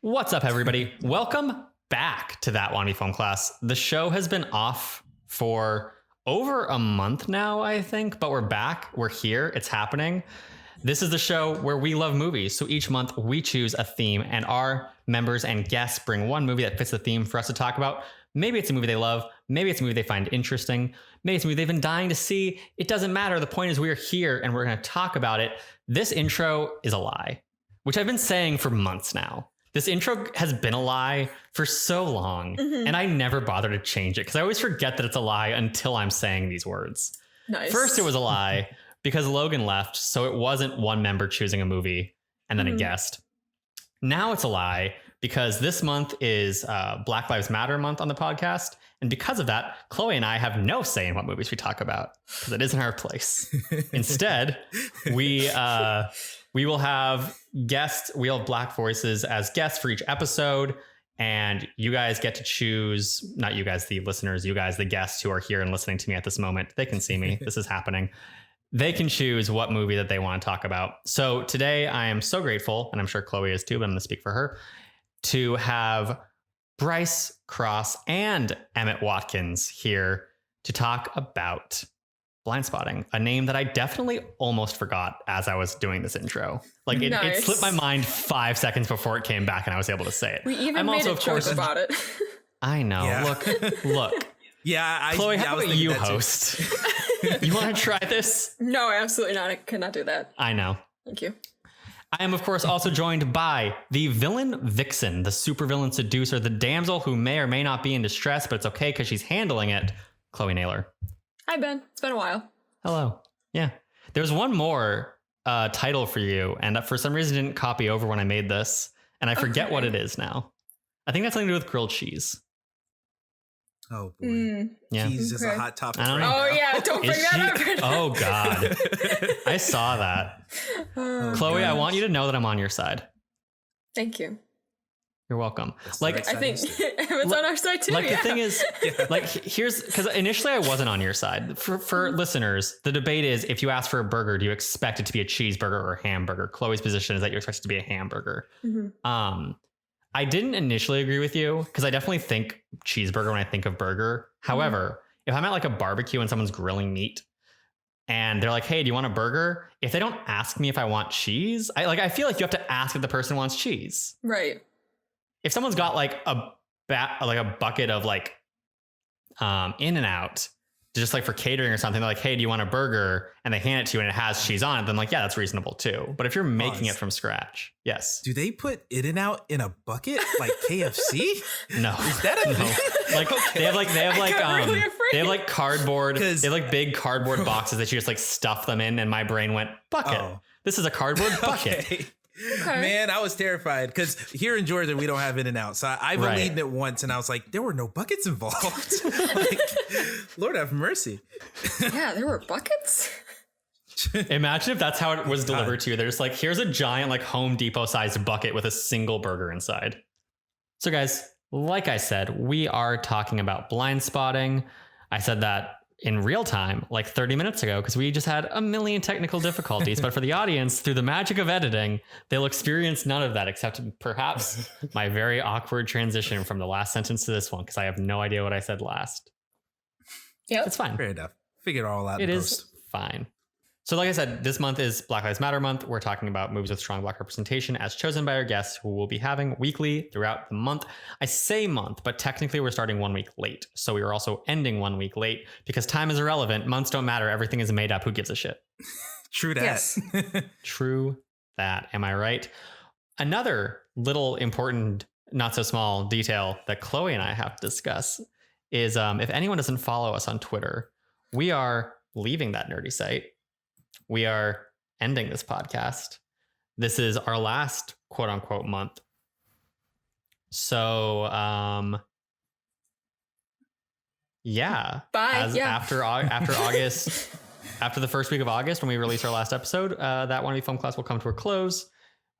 What's up, everybody? Welcome back to That Wannabe Film Class. The show has been off for over a month now, I think, but we're back. We're here. It's happening. This is the show where we love movies. So each month we choose a theme and our members and guests bring one movie that fits the theme for us to talk about. Maybe it's a movie they love. Maybe it's a movie they find interesting. Maybe it's a movie they've been dying to see. It doesn't matter. The point is we're here and we're going to talk about it. This intro is a lie, which I've been saying for months now. This intro has been a lie for so long, and I never bother to change it because I always forget that it's a lie until I'm saying these words. Nice. First, it was a lie because Logan left, so it wasn't one member choosing a movie and then a guest. Now it's a lie because this month is Black Lives Matter month on the podcast, and because of that, Chloe and I have no say in what movies we talk about because it isn't our place. Instead, we will have guests. We'll have Black voices as guests for each episode. And you guys get to choose, not you guys, the listeners, you guys, the guests who are here and listening to me at this moment. They can see me. This is happening. They can choose what movie that they want to talk about. So today I am so grateful, and I'm sure Chloe is too, but I'm going to speak for her, to have Bryce Cross and Emmett Watkins here to talk about Blindspotting, a name that I definitely almost forgot as I was doing this intro. Like it slipped my mind 5 seconds before it came back and I was able to say it. We even made a joke about it. I know. Yeah. Look. Yeah, Chloe, how about you host? You want to try this? No, absolutely not. I cannot do that. I know. Thank you. I am, of course, also joined by the villain vixen, the supervillain seducer, the damsel who may or may not be in distress, but it's okay because she's handling it, Chloe Naylor. Hi, Ben. It's been a while. Hello. Yeah. There's one more title for you, and for some reason didn't copy over when I made this, and I forget what it is now. I think that's something to do with grilled cheese. Oh, boy. Yeah. Cheese is a hot topic. I don't know. Oh, yeah. Don't bring that up. Oh, God. I saw that. Chloe, I want you to know that I'm on your side. Thank you. You're welcome. That's like, I think it's on our side too. Like the thing is, like here's because initially I wasn't on your side. For listeners, the debate is if you ask for a burger, do you expect it to be a cheeseburger or a hamburger? Chloe's position is that you expect it to be a hamburger. I didn't initially agree with you because I definitely think cheeseburger when I think of burger. However, if I'm at like a barbecue and someone's grilling meat and they're like, "Hey, do you want a burger?" If they don't ask me if I want cheese, I feel like you have to ask if the person wants cheese. Right. If someone's got like a bucket of like In-N-Out, just like for catering or something, they're like, "Hey, do you want a burger?" And they hand it to you and it has cheese on it, then like, yeah, that's reasonable too. But if you're making it from scratch, yes. Do they put In-N-Out in a bucket like KFC? No. Is that a thing? Like they have like cardboard. They have like big cardboard boxes that you just like stuff them in, and my brain went bucket. Oh. This is a cardboard bucket. Okay. Man, I was terrified because here in Georgia, we don't have In-N-Out. So I've only eaten it once and I was like, there were no buckets involved. Like, Lord have mercy. Yeah, there were buckets. Imagine if that's how it was delivered to you. They're just like, here's a giant like Home Depot sized bucket with a single burger inside. So guys, like I said, we are talking about Blindspotting. I said that in real time, like 30 minutes ago, because we just had a million technical difficulties. But for the audience, through the magic of editing, they'll experience none of that, except perhaps my very awkward transition from the last sentence to this one, because I have no idea what I said last. Yep. It's fine. Fair enough. Figure it all out. It is fine. So like I said, this month is Black Lives Matter month. We're talking about movies with strong Black representation as chosen by our guests who we'll be having weekly throughout the month. I say month, but technically we're starting 1 week late. So we are also ending 1 week late because time is irrelevant. Months don't matter. Everything is made up. Who gives a shit? True that. Yes. True that. Am I right? Another little important, not so small detail that Chloe and I have to discuss is if anyone doesn't follow us on Twitter, we are leaving that nerdy site. We are ending this podcast. This is our last quote unquote month. So, yeah. Bye. After August, after the first week of August, when we release our last episode, that Wannabe Film Class will come to a close.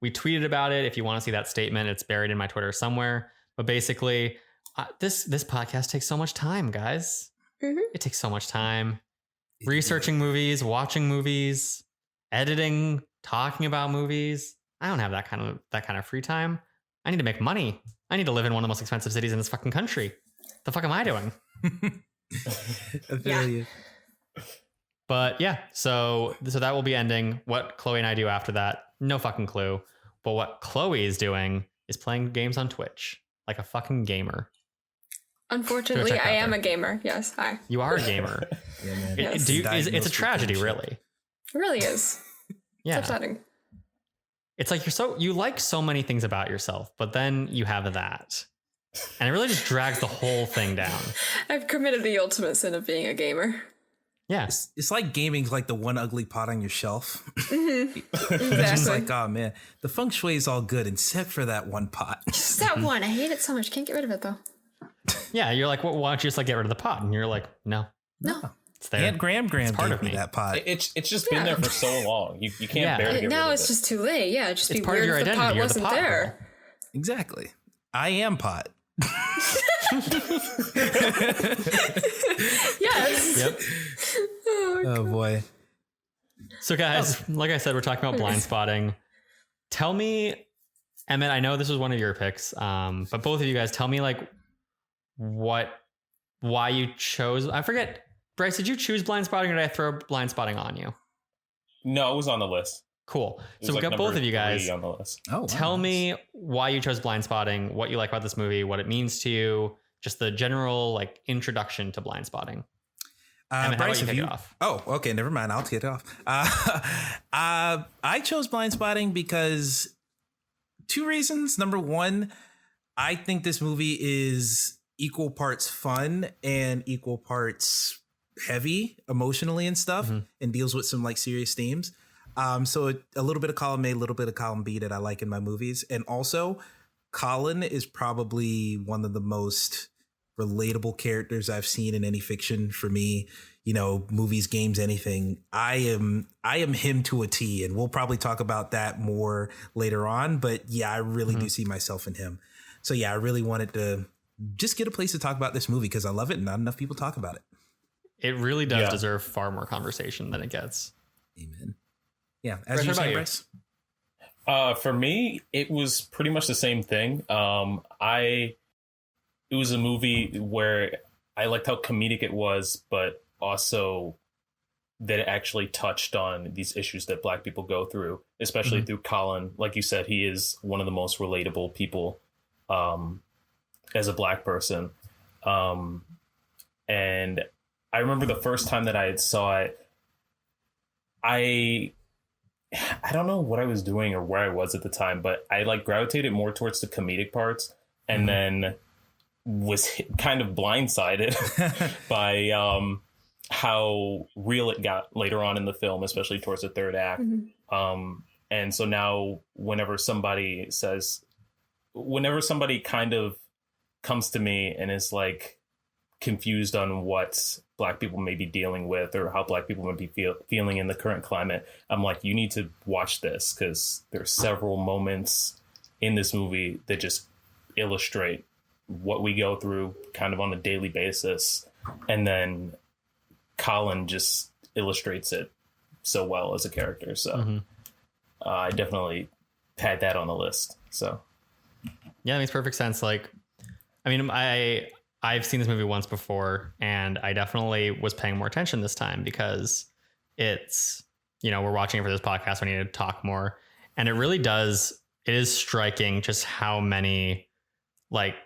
We tweeted about it. If you want to see that statement, it's buried in my Twitter somewhere. But basically, this podcast takes so much time, guys. It takes so much time. Researching movies, watching movies, editing, talking about movies. I don't have that kind of free time. I need to make money. I need to live in one of the most expensive cities in this fucking country. The fuck am I doing? Yeah. But yeah, so that will be ending. What Chloe and I do after that, no fucking clue. But what Chloe is doing is playing games on Twitch like a fucking gamer. Unfortunately, I am a gamer. Yes, hi. You are a gamer. Yeah, man. Yes. It's a tragedy, really. It really is. Yeah. It's upsetting. It's like you like so many things about yourself, but then you have that. And it really just drags the whole thing down. I've committed the ultimate sin of being a gamer. Yeah. It's like gaming's like the one ugly pot on your shelf. Mm-hmm. It's just Exactly. like, oh man, the feng shui is all good except for that one pot. Just that one. I hate it so much. Can't get rid of it though. Yeah, you're like, well, why don't you just like get rid of the pot? And you're like, no, No. it's there. Aunt Graham It's part gave of me me. that pot. It's just been there for so long. You can't bear to get Now rid of it's it. just too late. Yeah, it'd just It's be part of weird your if the identity. pot You're the wasn't pot there. girl. Exactly. I am pot. Yes. Yep. Oh boy. So guys, like I said, we're talking about Blindspotting. Tell me, Emmett, I know this was one of your picks, but both of you guys, tell me like why you chose. I forget. Bryce, did you choose Blindspotting or did I throw Blindspotting on you? No, it was on the list. Cool. It So was we got number both of you 3 guys. on the list. Oh, wow. Tell me why you chose Blindspotting, what you like about this movie, what it means to you, just the general like introduction to Blindspotting. Emmett, how about Bryce, you have kick you? it off? Oh, okay. Never mind. I'll get it off. I chose Blindspotting because 2 reasons. Number one, I think this movie is equal parts fun and equal parts heavy emotionally and stuff, and deals with some like serious themes. So a little bit of column A, a little bit of column B that I like in my movies. And also Colin is probably one of the most relatable characters I've seen in any fiction for me, you know, movies, games, anything. I am him to a T, and we'll probably talk about that more later on. But yeah, I really do see myself in him. So yeah, I really wanted to just get a place to talk about this movie because I love it and not enough people talk about it. It really does deserve far more conversation than it gets. Amen. Yeah. Bryce, As you what about say, you? Bryce. For me, it was pretty much the same thing. It was a movie where I liked how comedic it was, but also that it actually touched on these issues that Black people go through, especially through Colin. Like you said, he is one of the most relatable people as a Black person. And I remember the first time that I saw it, I don't know what I was doing or where I was at the time, but I like gravitated more towards the comedic parts, and then was kind of blindsided by how real it got later on in the film, especially towards the third act. And so now whenever somebody kind of comes to me and is like confused on what Black people may be dealing with or how Black people might be feeling in the current climate, I'm like, you need to watch this, because there's several moments in this movie that just illustrate what we go through kind of on a daily basis. And then Colin just illustrates it so well as a character. So I definitely had that on the list. So Yeah, it makes perfect sense. Like, I mean, I've seen this movie once before, and I definitely was paying more attention this time because it's, you know, we're watching it for this podcast. We need to talk more. And it really does. It is striking just how many like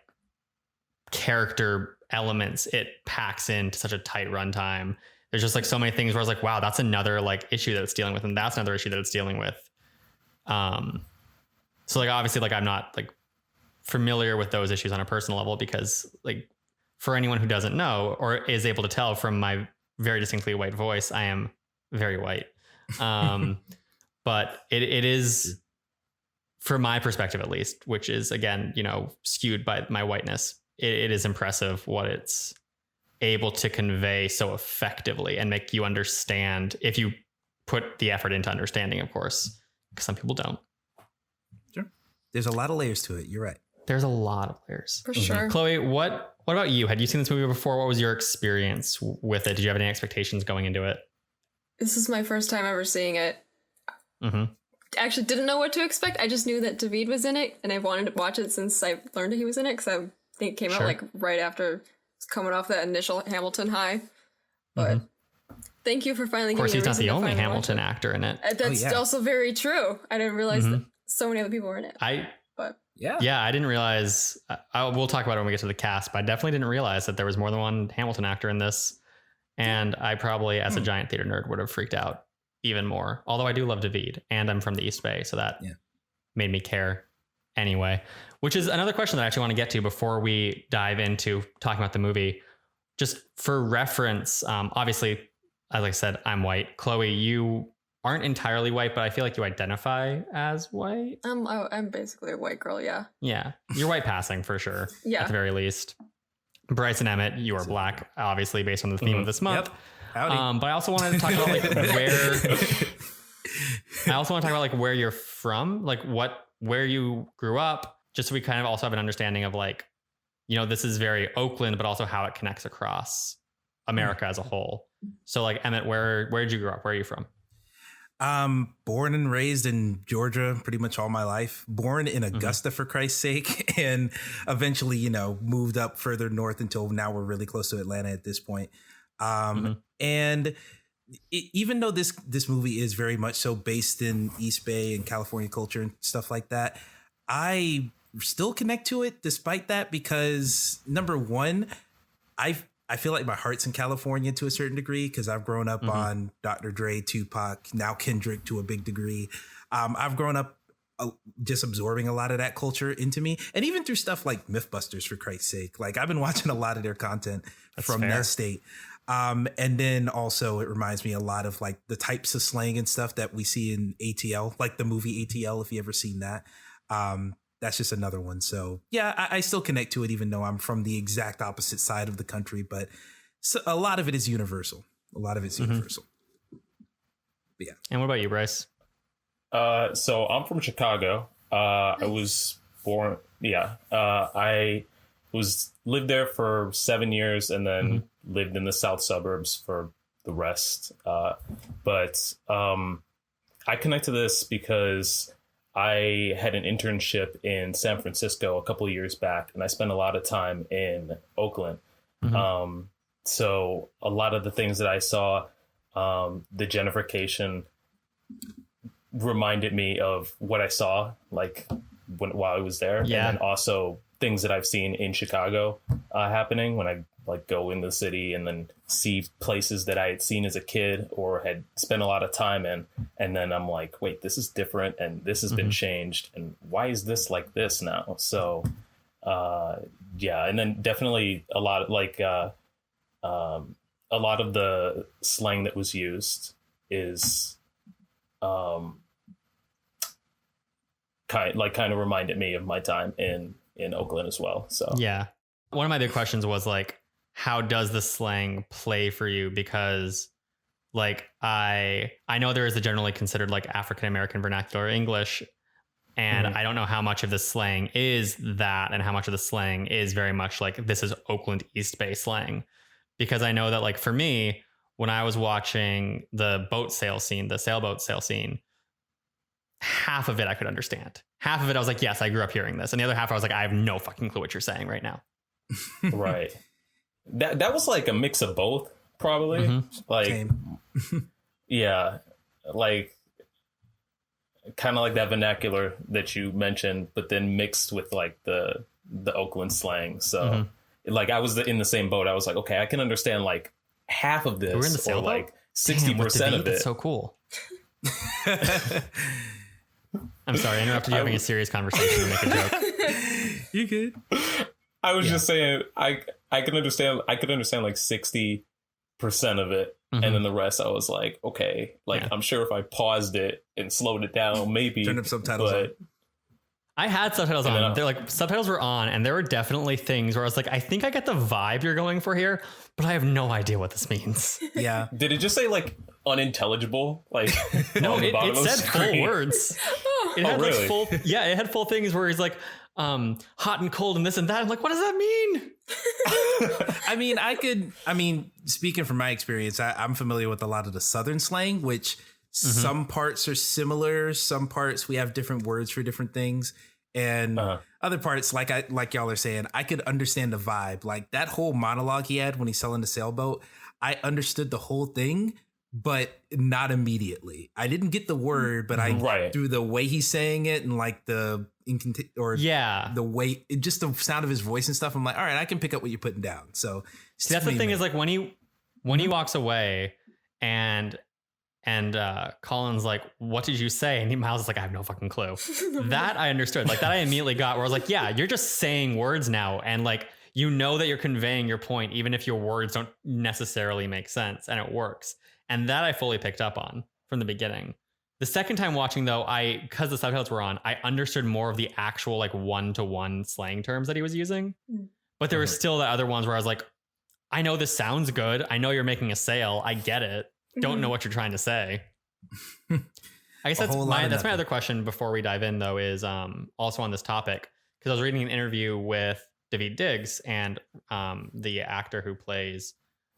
character elements it packs into such a tight runtime. There's just like so many things where I was like, wow, that's another like issue that it's dealing with. And that's another issue that it's dealing with. So like, obviously, like I'm not like familiar with those issues on a personal level because like for anyone who doesn't know or is able to tell from my very distinctly white voice, I am very white. But it is, from my perspective at least, which is again, you know, skewed by my whiteness, it is impressive what it's able to convey so effectively and make you understand if you put the effort into understanding, of course, because some people don't. Sure. There's a lot of layers to it. You're right. There's a lot of layers. For sure. Chloe, what about you? Had you seen this movie before? What was your experience with it? Did you have any expectations going into it? This is my first time ever seeing it. actually didn't know what to expect. I just knew that David was in it, and I wanted to watch it since I learned that he was in it, because I think it came out like right after coming off that initial Hamilton high. But thank you for finally giving me a reason. Of course, he's not the only Hamilton actor in it. That's also very true. I didn't realize that so many other people were in it. Yeah, I didn't realize. We'll talk about it when we get to the cast, but I definitely didn't realize that there was more than one Hamilton actor in this. And I probably, as a giant theater nerd, would have freaked out even more. Although I do love David, and I'm from the East Bay, so that made me care anyway. Which is another question that I actually want to get to before we dive into talking about the movie. Just for reference, obviously, as I said, I'm white. Chloe, you aren't entirely white, but I feel like you identify as white. I'm basically a white girl, yeah. Yeah, you're white passing for sure, at the very least. Bryce and Emmett, you are black, obviously, based on the theme of this month. Howdy. But I also wanted to talk about like where. I also want to talk about like where you're from, like where you grew up, just so we kind of also have an understanding of like, you know, this is very Oakland, but also how it connects across America as a whole. So like Emmett, where did you grow up? Where are you from? Born and raised in Georgia pretty much all my life. Born in Augusta, for Christ's sake, and eventually, you know, moved up further north until now we're really close to Atlanta at this point. And even though this movie is very much so based in East Bay and California culture and stuff like that, I still connect to it despite that, because number one, I feel like my heart's in California to a certain degree, because I've grown up on Dr. Dre, Tupac, now Kendrick to a big degree. I've grown up just absorbing a lot of that culture into me, and even through stuff like Mythbusters, for Christ's sake. Like I've been watching a lot of their content from that state. And then also it reminds me a lot of like the types of slang and stuff that we see in ATL, like the movie ATL, if you ever seen that. That's just another one. So yeah, I still connect to it, even though I'm from the exact opposite side of the country. But a lot of it is universal. A lot of it's universal. But yeah. And what about you, Bryce? So I'm from Chicago. I was born. I lived there for 7 years, and then lived in the south suburbs for the rest. But I connect to this because I had an internship in San Francisco a couple of years back, and I spent a lot of time in Oakland. So a lot of the things that I saw, the gentrification reminded me of what I saw like while I was there. Yeah. And then also things that I've seen in Chicago happening when I like go in the city and then see places that I had seen as a kid or had spent a lot of time in. And then I'm like, wait, this is different. And this has been changed. And why is this like this now? So, yeah. And then definitely a lot of like, a lot of the slang that was used is, kind of reminded me of my time in Oakland as well. So, yeah. One of my big questions was like, how does the slang play for you? Because like I know there is a generally considered like African-American vernacular English, and I don't know how much of the slang is that and how much of the slang is very much like this is Oakland East Bay slang. Because I know that like for me, when I was watching the sailboat sale scene, half of it I could understand. Half of it I was like, yes, I grew up hearing this. And the other half I was like, I have no fucking clue what you're saying right now. Right. That was like a mix of both, probably. Like, yeah, like kind of like that vernacular that you mentioned, but then mixed with like the Oakland slang. So like I was in the same boat. I was like, okay, I can understand like half of this, we're in the sailboat? Or like 60% of it. That's so cool. I'm sorry, I interrupted you having a serious conversation to make a joke. You good? I was just saying, I could understand like 60% of it. And then the rest, I was like, okay, like, I'm sure if I paused it and slowed it down, maybe. Turn up subtitles on. I had subtitles on. They're like, subtitles were on, and there were definitely things where I was like, I think I get the vibe you're going for here, but I have no idea what this means. Yeah. Did it just say like unintelligible? Like, no, it said full words. It had really? like full, it had full things where he's like, hot and cold and this and that. I'm like, what does that mean? I mean, speaking from my experience, I'm familiar with a lot of the Southern slang, which Some parts are similar. Some parts we have different words for different things. And other parts, like y'all are saying, I could understand the vibe. Like that whole monologue he had when he's selling the sailboat, I understood the whole thing, but not immediately. I didn't get the word, but through the way he's saying it and like the way, just the sound of his voice and stuff. I'm like, all right, I can pick up what you're putting down. So see, that's the thing is like when he walks away and Colin's like, what did you say? And Myles is like, I have no fucking clue. That I understood. Like that I immediately got where I was like, yeah, you're just saying words now. And like, you know that you're conveying your point, even if your words don't necessarily make sense, and it works. And that I fully picked up on from the beginning. The second time watching though, because the subtitles were on, I understood more of the actual like one-to-one slang terms that he was using. But there were still the other ones where I was like, I know this sounds good. I know you're making a sale. I get it. Don't know what you're trying to say. I guess that's my other question before we dive in though, is also on this topic, because I was reading an interview with Daveed Diggs and the actor who plays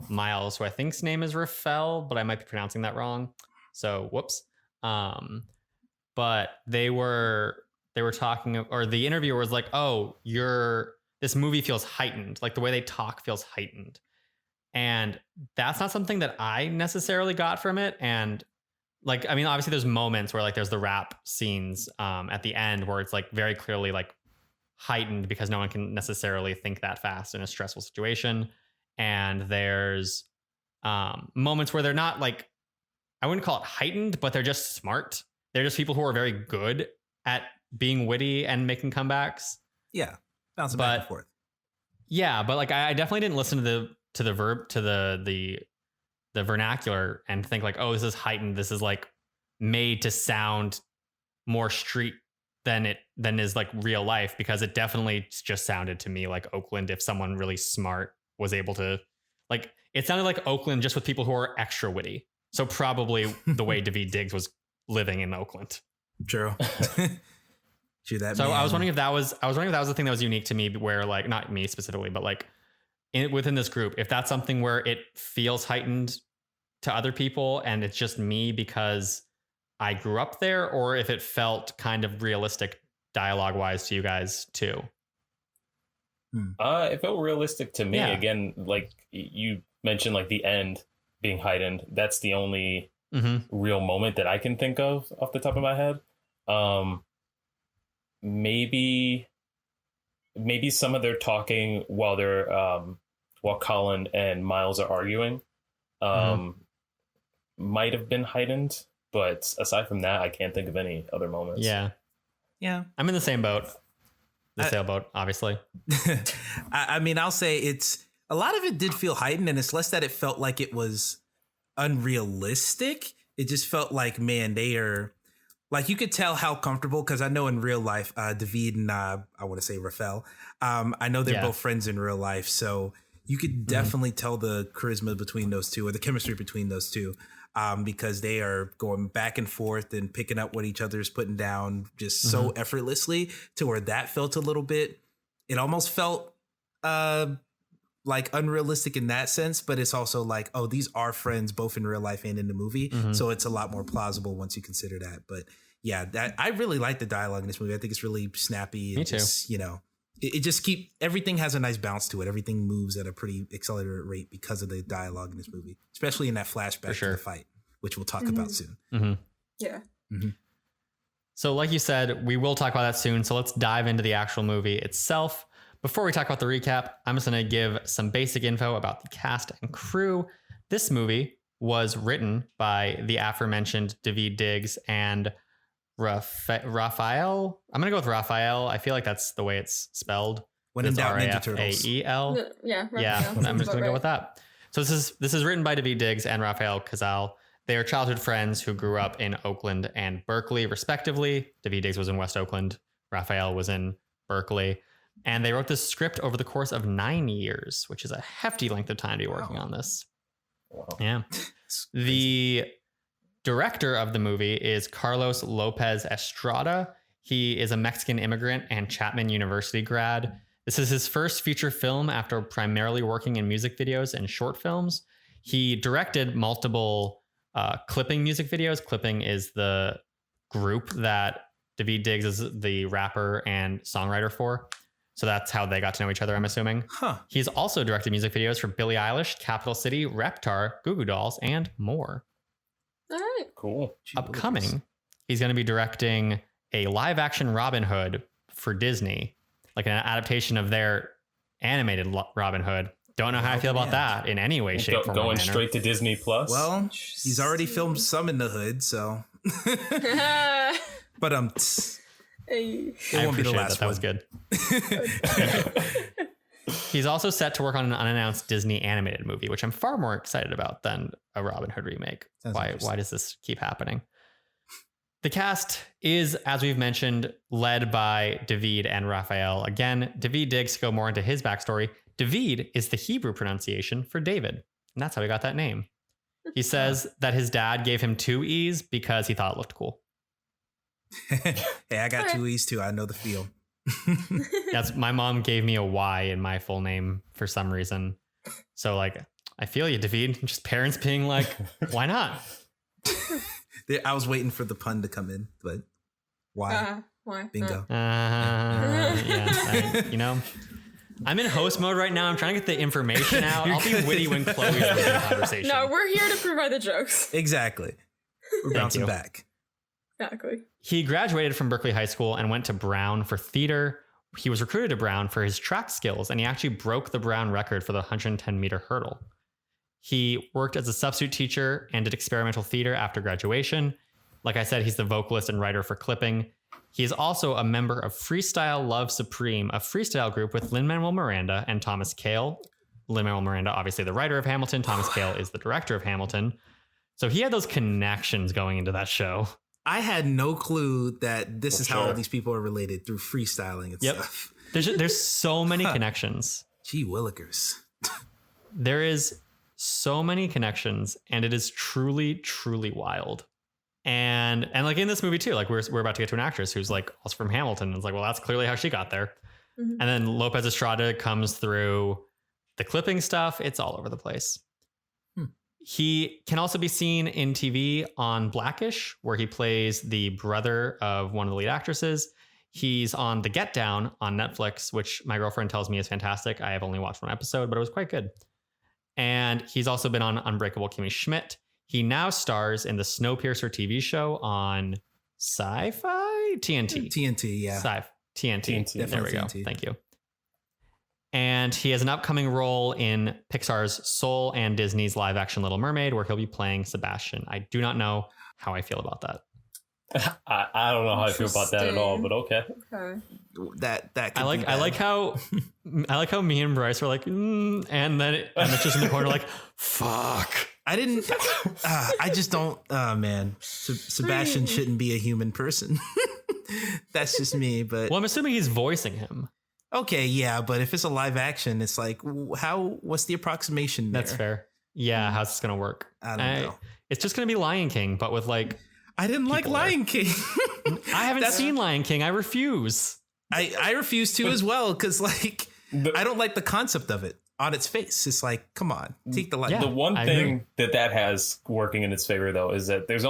Myles, who I think's name is Raphael, but I might be pronouncing that wrong. So whoops. But they were talking, or the interviewer was like, oh, this movie feels heightened. Like the way they talk feels heightened. And that's not something that I necessarily got from it. And like, I mean, obviously there's moments where like there's the rap scenes at the end where it's like very clearly like heightened because no one can necessarily think that fast in a stressful situation. And there's moments where they're not like, I wouldn't call it heightened, but they're just smart. They're just people who are very good at being witty and making comebacks. Yeah. Bouncing back and forth. Yeah. But like, I definitely didn't listen to the vernacular and think like, oh, this is heightened. This is like made to sound more street than is like real life, because it definitely just sounded to me like Oakland. If someone really smart was able to, like, it sounded like Oakland just with people who are extra witty. So probably the way Daveed Diggs was living in Oakland. True. So I was wondering if that was the thing that was unique to me, where like, not me specifically, but like within this group, if that's something where it feels heightened to other people and it's just me because I grew up there, or if it felt kind of realistic dialogue wise to you guys too. It felt realistic to me. Again, like you mentioned, like the end being heightened. That's the only real moment that I can think of off the top of my head. Maybe some of their talking while they're while Colin and Myles are arguing might have been heightened, but aside from that, I can't think of any other moments. Yeah. I'm in the same boat. The sailboat, obviously. I mean, I'll say it's a lot of it did feel heightened, and it's less that it felt like it was unrealistic. It just felt like, man, they are like, you could tell how comfortable, because I know in real life, Daveed and I want to say Raphael, I know they're both friends in real life. So you could definitely tell the charisma between those two, or the chemistry between those two, because they are going back and forth and picking up what each other is putting down just so effortlessly, to where that felt a little bit, it almost felt like unrealistic in that sense, but it's also like, oh, these are friends both in real life and in the movie. So it's a lot more plausible once you consider that. But yeah, that I really like the dialogue in this movie. I think it's really snappy. Me too. Just, you know, it just everything has a nice bounce to it. Everything moves at a pretty accelerated rate because of the dialogue in this movie, especially in that flashback to the fight, which we'll talk about soon. Yeah. So like you said, we will talk about that soon. So let's dive into the actual movie itself. Before we talk about the recap, I'm just going to give some basic info about the cast and crew. This movie was written by the aforementioned Daveed Diggs and Raphael. I'm going to go with Raphael. I feel like that's the way it's spelled. When in doubt, Ninja Turtles. Yeah, I'm just going to go with that. So this is written by Daveed Diggs and Raphael Castle. They are childhood friends who grew up in Oakland and Berkeley, respectively. Daveed Diggs was in West Oakland. Raphael was in Berkeley. And they wrote this script over the course of 9 years, which is a hefty length of time to be working on this. Wow. Yeah. The director of the movie is Carlos Lopes Estrada. He is a Mexican immigrant and Chapman University grad. This is his first feature film after primarily working in music videos and short films. He directed multiple Clipping music videos. Clipping is the group that Daveed Diggs is the rapper and songwriter for. So that's how they got to know each other, I'm assuming. Huh. He's also directed music videos for Billie Eilish, Capital City, Reptar, Goo Goo Dolls, and more. All right. Cool. Upcoming, he's going to be directing a live action Robin Hood for Disney, like an adaptation of their animated Robin Hood. Don't know how I feel about that in any way, shape, form, or going manner. straight to Disney Plus. Well, he's already filmed some in the hood, so. But Hey. it won't be the last that one. was good. He's also set to work on an unannounced Disney animated movie, which I'm far more excited about than a Robin Hood remake. Why does this keep happening? The cast is, as we've mentioned, led by Daveed and Raphael. Again, Daveed Diggs, to go more into his backstory, Daveed is the Hebrew pronunciation for David, and that's how he got that name. He says that his dad gave him 2 E's because he thought it looked cool. Hey, I got 2 E's too. I know the feel. That's my mom gave me a Y in my full name for some reason. So like, I feel you, Daveed. Just parents being like, why not? I was waiting for the pun to come in, but why? Why? Bingo. Yeah, I'm in host mode right now. I'm trying to get the information out. I'll be witty when Chloe's leading the conversation. No, we're here to provide the jokes. Exactly. We're bouncing back. Exactly. He graduated from Berkeley High School and went to Brown for theater. He was recruited to Brown for his track skills, and he actually broke the Brown record for the 110-meter hurdle. He worked as a substitute teacher and did experimental theater after graduation. Like I said, he's the vocalist and writer for Clipping. He is also a member of Freestyle Love Supreme, a freestyle group with Lin-Manuel Miranda and Thomas Kail. Lin-Manuel Miranda, obviously the writer of Hamilton. Thomas Kail is the director of Hamilton. So he had those connections going into that show. I had no clue that this is how all these people are related through freestyling and stuff. There's so many connections. Gee willikers. There is so many connections, and it is truly, truly wild. And like in this movie too, like we're about to get to an actress who's like also from Hamilton. And it's like, well, that's clearly how she got there. Mm-hmm. And then Lopes Estrada comes through the Clipping stuff. It's all over the place. He can also be seen in TV on Blackish, where he plays the brother of one of the lead actresses. He's on The Get Down on Netflix, which my girlfriend tells me is fantastic. I have only watched 1 episode, but it was quite good. And he's also been on Unbreakable Kimmy Schmidt. He now stars in the Snowpiercer TV show on Sci-Fi? TNT. TNT, yeah. TNT. There we go. Thank you. And he has an upcoming role in Pixar's Soul and Disney's live-action Little Mermaid, where he'll be playing Sebastian. I do not know how I feel about that. I don't know how I feel about that at all, but okay. That I like how me and Bryce were like, and then it's just in the corner like, fuck. I just don't. Man, Sebastian shouldn't be a human person. That's just me. But well, I'm assuming he's voicing him. Okay, yeah, but if it's a live action, it's like, what's the approximation there? That's fair. Yeah, how's this gonna work? I don't know. It's just gonna be Lion King, but with like. I didn't like Lion King. I haven't seen Lion King. I refuse. I refuse to as well, because like I don't like the concept of it on its face. It's like, come on, take the light. Yeah, the one thing that has working in its favor though is that there's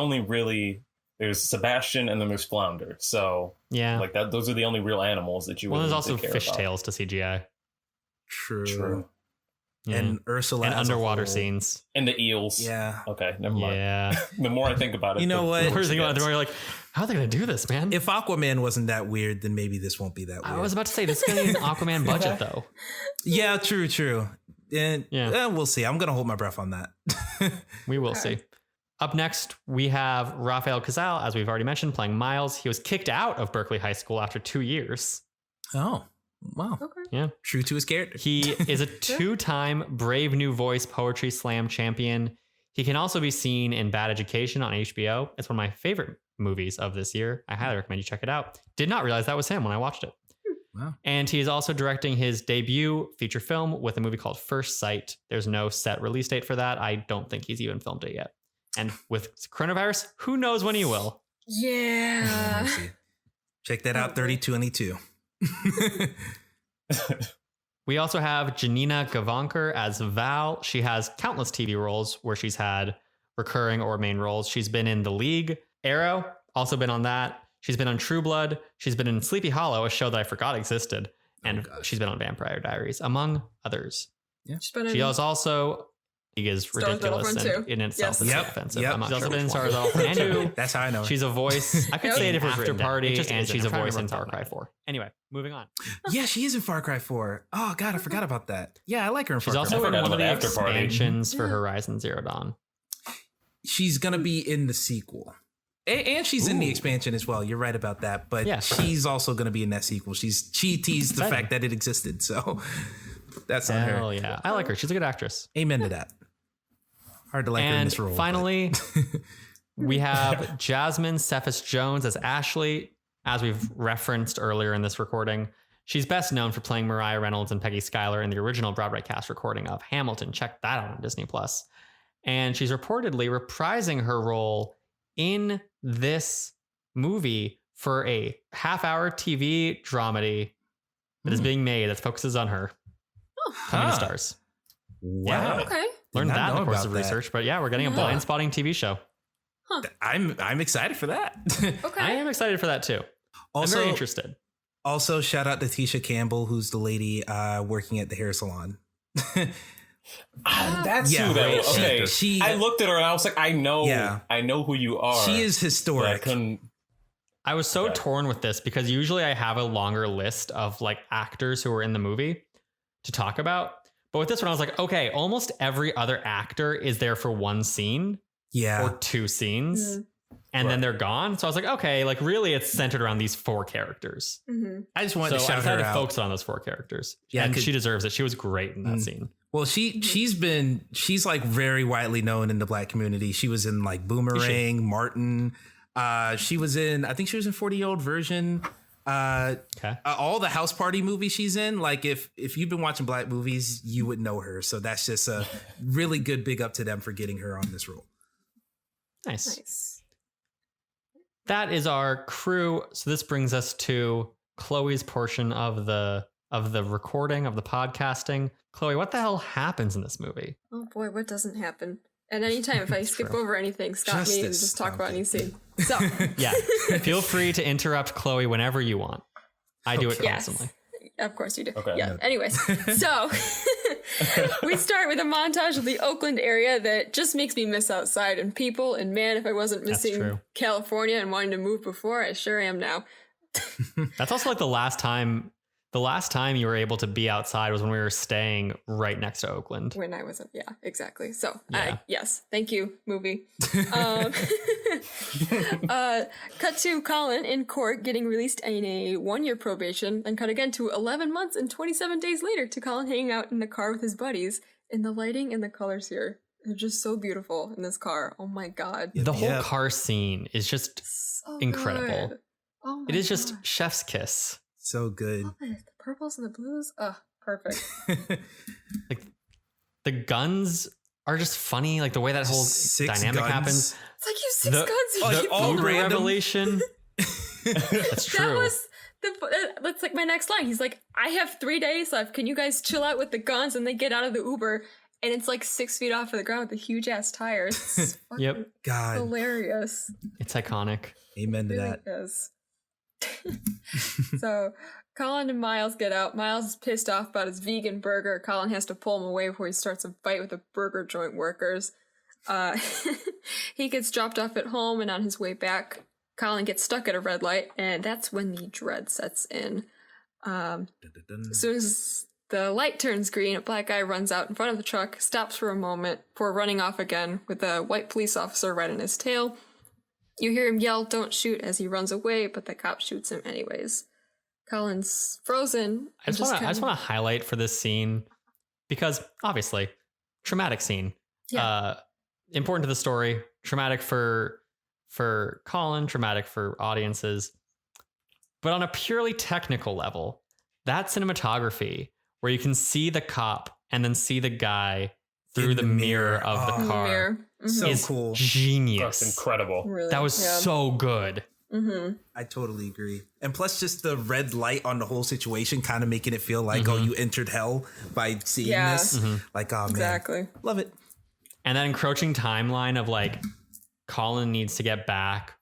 Sebastian and then there's Flounder. So yeah, like that. Those are the only real animals that you. Well, really there's also care fishtails to CGI. True. Yeah. And Ursula and underwater scenes and the eels. Yeah. Okay. Never mind. Yeah. The more I think about it, you know what? The more you think about it, the more you're like, how are they going to do this, man? If Aquaman wasn't that weird, then maybe this won't be that weird. I was about to say this is going to be an Aquaman budget, though. Yeah. True. And we'll see. I'm going to hold my breath on that. We will see. Up next, we have Raphael Castle, as we've already mentioned, playing Myles. He was kicked out of Berkeley High School after 2 years. Oh, wow. Okay. Yeah. True to his character. He is a 2-time Brave New Voice Poetry Slam champion. He can also be seen in Bad Education on HBO. It's one of my favorite movies of this year. I highly recommend you check it out. Did not realize that was him when I watched it. Wow. And he is also directing his debut feature film with a movie called First Sight. There's no set release date for that. I don't think he's even filmed it yet. And with coronavirus, who knows when he will? Yeah. Check that out, 3022. We also have Janina Gavankar as Val. She has countless TV roles where she's had recurring or main roles. She's been in The League, Arrow, also been on that. She's been on True Blood. She's been in Sleepy Hollow, a show that I forgot existed. And she's been on Vampire Diaries, among others. Yeah. She is also... He is ridiculous and in itself is offensive. She's also been in Star Wars Battlefront 2. That's how I know. She's a voice. I could say it if it was After Party, and she's a voice in Far Cry 4. Anyway, moving on. Yeah, she is in Far Cry 4. Oh God, I forgot about that. Yeah, I like her in Far Cry 4. She's also in one of the expansions for Horizon Zero Dawn. She's gonna be in the sequel. And she's in the expansion as well. You're right about that. But she's also gonna be in that sequel. She teased the fact that it existed. So that's on her. Hell yeah. I like her. She's a good actress. Amen to that. Hard to like her in this role. Finally, we have Jasmine Cephas Jones as Ashley, as we've referenced earlier in this recording. She's best known for playing Mariah Reynolds and Peggy Schuyler in the original Broadway cast recording of Hamilton. Check that out on Disney+. And she's reportedly reprising her role in this movie for a half-hour TV dramedy that is being made that focuses on her. Coming to stars. Wow. Yeah. Okay. Learned that in the course of research, but yeah, we're getting a Blindspotting TV show. Huh. I'm excited for that. Okay. I am excited for that too. Also, I'm very interested. Also, shout out to Tisha Campbell, who's the lady working at the hair salon. That's who though. Okay. I looked at her and I was like, I know who you are. She is historic. I was so torn with this because usually I have a longer list of like actors who were in the movie to talk about. But with this one, I was like, okay, almost every other actor is there for one scene or two scenes, and then they're gone. So I was like, okay, like really it's centered around these four characters. Mm-hmm. I just wanted to shout her out. Focus on those four characters. Yeah, and she deserves it. She was great in that scene. Well, she's like very widely known in the Black community. She was in like Boomerang, Martin. She was in 40-Year-Old Virgin. All the House Party movies she's in, like if you've been watching Black movies, you would know her. So that's just a really good big up to them for getting her on this role. Nice. That is our crew. So this brings us to Chloe's portion of the recording of the podcasting. Chloe, what the hell happens in this movie? Oh boy, what doesn't happen? At any time, if I skip over anything, stop me and just talk about any scene. So yeah, feel free to interrupt Chloe whenever you want. I do it constantly. Of course you do. Okay. Yeah. Anyways, so we start with a montage of the Oakland area that just makes me miss outside and people. And man, if I wasn't missing California and wanting to move before, I sure am now. That's also like the last time you were able to be outside was when we were staying right next to Oakland. When I wasn't. Yeah, exactly. So yes. Thank you, movie. Cut to Colin in court getting released in a 1-year probation, and cut again to 11 months and 27 days later to Colin hanging out in the car with his buddies. And the lighting and the colors here are just so beautiful in this car. Oh my God. The whole car scene is just so incredible. Good. Oh it is just chef's kiss. So good. The purples and the blues. Oh, perfect. Like the guns are just funny. Like the way that whole dynamic happens. It's like you have 6 guns. The Uber revelation. That's true. That's like my next line. He's like, I have 3 days left. Can you guys chill out with the guns? And they get out of the Uber and it's like 6 feet off of the ground with the huge ass tires. Yep. God. Hilarious. It's iconic. Amen to really that. Is. So Colin and Myles get out. Myles is pissed off about his vegan burger. Colin has to pull him away before he starts a fight with the burger joint workers. He gets dropped off at home, and on his way back, Colin gets stuck at a red light, and that's when the dread sets in. As soon as the light turns green, a black guy runs out in front of the truck, stops for a moment before running off again with a white police officer right on his tail. You hear him yell, "Don't shoot," as he runs away, but the cop shoots him anyways. Colin's frozen. I just want to highlight for this scene, because obviously, traumatic scene. Yeah. Important to the story. Traumatic for Colin, traumatic for audiences. But on a purely technical level, that cinematography where you can see the cop and then see the guy through the mirror of the car so cool, genius. That's incredible. Really? That was so good. Mm-hmm. I totally agree. And plus just the red light on the whole situation kind of making it feel like, oh, you entered hell by seeing this. Like, oh, man. Exactly. Love it. And that encroaching timeline of like Colin needs to get back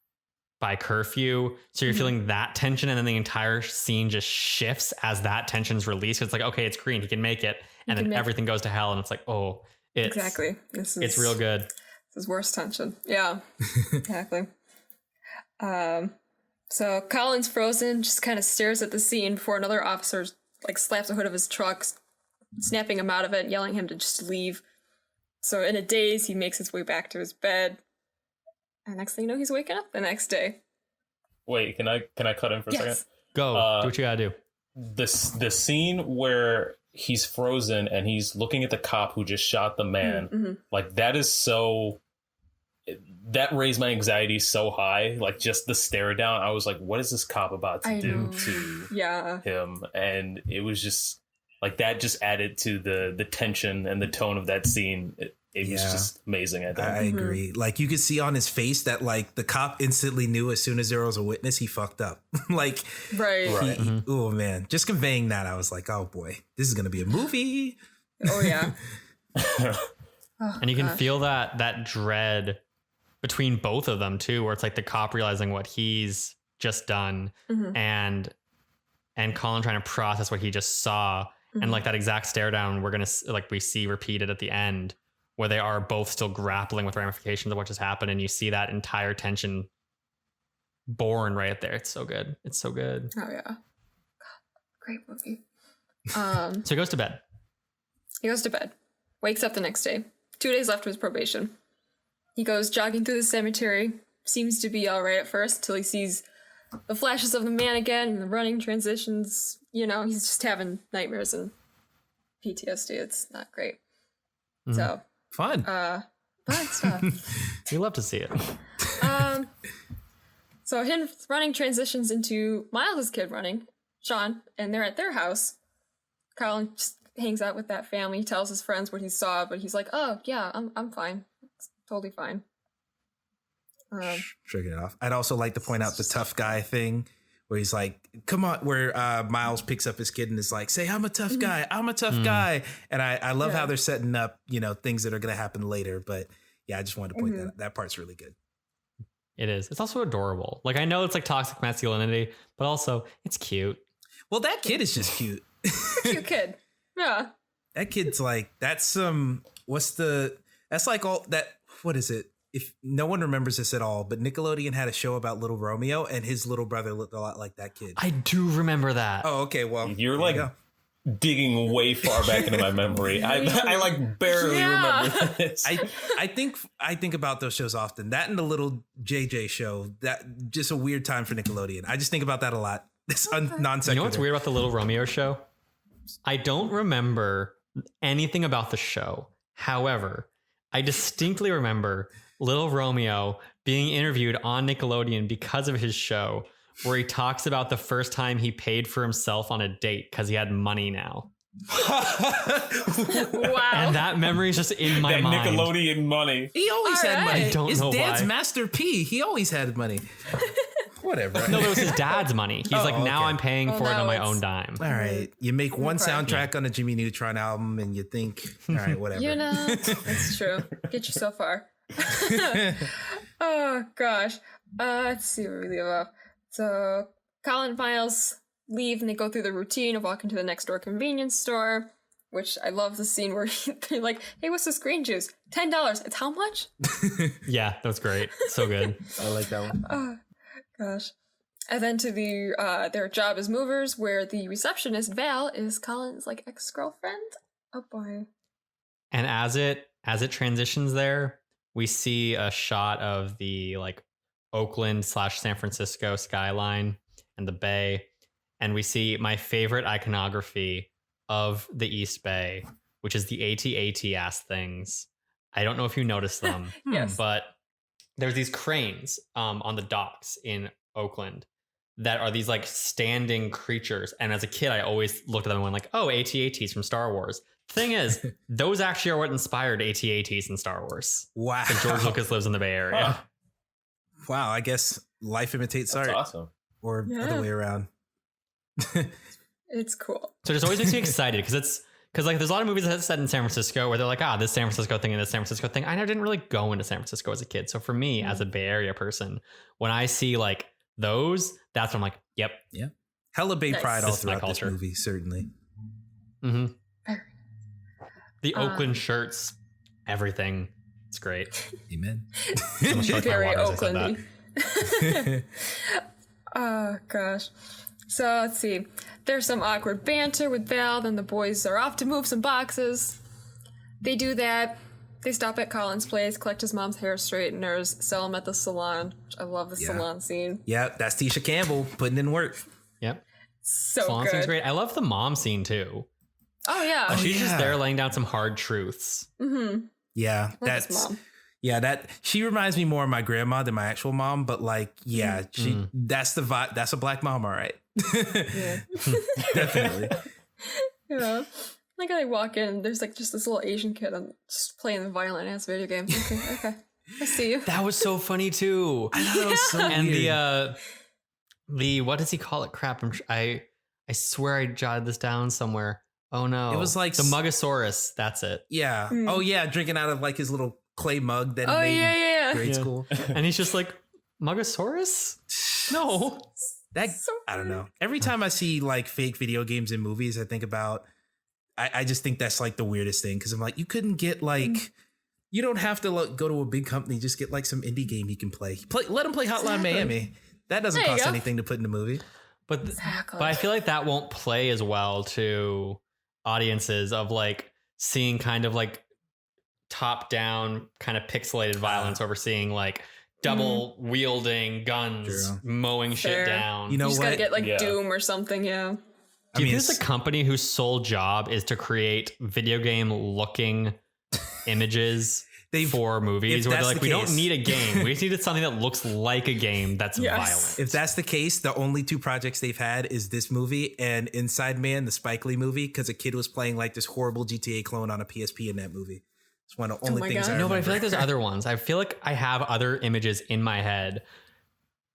by curfew. So you're feeling that tension, and then the entire scene just shifts as that tension's released. It's like, okay, it's green. He can make it. And then everything goes to hell. And it's like, oh, exactly. It's real good. This is worse tension. Yeah, exactly. So Colin's frozen, just kind of stares at the scene before another officer like slaps the hood of his truck, snapping him out of it, yelling at him to just leave. So in a daze, he makes his way back to his bed. And next thing you know, he's waking up the next day. Wait, can I cut in for a second? Go. Do what you gotta do. The scene where he's frozen and he's looking at the cop who just shot the man, like that is so... That raised my anxiety so high. Like just the stare down, I was like, what is this cop about to do to him? And it was just like that just added to the tension and the tone of that scene. It was just amazing. I think. I agree. Like you could see on his face that like the cop instantly knew as soon as there was a witness, he fucked up. Like, right. Oh man, just conveying that, I was like, oh boy, this is gonna be a movie. Oh yeah. And you can feel that dread between both of them too, where it's like the cop realizing what he's just done, and Colin trying to process what he just saw, and like that exact stare down we see repeated at the end, where they are both still grappling with ramifications of what just happened, and you see that entire tension born right there. It's so good. It's so good. Oh yeah, great movie. So he goes to bed. Wakes up the next day. 2 days left of his probation. He goes jogging through the cemetery. Seems to be all right at first until he sees the flashes of the man again and the running transitions. You know, he's just having nightmares and PTSD. It's not great. So fun stuff. We love to see it. So him running transitions into Miles' kid running, Sean, and they're at their house. Colin just hangs out with that family. He tells his friends what he saw, but he's like, "Oh yeah, I'm fine. It's totally fine." Shrugging it off. I'd also like to point out the tough guy thing, where he's like, "Come on," where Miles picks up his kid and is like, "Say, I'm a tough guy. I'm a tough guy." And I love how they're setting up, things that are going to happen later. But yeah, I just wanted to point that part's really good. It is. It's also adorable. Like I know it's like toxic masculinity, but also it's cute. Well, that kid is just cute. Cute kid. Yeah. That kid's like, that's that's like all that, what is it? If no one remembers this at all, but Nickelodeon had a show about Little Romeo, and his little brother looked a lot like that kid. I do remember that. Oh, okay. Well, you're like digging way far back into my memory. I like barely remember this. I think about those shows often. That and the Little JJ show. That just a weird time for Nickelodeon. I just think about that a lot. It's non-sequitur. You know what's weird about the Little Romeo show? I don't remember anything about the show. However, I distinctly remember Little Romeo being interviewed on Nickelodeon because of his show, where he talks about the first time he paid for himself on a date because he had money now. Wow. And that memory is just in my mind. Nickelodeon money. He always had money. I don't His know dad's why. Master P. He always had money. Whatever. No, it was his dad's money. He's now I'm paying for it on my own dime. All right. You make one soundtrack on a Jimmy Neutron album and you think, all right, whatever. It's true. Get you so far. Oh, gosh. Let's see where we leave off. So, Colin and Myles leave and they go through the routine of walking to the next door convenience store, which I love the scene where they're like, "Hey, what's this green juice? $10. It's how much?" Yeah, that was great. So good. I like that one. Oh, gosh. And then to their job as movers, where the receptionist, Val, is Colin's ex-girlfriend. Oh boy. And as it transitions there, we see a shot of the Oakland/San Francisco skyline and the bay. And we see my favorite iconography of the East Bay, which is the AT-AT ass things. I don't know if you noticed them. Yes. But there's these cranes on the docks in Oakland that are these standing creatures. And as a kid, I always looked at them and went oh, AT-ATs from Star Wars. Thing is, those actually are what inspired AT-ATs in Star Wars. Wow. George Lucas lives in the Bay Area. Wow. I guess life imitates art. That's awesome. Or other way around. It's cool. So it just always makes me excited because Because like there's a lot of movies that's set in San Francisco where they're like, this San Francisco thing and this San Francisco thing. I didn't really go into San Francisco as a kid. So for me, as a Bay Area person, when I see like those, that's when I'm like, yep. Yeah. Hella Bay pride all This is my throughout this culture. movie, certainly. Mm-hmm. The Oakland shirts, everything. It's great. Amen. Very Oaklandy. Oh gosh. So let's see. There's some awkward banter with Val, then the boys are off to move some boxes. They do that. They stop at Colin's place, collect his mom's hair straighteners, sell them at the salon. I love the salon scene. Yeah, that's Tisha Campbell putting in work. Yep. So Salon good. scene's great. I love the mom scene too. Oh yeah. She's just there laying down some hard truths. Mm-hmm. Yeah, Love his that's mom. yeah. That she reminds me more of my grandma than my actual mom, but like, yeah, that's the vibe. That's a black mom, all right. Yeah. Definitely. Yeah. Like I walk in, there's like just this little Asian kid just playing the violent ass video game. Okay. I see you. That was so funny too. I know, it was so And weird. the what does he call it? Crap! I swear I jotted this down somewhere. Oh no! It was like the Mugosaurus. That's it. Yeah. Oh yeah, drinking out of like his little clay mug that he Oh made yeah. in grade Yeah. school. And he's just like, Mugosaurus? No. That So I don't know. Every time I see like fake video games in movies, I think about. I just think that's like the weirdest thing because I'm like, you couldn't get like, you don't have to go to a big company. Just get like some indie game you can play. Let him play Hotline Miami. That doesn't There you cost go. anything to put in the movie. But Exactly. but I feel like that won't play as well to audiences of like seeing kind of like top down kind of pixelated violence over seeing like double wielding guns True. mowing Fair. shit down. You know You just what? gotta get like Yeah. Doom or something, yeah. I Do you mean, think there's a company whose sole job is to create video game looking images for movies if where they're that's like, the we don't case- need a game. We just needed something that looks like a game that's Yes. violent. if that's the case, the only two projects they've had is this movie and Inside Man, the Spike Lee movie, because a kid was playing like this horrible GTA clone on a PSP in that movie. It's one of the only my things God. I No, but I feel like remember. there's other ones. I feel like I have other images in my head.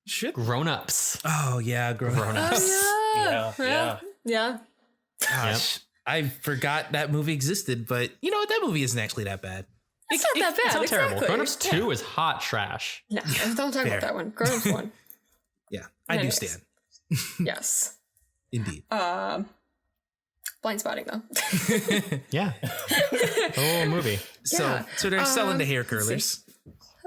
Shit. Grown-ups. Oh yeah, Grown-ups. Oh Yeah. Yeah. Gosh, I forgot that movie existed, but you know what? That movie isn't actually that bad. It's not that bad. It's not terrible. exactly. Grown-ups 2 is hot trash. No, don't talk Fair. about that one. Grown-ups 1. Yeah, I do Anyways. stand. Yes. Indeed. Blindspotting though. Yeah. Oh, movie. Yeah. So they're selling the hair curlers.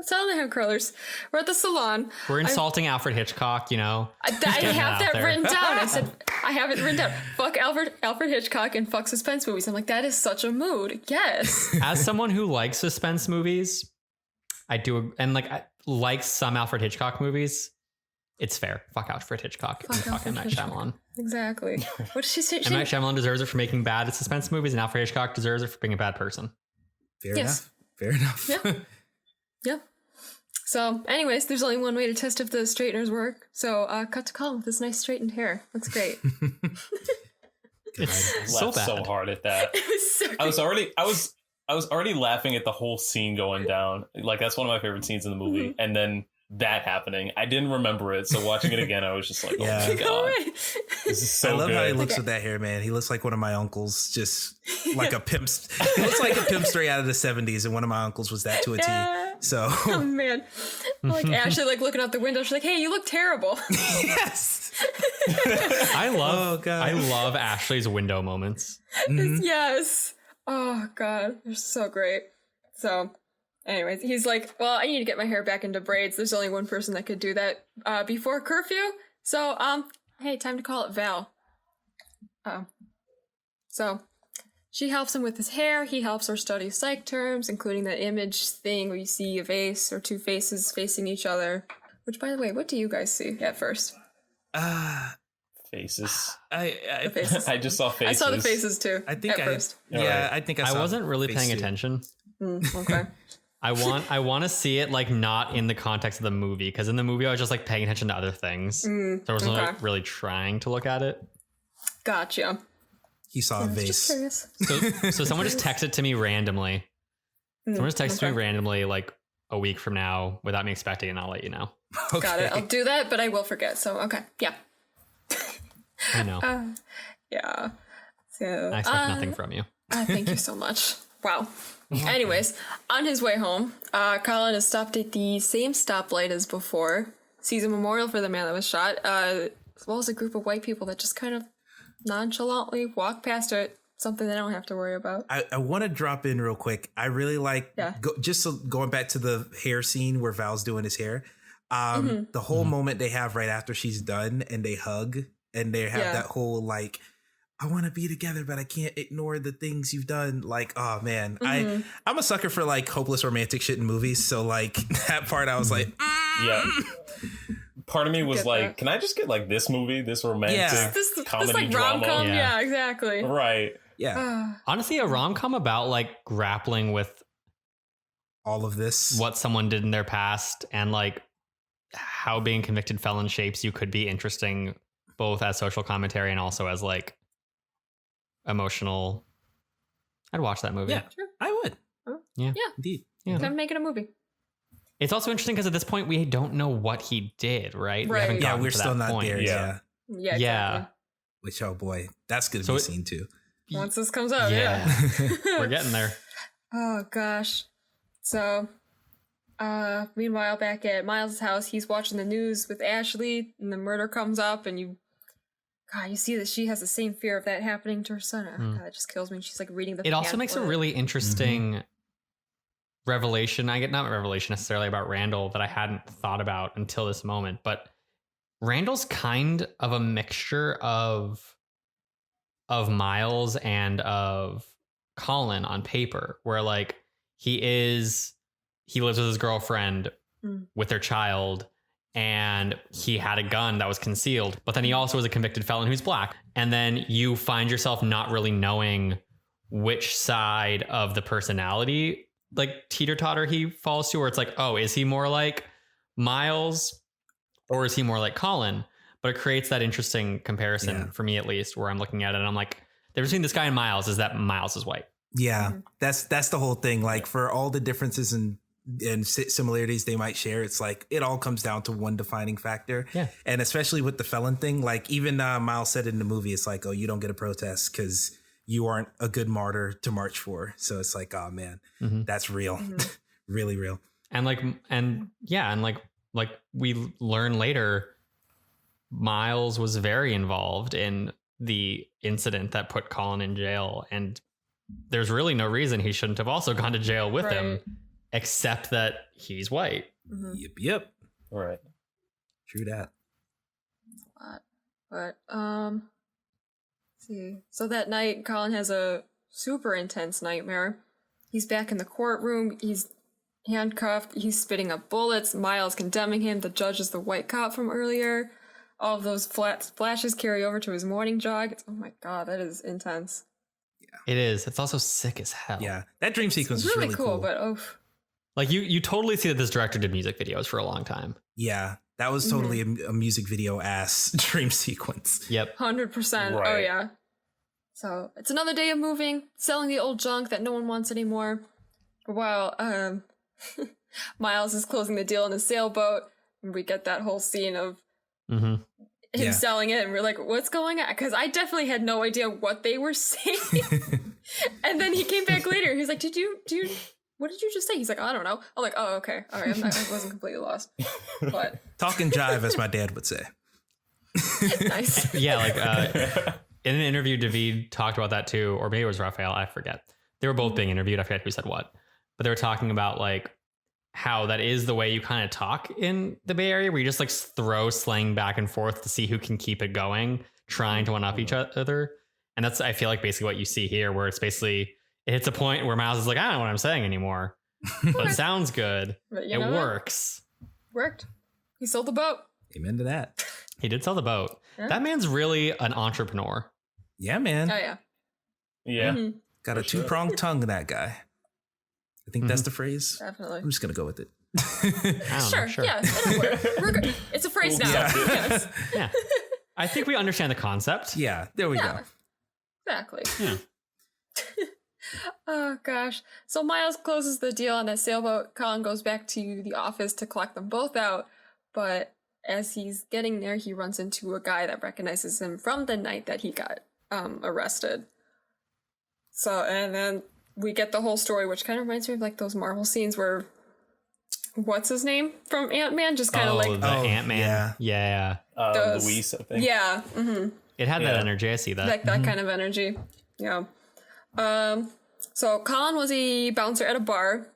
Selling the hair curlers. We're at the salon. We're insulting Alfred Hitchcock, you know. I getting have it that out there. written down. I said I have it written down. Fuck Alfred Hitchcock and fuck suspense movies. I'm like, that is such a mood. Yes. As someone who likes suspense movies, I do, and like I like some Alfred Hitchcock movies. It's fair. Fuck Alfred Hitchcock and fuck M. Night Shyamalan. Exactly. What did she say? M. Night Shyamalan deserves it for making bad suspense movies, and Alfred Hitchcock deserves it for being a bad person. Fair Yes. enough. Fair enough. Yeah. Yeah. So, anyways, there's only one way to test if the straighteners work. So, cut to Colin with this nice straightened hair. Looks great. It's so Laughed bad. so hard at that. It was so I was already laughing at the whole scene going down. Like that's one of my favorite scenes in the movie. And then that happening, I didn't remember it. So watching it again, I was just like, oh Yeah. my Go god, away. this is so I love good. how he looks with that hair, man. He looks like one of my uncles, just like a pimp. He looks like a pimp straight out of the 70s, and one of my uncles was that to a T. Yeah. So, Oh man. Like Ashley like looking out the window, she's like, hey, you look terrible. yes. I love, Oh, God. I love Ashley's window moments. Yes. Oh god. They're so great. So anyways, he's like, well, I need to get my hair back into braids. There's only one person that could do that before curfew. So, hey, time to call it Val. So she helps him with his hair. He helps her study psych terms, including that image thing where you see a vase or two faces facing each other. Which, by the way, what do you guys see at first? Faces. The faces. I just saw faces. I saw the faces too. I think at first. yeah, I think I I saw wasn't really face paying too. attention. Okay. I want to see it like not in the context of the movie, because in the movie I was just like paying attention to other things, so I wasn't okay. like, really trying to look at it. Gotcha. He saw a Just vase. curious. So someone just texted to me randomly. Someone just texted me okay. randomly like a week from now without me expecting, and I'll let you know. Okay. Got it. I'll do that, but I will forget. So okay. Yeah. I know. Yeah. So I expect nothing from you. Thank you so much. Wow. Anyways, on his way home, Colin is stopped at the same stoplight as before, sees a memorial for the man that was shot, as well as a group of white people that just kind of nonchalantly walk past it. Something they don't have to worry about. I want to drop in real quick. I really like, going back to the hair scene where Val's doing his hair. The whole moment they have right after she's done and they hug and they have that whole like, I want to be together, but I can't ignore the things you've done. Like, oh man, I'm a sucker for like hopeless romantic shit in movies. So like that part, I was like, yeah. Part of me was like, that. Can I just get like this movie, this romantic comedy like drama? Rom-com? Yeah, exactly. Right. Yeah. Honestly, a rom-com about like grappling with all of this, what someone did in their past, and like how being convicted felon shapes you could be interesting, both as social commentary and also as like emotional. I'd watch that movie. Yeah, sure. I would. Yeah, indeed. Yeah, I'm making a movie. It's also interesting because at this point we don't know what he did, right? Right. We're still not point. there. Yeah. Exactly. Which, oh boy, that's gonna be seen too. Once this comes out, we're getting there. Oh gosh. So, meanwhile, back at Miles' house, he's watching the news with Ashley, and the murder comes up, and you see that she has the same fear of that happening to her son. Oh, God, that just kills me. She's like reading the. It also makes a really interesting revelation. I get not a revelation necessarily about Randall that I hadn't thought about until this moment, but Randall's kind of a mixture of Myles and of Colin on paper, where like he lives with his girlfriend with their child, and he had a gun that was concealed, but then he also was a convicted felon who's black. And then you find yourself not really knowing which side of the personality like teeter-totter he falls to, where it's like, oh, is he more like Myles or is he more like Colin? But it creates that interesting comparison for me, at least, where I'm looking at it and I'm like, the difference between this guy and Myles is that Myles is white. Yeah, that's the whole thing. Like for all the differences and similarities they might share, it's like it all comes down to one defining factor. Yeah, and especially with the felon thing, like even Myles said in the movie, it's like, oh, you don't get a protest because you aren't a good martyr to march for. So it's like, oh man, that's real, really real. And like we learn later, Myles was very involved in the incident that put Colin in jail, and there's really no reason he shouldn't have also gone to jail with him, except that he's white. Yep. All right. True that. But let's see. So that night, Colin has a super intense nightmare. He's back in the courtroom. He's handcuffed. He's spitting up bullets. Myles condemning him. The judge is the white cop from earlier. All of those flashes carry over to his morning jog. Oh my God, that is intense. It is. It's also sick as hell. Yeah, that dream sequence is really cool. But like you totally see that this director did music videos for a long time. Yeah, that was totally a music video ass dream sequence. Yep, 100%. Right. Oh yeah. So it's another day of moving, selling the old junk that no one wants anymore. While Myles is closing the deal in a sailboat, and we get that whole scene of him selling it, and we're like, what's going on? Because I definitely had no idea what they were saying. And then he came back later. He's like, what did you just say? He's like, I don't know. I'm like, oh, okay. All right. I wasn't completely lost. But talking jive, as my dad would say. Nice. Yeah, like in an interview, David talked about that too, or maybe it was Raphael, I forget. They were both being interviewed. I forget who said what. But they were talking about like how that is the way you kind of talk in the Bay Area, where you just like throw slang back and forth to see who can keep it going, trying to one-up each other. And that's, I feel like, basically what you see here, where it's basically, it hits a point where Myles is like, I don't know what I'm saying anymore, but it sounds good. But it works. Worked. He sold the boat. Amen to that. He did sell the boat. Yeah. That man's really an entrepreneur. Yeah, man. Oh, yeah. Yeah. Got a two-pronged tongue, that guy. I think that's the phrase. Definitely. I'm just going to go with it. Sure. Yeah, it'll work. We're good. It's a phrase now. Yeah. Yes. Yeah. I think we understand the concept. Yeah, there we go. Exactly. Yeah. Oh, gosh. So Myles closes the deal on that sailboat. Colin goes back to the office to collect them both out. But as he's getting there, he runs into a guy that recognizes him from the night that he got arrested. So, and then we get the whole story, which kind of reminds me of like those Marvel scenes where what's his name from Ant-Man just kind of like the Ant-Man. Yeah. Luis, I think. Yeah. It had that energy. I see that. Like that kind of energy. Yeah. So Colin was a bouncer at a bar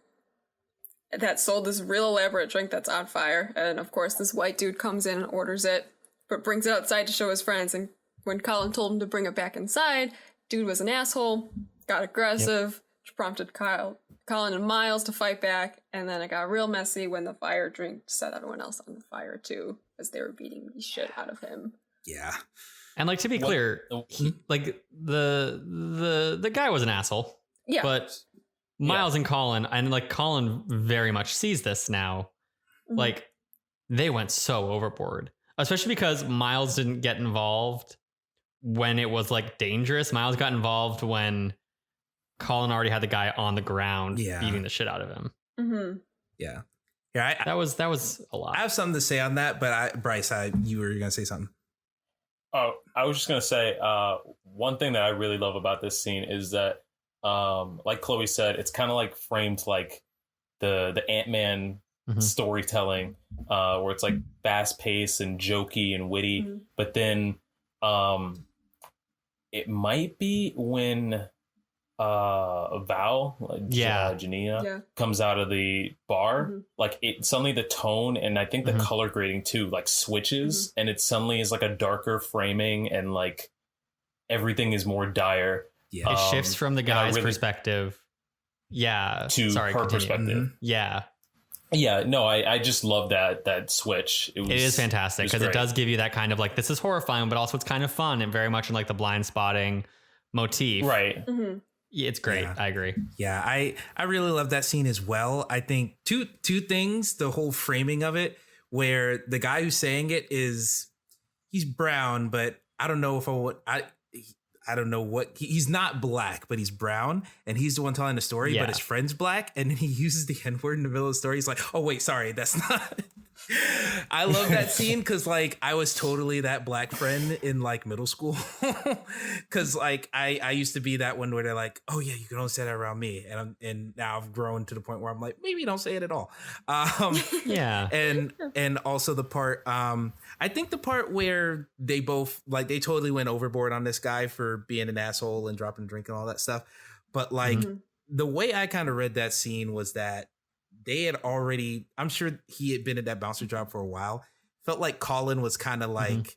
that sold this real elaborate drink that's on fire. And of course, this white dude comes in and orders it, but brings it outside to show his friends. And when Colin told him to bring it back inside, dude was an asshole, got aggressive, which prompted Colin and Myles to fight back. And then it got real messy when the fire drink set everyone else on fire too, as they were beating the shit out of him. Yeah. And like, to be clear, like the guy was an asshole. Yeah. But Myles and Colin, and like Colin very much sees this now. Like, they went so overboard, especially because Myles didn't get involved when it was like dangerous. Myles got involved when Colin already had the guy on the ground beating the shit out of him. Yeah. That was a lot. I have something to say on that, but Bryce, you were gonna say something. Oh, I was just gonna say one thing that I really love about this scene is that, like Chloe said, it's kind of like framed like the Ant-Man storytelling, where it's like fast paced and jokey and witty, but then it might be when Val, Jania, comes out of the bar, like it suddenly the tone and I think the color grading too like switches, and it suddenly is like a darker framing and like everything is more dire. Yeah, it shifts from the guy's perspective. Yeah, to her perspective. Yeah. No, I just love that switch. It is fantastic because it does give you that kind of like, this is horrifying, but also it's kind of fun and very much in like the Blindspotting motif. Right. Yeah, it's great. I agree. Yeah, I really love that scene as well. I think two things, the whole framing of it, where the guy who's saying it he's brown, but I don't know if I don't know what he's not black, but he's brown, and he's the one telling the story, but his friend's black, and then he uses the N-word in the middle of the story. He's like, oh wait, sorry, that's not. I love that scene because like I was totally that black friend in like middle school, because like I used to be that one where they're like, oh yeah, you can only say that around me, and now I've grown to the point where I'm like, maybe don't say it at all. And also the part I think the part where they both like they totally went overboard on this guy for being an asshole and dropping a drink and all that stuff, but like the way I kind of read that scene was that they had already, I'm sure he had been at that bouncer job for a while. Felt like Colin was kind of like,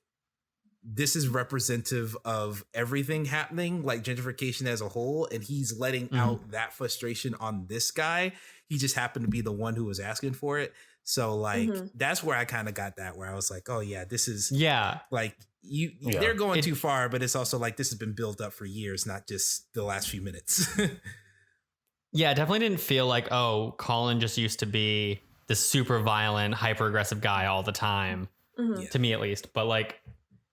this is representative of everything happening, like gentrification as a whole. And he's letting out that frustration on this guy. He just happened to be the one who was asking for it. So like, that's where I kind of got that, where I was like, oh yeah, this is like they're going too far, but it's also like, this has been built up for years, not just the last few minutes. Yeah, it definitely didn't feel like, oh, Colin just used to be this super violent, hyper aggressive guy all the time, to me at least. But like,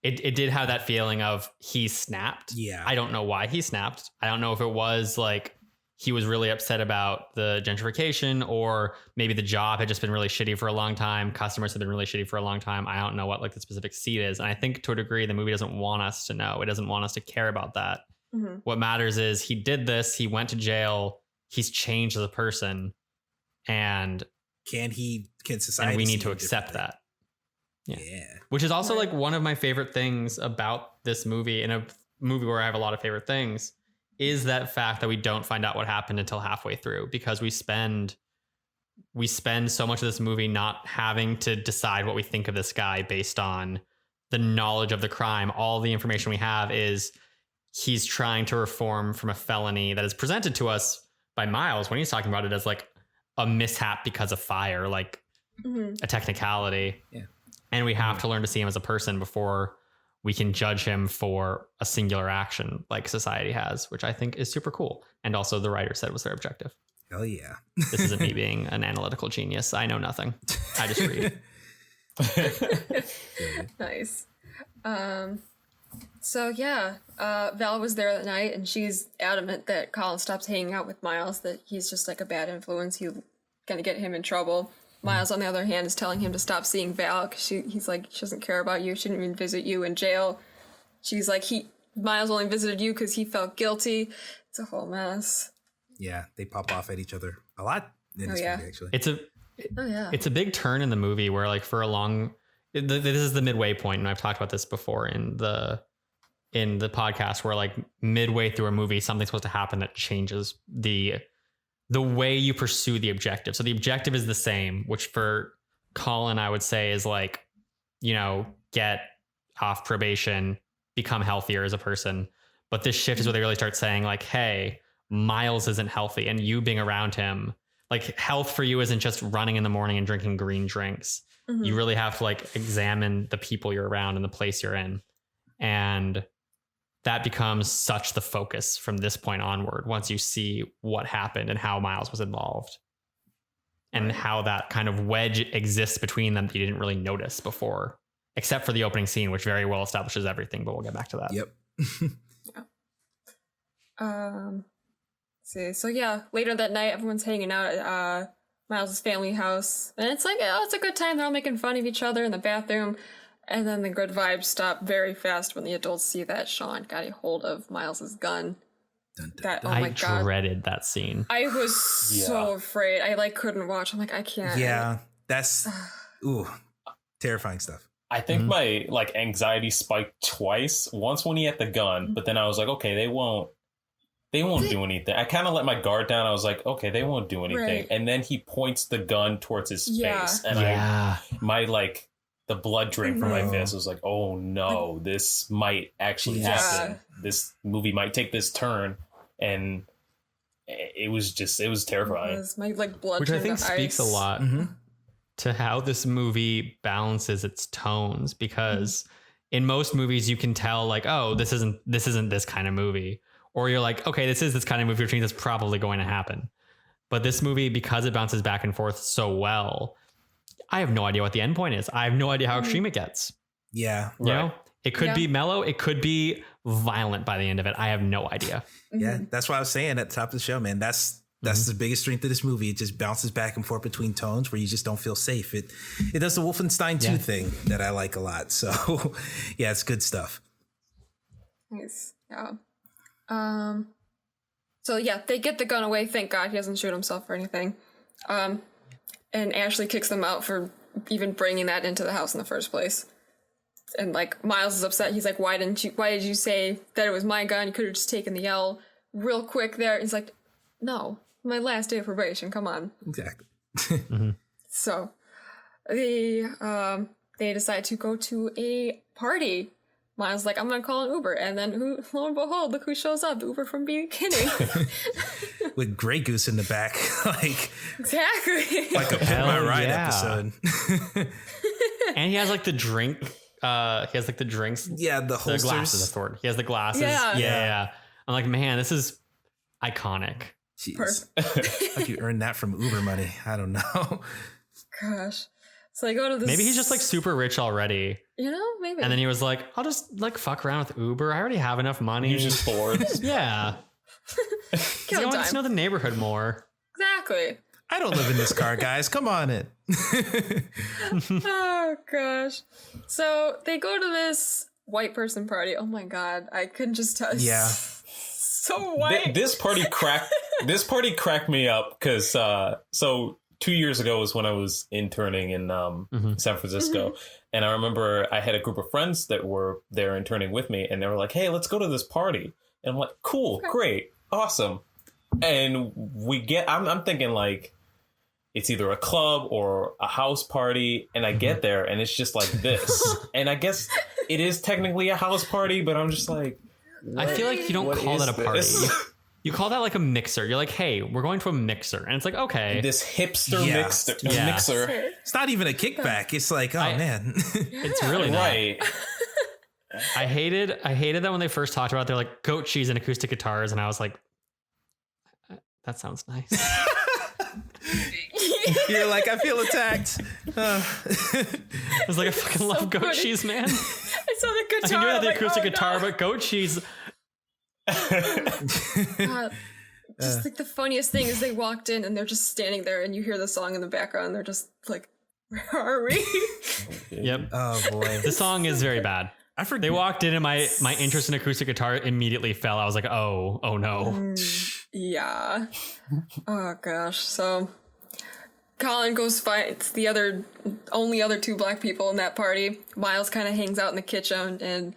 it did have that feeling of he snapped. Yeah. I don't know why he snapped. I don't know if it was like he was really upset about the gentrification, or maybe the job had just been really shitty for a long time. Customers have been really shitty for a long time. I don't know what like the specific seed is. And I think to a degree, the movie doesn't want us to know. It doesn't want us to care about that. What matters is he did this. He went to jail. He's changed as a person, and can society, and we need to accept that. Yeah. Which is also like one of my favorite things about this movie, in a movie where I have a lot of favorite things, is that fact that we don't find out what happened until halfway through, because we spend so much of this movie not having to decide what we think of this guy based on the knowledge of the crime. All the information we have is he's trying to reform from a felony that is presented to us by Myles when he's talking about it as like a mishap because of fire, like a technicality. Yeah. And we have to learn to see him as a person before we can judge him for a singular action like society has, which I think is super cool. And also the writer said was their objective. Hell yeah. This isn't me being an analytical genius. I know nothing. I just read. Nice. So yeah, Val was there that night, and she's adamant that Colin stops hanging out with Myles, that he's just like a bad influence. He's gonna get him in trouble. Myles, on the other hand, is telling him to stop seeing Val because he's like, she doesn't care about you. She didn't even visit you in jail. She's like, Miles only visited you because he felt guilty. It's a whole mess. Yeah, they pop off at each other a lot in this movie, actually. It's a big turn in the movie where like for a long, this is the midway point, and I've talked about this before in the podcast, where like midway through a movie, something's supposed to happen that changes the way you pursue the objective. So the objective is the same, which for Colin, I would say is like, you know, get off probation, become healthier as a person. But this shift is where they really start saying like, hey, Myles isn't healthy, and you being around him, like health for you isn't just running in the morning and drinking green drinks. Mm-hmm. You really have to like examine the people you're around and the place you're in. And that becomes such the focus from this point onward, once you see what happened and how Myles was involved and how that kind of wedge exists between them that you didn't really notice before, except for the opening scene, which very well establishes everything, but we'll get back to that. Yep. So yeah, later that night, everyone's hanging out at Miles' family house, and it's like, oh, it's a good time. They're all making fun of each other in the bathroom, and then the good vibes stop very fast when the adults see that Sean got a hold of Miles' gun. Dun, dun, dun. Oh my I God. dreaded that scene. I was so afraid. I like couldn't watch. I'm like, I can't. Yeah, that's terrifying stuff. I think my like anxiety spiked twice. Once when he had the gun, but then I was like, okay, they won't do anything. I kind of let my guard down. I was like, okay, they won't do anything. Right. And then he points the gun towards his face, and the blood drained from my face. I was like, oh no, this might actually happen. This movie might take this turn, and it was terrifying. My like blood, which I think speaks a lot to how this movie balances its tones, because in most movies you can tell like, oh, this isn't this kind of movie. Or you're like, okay, this is this kind of movie, which means it's probably going to happen. But this movie, because it bounces back and forth so well, I have no idea what the end point is. I have no idea how extreme it gets. Yeah. You know, it could be mellow. It could be violent by the end of it. I have no idea. Yeah, that's what I was saying at the top of the show, man. That's the biggest strength of this movie. It just bounces back and forth between tones where you just don't feel safe. It does the Wolfenstein 2 thing that I like a lot. So, yeah, it's good stuff. Nice. Yeah. So yeah, they get the gun away. Thank God he doesn't shoot himself or anything. And Ashley kicks them out for even bringing that into the house in the first place. And like Myles is upset. He's like, why did you say that it was my gun? You could have just taken the L real quick there. He's like, no, my last day of probation. Come on. Exactly. So they decide to go to a party. Miles like, I'm gonna call an Uber, and then lo and behold, look who shows up, Uber from beginning. With Grey Goose in the back, like exactly, like a Pimp My Ride episode. And he has like the drink. He has like the drinks. Yeah, the holsters. The glasses, Thor. He has the glasses. Yeah. I'm like, man, this is iconic. Jeez. How'd you earn that from Uber money? I don't know. Gosh. So I go to this. Maybe he's just like super rich already. You know, maybe. And then he was like, I'll just like fuck around with Uber. I already have enough money. He's just bored. Yeah. He wants to know the neighborhood more. Exactly. I don't live in this car, guys. Come on in. Oh gosh. So they go to this white person party. Oh my God. I couldn't just tell. Yeah. So white. This party cracked me up because so 2 years ago was when I was interning in San Francisco. And I remember I had a group of friends that were there interning with me, and they were like, hey, let's go to this party. And I'm like, cool, great, awesome. And I'm thinking like, it's either a club or a house party. And I get there and it's just like this. And I guess it is technically a house party, but I'm just like, I feel like you don't call that a party. You call that like a mixer. You're like, hey, we're going to a mixer. And it's like, okay. This hipster mixer. It's not even a kickback. It's like, man. It's really right. I hated that when they first talked about it, they're like goat cheese and acoustic guitars. And I was like, that sounds nice. You're like, I feel attacked. I was like, I fucking love goat cheese, man. I saw the guitar. I can do that, the acoustic guitar, no. but goat cheese. Just like the funniest thing is they walked in and they're just standing there and you hear the song in the background and they're just like, where are we? Yep. Oh boy. The song is very bad. I forget. They walked in and my interest in acoustic guitar immediately fell. I was like, oh no. Yeah. Oh gosh. So Colin goes fights the only other two black people in that party. Myles kind of hangs out in the kitchen, and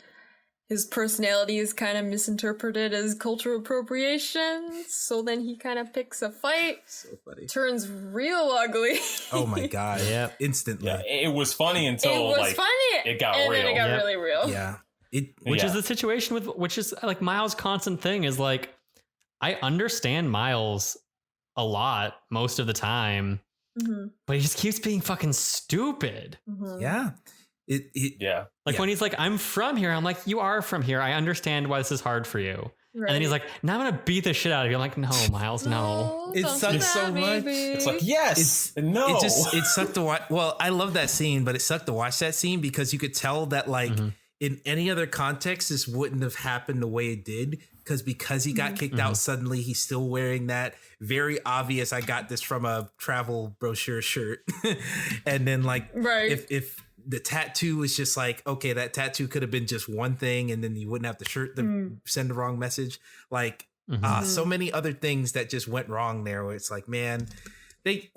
his personality is kind of misinterpreted as cultural appropriation. So then he kind of picks a fight. So funny. Turns real ugly. Oh my god! Yeah, instantly. Yeah, it was funny until it was funny. it got and real. Then it got really real. Yeah. Which is the situation which is like Myles' constant thing is like, I understand Myles a lot most of the time. But he just keeps being fucking stupid. Yeah. Like when he's like, I'm from here. I'm like, you are from here. I understand why this is hard for you. Right. And then he's like, now I'm going to beat the shit out of you. I'm like, no, Myles, no. It sucks so much. It's like, yes, no. It sucked to watch. Well, I love that scene, but it sucked to watch that scene because you could tell that like in any other context, this wouldn't have happened the way it did. Because he got kicked out suddenly, he's still wearing that very obvious, I got this from a travel brochure shirt. And then like, if the tattoo was just like, okay, that tattoo could have been just one thing, and then you wouldn't have the shirt to send the wrong message. Like so many other things that just went wrong there where it's like, man, they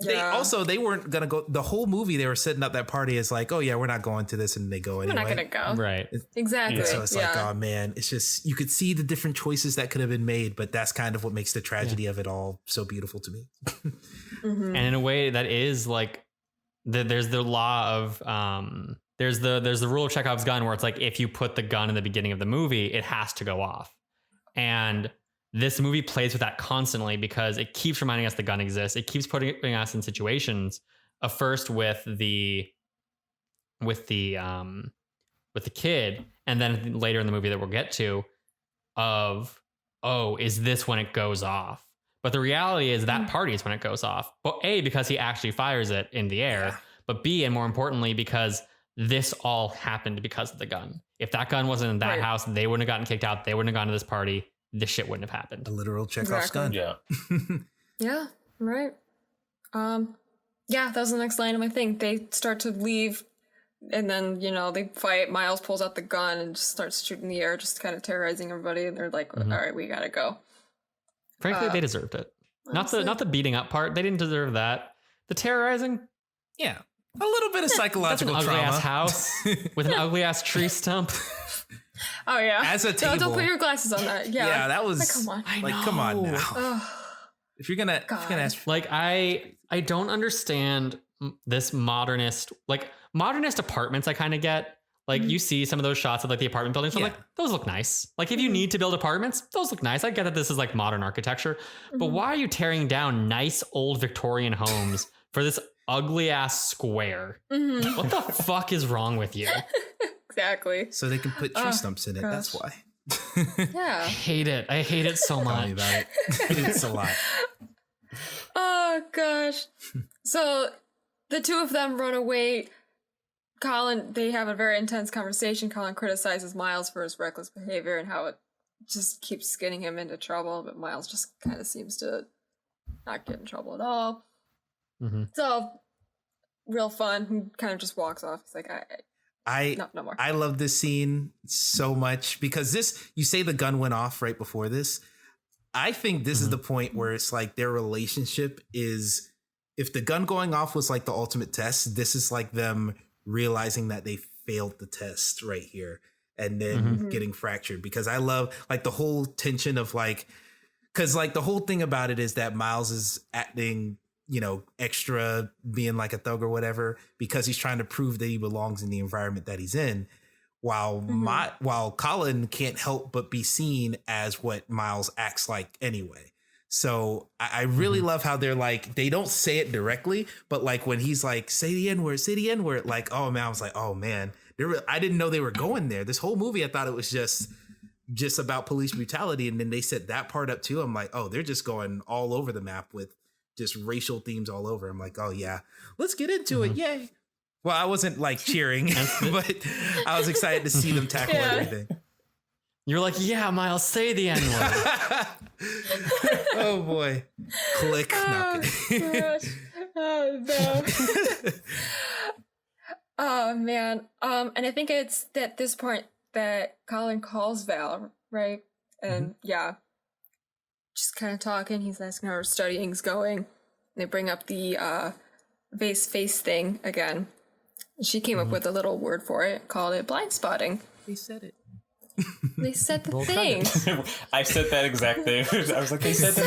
weren't going to go the whole movie. They were setting up that party as like, oh yeah, we're not going to this. And they go anyway. We're not going to go. Right. Exactly. So it's like, oh man, it's just, you could see the different choices that could have been made, but that's kind of what makes the tragedy of it all so beautiful to me. And in a way that is like, there's the law of, there's the rule of Chekhov's gun where it's like, if you put the gun in the beginning of the movie, it has to go off. And this movie plays with that constantly because it keeps reminding us the gun exists. It keeps putting us in situations. First with the kid, and then later in the movie that we'll get to, of, oh, is this when it goes off? But the reality is that party is when it goes off. But A, because he actually fires it in the air. But B, and more importantly, because this all happened because of the gun. If that gun wasn't in that house, they wouldn't have gotten kicked out. They wouldn't have gone to this party. This shit wouldn't have happened. A literal Chekhov's gun. Yeah. Yeah, right. That was the next line of my thing. They start to leave, and then, they fight. Myles pulls out the gun and just starts shooting in the air, just kind of terrorizing everybody. And they're like, all right, we gotta go. Frankly, they deserved it. Honestly. Not the beating up part. They didn't deserve that. The terrorizing. Yeah. A little bit of psychological that's an trauma. Ugly ass house with an ugly ass tree stump. Oh yeah. As a table. Don't put your glasses on that. Yeah. Yeah, that was come on now. Oh, if you're gonna ask, like I don't understand this modernist apartments. I kind of get like you see some of those shots of like the apartment buildings. I'm like, those look nice. Like if you need to build apartments, those look nice. I get that this is like modern architecture, but why are you tearing down nice old Victorian homes for this ugly ass square? What the fuck is wrong with you? Exactly. So they can put tree stumps in it. Gosh. That's why. Yeah. I hate it so much. Tell me about it. It's a lot. Oh gosh. So the two of them run away. They have a very intense conversation. Colin criticizes Myles for his reckless behavior and how it just keeps getting him into trouble, but Myles just kind of seems to not get in trouble at all. So real fun. He kind of just walks off. He's like, no more. I love this scene so much because you say the gun went off right before this. I think this is the point where it's like their relationship is, if the gun going off was like the ultimate test, this is like them realizing that they failed the test right here and then getting fractured. Because I love like the whole tension of like, because like the whole thing about it is that Myles is acting, extra, being like a thug or whatever, because he's trying to prove that he belongs in the environment that he's in, while Colin can't help but be seen as what Myles acts like anyway. So I really love how they're like, they don't say it directly, but like when he's like, say the N-word, like, oh man, I was like, oh man, I didn't know they were going there. This whole movie, I thought it was just about police brutality. And then they set that part up too. I'm like, oh, they're just going all over the map with just racial themes all over. I'm like, oh yeah, let's get into it. Yay. Well, I wasn't like cheering, but I was excited to see them tackle everything. You're like, yeah, Myles, say the N-word. Oh boy. Click. Gosh. Oh no. Oh man. And I think it's at this point that Colin calls Val, right? And just kind of talking. He's asking how her studying's going. They bring up the vase face thing again. She came up with a little word for it, called it blindspotting. They said it. They said the thing. I said that exact thing. I was like, they said the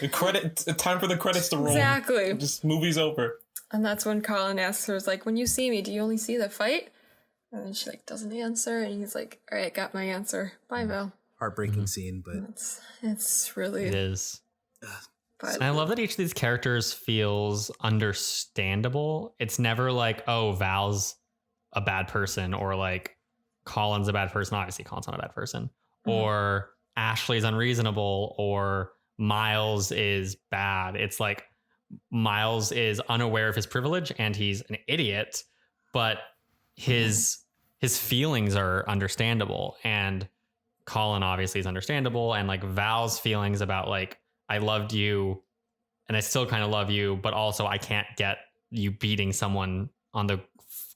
thing. Time for the credits to roll. Exactly. Just movie's over. And that's when Colin asks her, like, when you see me, do you only see the fight? And then she like doesn't answer, and he's like, all right, got my answer. Bye, Val. Heartbreaking scene, but it's really... It is. But And I love that each of these characters feels understandable. It's never like, oh, Val's a bad person, or like Colin's a bad person. Obviously, Colin's not a bad person. Or Ashley's unreasonable, or Myles is bad. It's like Myles is unaware of his privilege and he's an idiot, but his feelings are understandable. And Colin obviously is understandable. And like Val's feelings about like, I loved you and I still kind of love you, but also I can't get you beating someone on the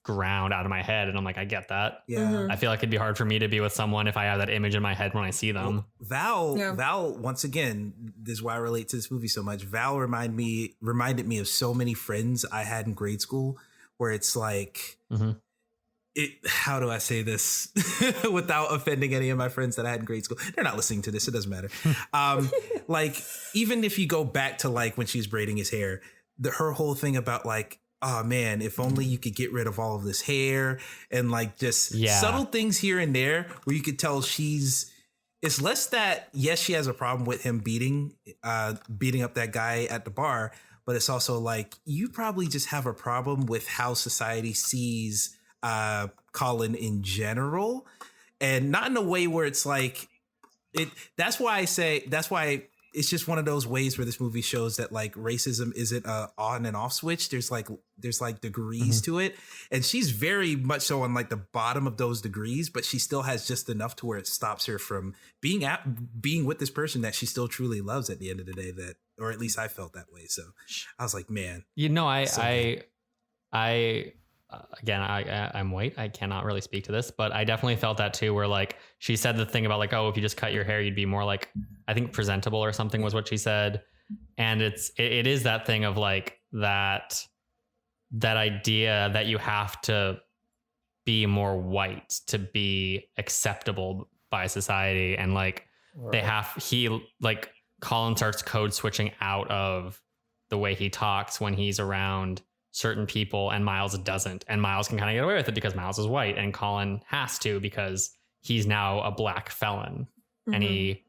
ground out of my head. And I'm like, I get that. yeah. I feel like it'd be hard for me to be with someone if I have that image in my head when I see them. Val, once again, this is why I relate to this movie so much. Val reminded me of so many friends I had in grade school, where it's like, how do I say this without offending any of my friends that I had in grade school? They're not listening to this. It doesn't matter. Like, even if you go back to like when she's braiding his hair, her whole thing about like, oh man, if only you could get rid of all of this hair, and like just subtle things here and there where you could tell it's less that, yes, she has a problem with him beating up that guy at the bar, but it's also like, you probably just have a problem with how society sees Colin in general, and not in a way where it's like that's why it's just one of those ways where this movie shows that like racism isn't a on and off switch. There's like degrees to it, and she's very much so on like the bottom of those degrees, but she still has just enough to where it stops her from being with this person that she still truly loves at the end of the day, that, or at least I felt that way. So I was like, man, again, I'm white. I cannot really speak to this, but I definitely felt that too, where like she said the thing about like, oh, if you just cut your hair, you'd be more like, I think presentable or something was what she said. And it is that thing of like that idea that you have to be more white to be acceptable by society. And like Colin starts code switching out of the way he talks when he's around certain people, and Myles doesn't, and Myles can kind of get away with it because Myles is white, and Colin has to because he's now a black felon, and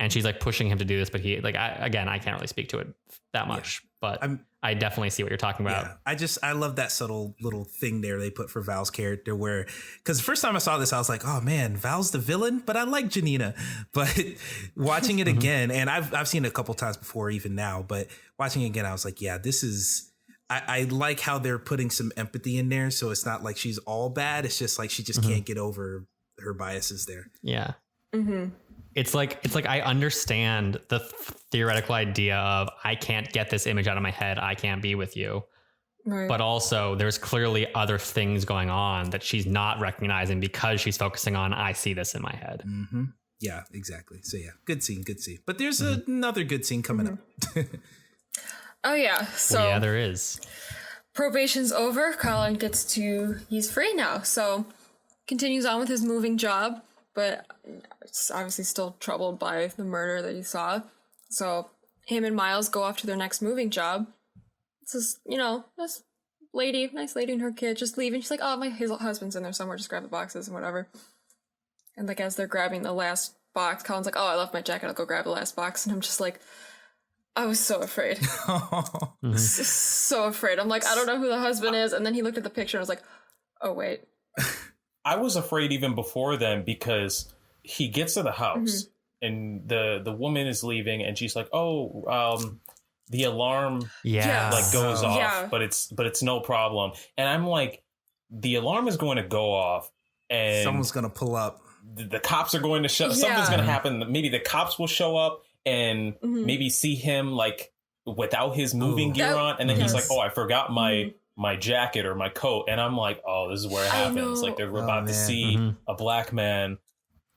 she's like pushing him to do this, but he like, I can't really speak to it that much, but I definitely see what you're talking about. I love that subtle little thing there they put for Val's character, where, because the first time I saw this, I was like, oh man, Val's the villain, but I like Janina. But watching it again, and I've seen it a couple times before even now, but watching it again, I was like, yeah, this is, I like how they're putting some empathy in there. So it's not like she's all bad. It's just like she just can't get over her biases there. Yeah. It's like I understand the theoretical idea of I can't get this image out of my head. I can't be with you. Right. But also there's clearly other things going on that she's not recognizing because she's focusing on, I see this in my head. Yeah, exactly. So yeah, good scene. But there's another good scene coming up. Oh, yeah. So yeah, there is. Probation's over. Colin he's free now. So continues on with his moving job, but it's obviously still troubled by the murder that he saw. So him and Myles go off to their next moving job. It's this, this lady, nice lady and her kid just leaving. She's like, oh, his husband's in there somewhere. Just grab the boxes and whatever. And like, as they're grabbing the last box, Colin's like, oh, I left my jacket. I'll go grab the last box. And I'm just like, I was so afraid. So afraid. I'm like, I don't know who the husband is. And then he looked at the picture and was like, oh, wait. I was afraid even before then, because he gets to the house and the woman is leaving and she's like, oh, the alarm like goes off, but it's no problem. And I'm like, the alarm is going to go off and someone's going to pull up. The cops are going to show. Something's going to happen. Maybe the cops will show up and maybe see him like without his moving gear on, and then he's like, "Oh, I forgot my my jacket or my coat, and I'm like, oh, this is where it happens. Like they're about to see a black man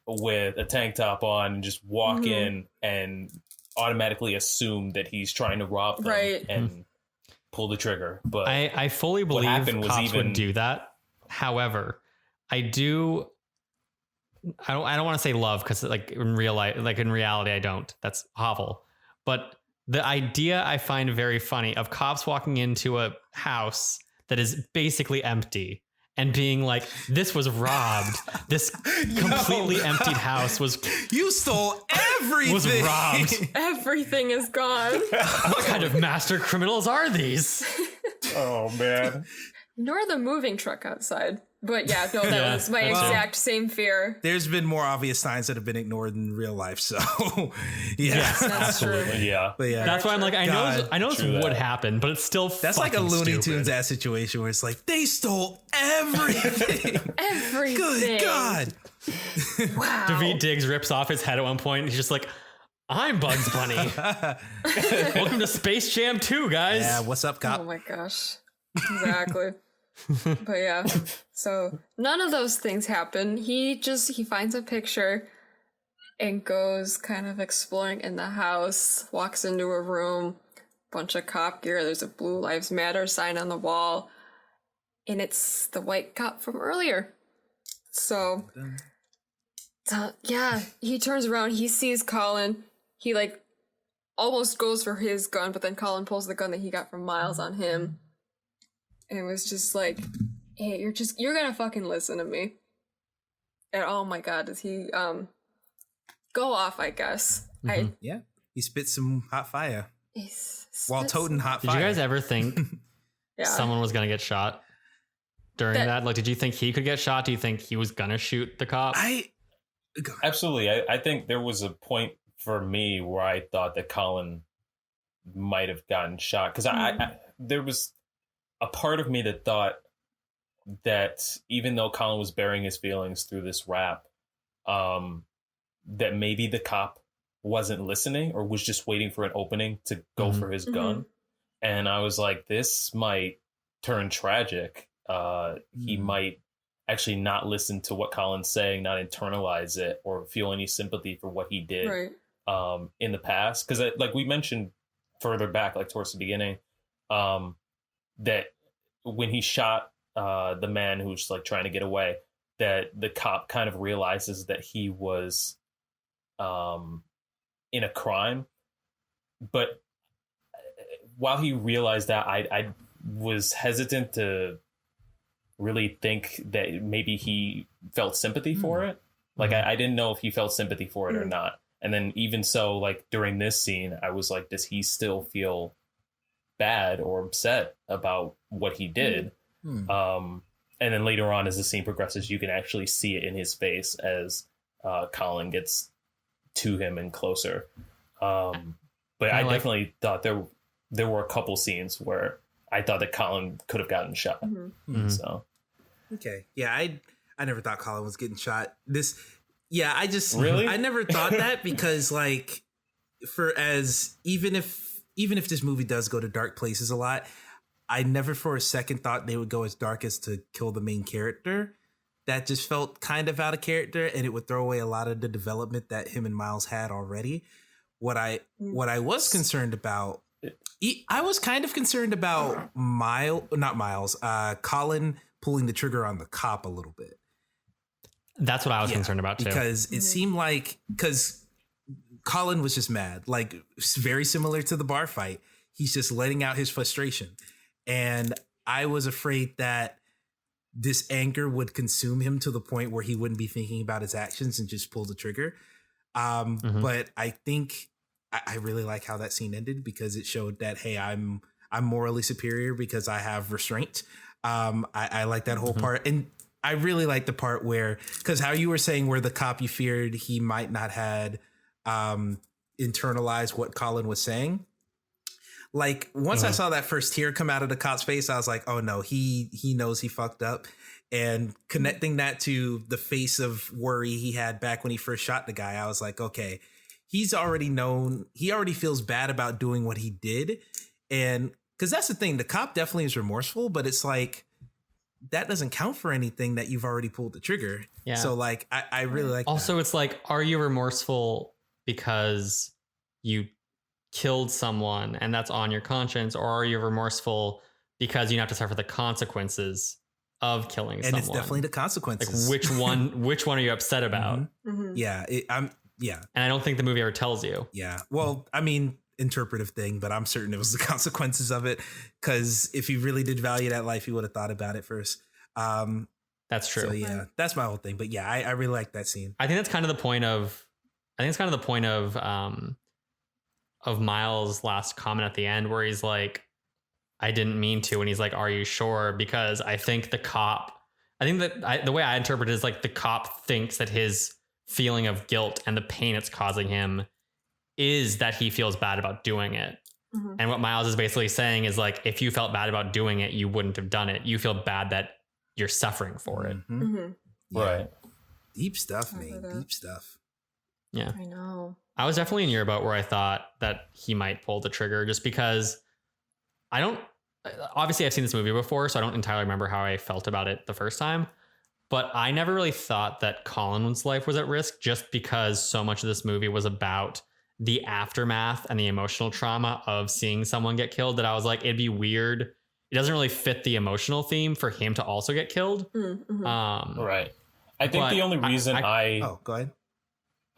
with a tank top on and just walk in and automatically assume that he's trying to rob them and pull the trigger. But I fully believe cops would do that. However, I don't want to say love, because like in real life, like in reality, I don't. That's awful. But the idea I find very funny of cops walking into a house that is basically empty and being like, this was robbed. This completely emptied house was... You stole everything. Was robbed. Everything is gone. What kind of master criminals are these? Oh, man. Nor the moving truck outside. But yeah, no, that was my exact same fear. There's been more obvious signs that have been ignored in real life, so Yes, that's true. Yeah. But yeah, that's why I'm like, I know this would happen, but it's still that's like a Looney Tunes stupid. ass situation where it's like they stole everything. Everything. Good God. Wow. Daveed Diggs rips off his head at one point and he's just like, I'm Bugs Bunny. Welcome to Space Jam 2, guys. Yeah, what's up, cop? Oh my gosh. Exactly. But yeah, so none of those things happen. He finds a picture and goes kind of exploring in the house, walks into a room, bunch of cop gear. There's a Blue Lives Matter sign on the wall, and it's the white cop from earlier. So yeah, he turns around, he sees Colin. He like almost goes for his gun, but then Colin pulls the gun that he got from Myles on him. And it was just like, hey, you're gonna fucking listen to me. And oh my God, does he go off, I guess. Yeah, he spit some hot fire while spits. toting hot Did fire. you guys ever think someone was gonna get shot during that? Like, did you think he could get shot? Do you think he was gonna shoot the cop? Absolutely. I think there was a point for me where I thought that Colin might have gotten shot, because there was a part of me that thought that even though Colin was burying his feelings through this rap, that maybe the cop wasn't listening or was just waiting for an opening to go for his gun. And I was like, this might turn tragic. He might actually not listen to what Colin's saying, not internalize it or feel any sympathy for what he did in the past. Because like we mentioned further back, like towards the beginning, that when he shot the man who's like trying to get away, that the cop kind of realizes that he was in a crime. But while he realized that, I was hesitant to really think that maybe he felt sympathy for it. Like I didn't know if he felt sympathy for it or not. And then even so, like during this scene, I was like, does he still feel bad or upset about what he did? And then later on, as the scene progresses, you can actually see it in his face as Colin gets to him and closer. But I definitely thought there were a couple scenes where I thought that Colin could have gotten shot. So okay, yeah, I never thought Colin was getting shot. I never thought that, because like even if this movie does go to dark places a lot, I never for a second thought they would go as dark as to kill the main character. That just felt kind of out of character, and it would throw away a lot of the development that him and Myles had already. What I was concerned about, I was kind of concerned about Colin pulling the trigger on the cop a little bit. That's what I was concerned about too. Because it seemed like, because Colin was just mad, like very similar to the bar fight. He's just letting out his frustration. And I was afraid that this anger would consume him to the point where he wouldn't be thinking about his actions and just pull the trigger. But I think I really like how that scene ended, because it showed that, hey, I'm morally superior because I have restraint. I like that whole part. And I really like the part where, because how you were saying where the cop you feared he might not had internalized what Colin was saying. Like once I saw that first tear come out of the cop's face, I was like, oh no, he knows he fucked up. And connecting that to the face of worry he had back when he first shot the guy, I was like, okay, he already feels bad about doing what he did. And because that's the thing. The cop definitely is remorseful, but it's like that doesn't count for anything that you've already pulled the trigger. Yeah. So like, I really like. Also, that. it's like, are you remorseful because you killed someone and that's on your conscience, or are you remorseful because you have to suffer the consequences of killing someone? And it's definitely the consequences. Like which one are you upset about? Yeah, yeah. And I don't think the movie ever tells you. Yeah. Well, I mean, interpretive thing, but I'm certain it was the consequences of it. Because if he really did value that life, he would have thought about it first. That's true. So yeah, that's my whole thing. But yeah, I really like that scene. I think that's kind of the point of. Of Myles' last comment at the end, where he's like, "I didn't mean to," and he's like, "Are you sure?" Because I think the way I interpret it is like the cop thinks that his feeling of guilt and the pain it's causing him is that he feels bad about doing it. And what Myles is basically saying is like, if you felt bad about doing it, you wouldn't have done it. You feel bad that you're suffering for it. Yeah. Right. Deep stuff, man. Deep stuff. Yeah. I know. I was definitely in your boat where I thought that he might pull the trigger, just because obviously I've seen this movie before, so I don't entirely remember how I felt about it the first time. But I never really thought that Colin's life was at risk, just because so much of this movie was about the aftermath and the emotional trauma of seeing someone get killed, that I was like, it'd be weird. It doesn't really fit the emotional theme for him to also get killed. Right. I think the only reason Oh, go ahead.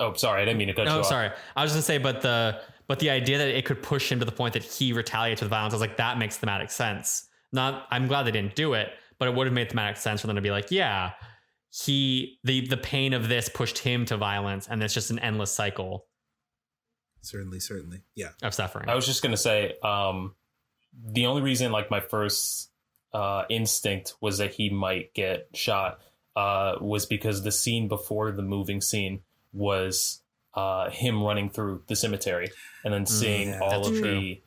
Oh, sorry. I didn't mean to cut you off. Sorry. I was going to say, but the idea that it could push him to the point that he retaliates with violence, I was like, that makes thematic sense. I'm glad they didn't do it, but it would have made thematic sense for them to be like, yeah, the pain of this pushed him to violence, and it's just an endless cycle. Certainly. Yeah. Of suffering. I was just going to say, the only reason, like, my first instinct was that he might get shot was because the scene before the moving scene was him running through the cemetery and then seeing all of the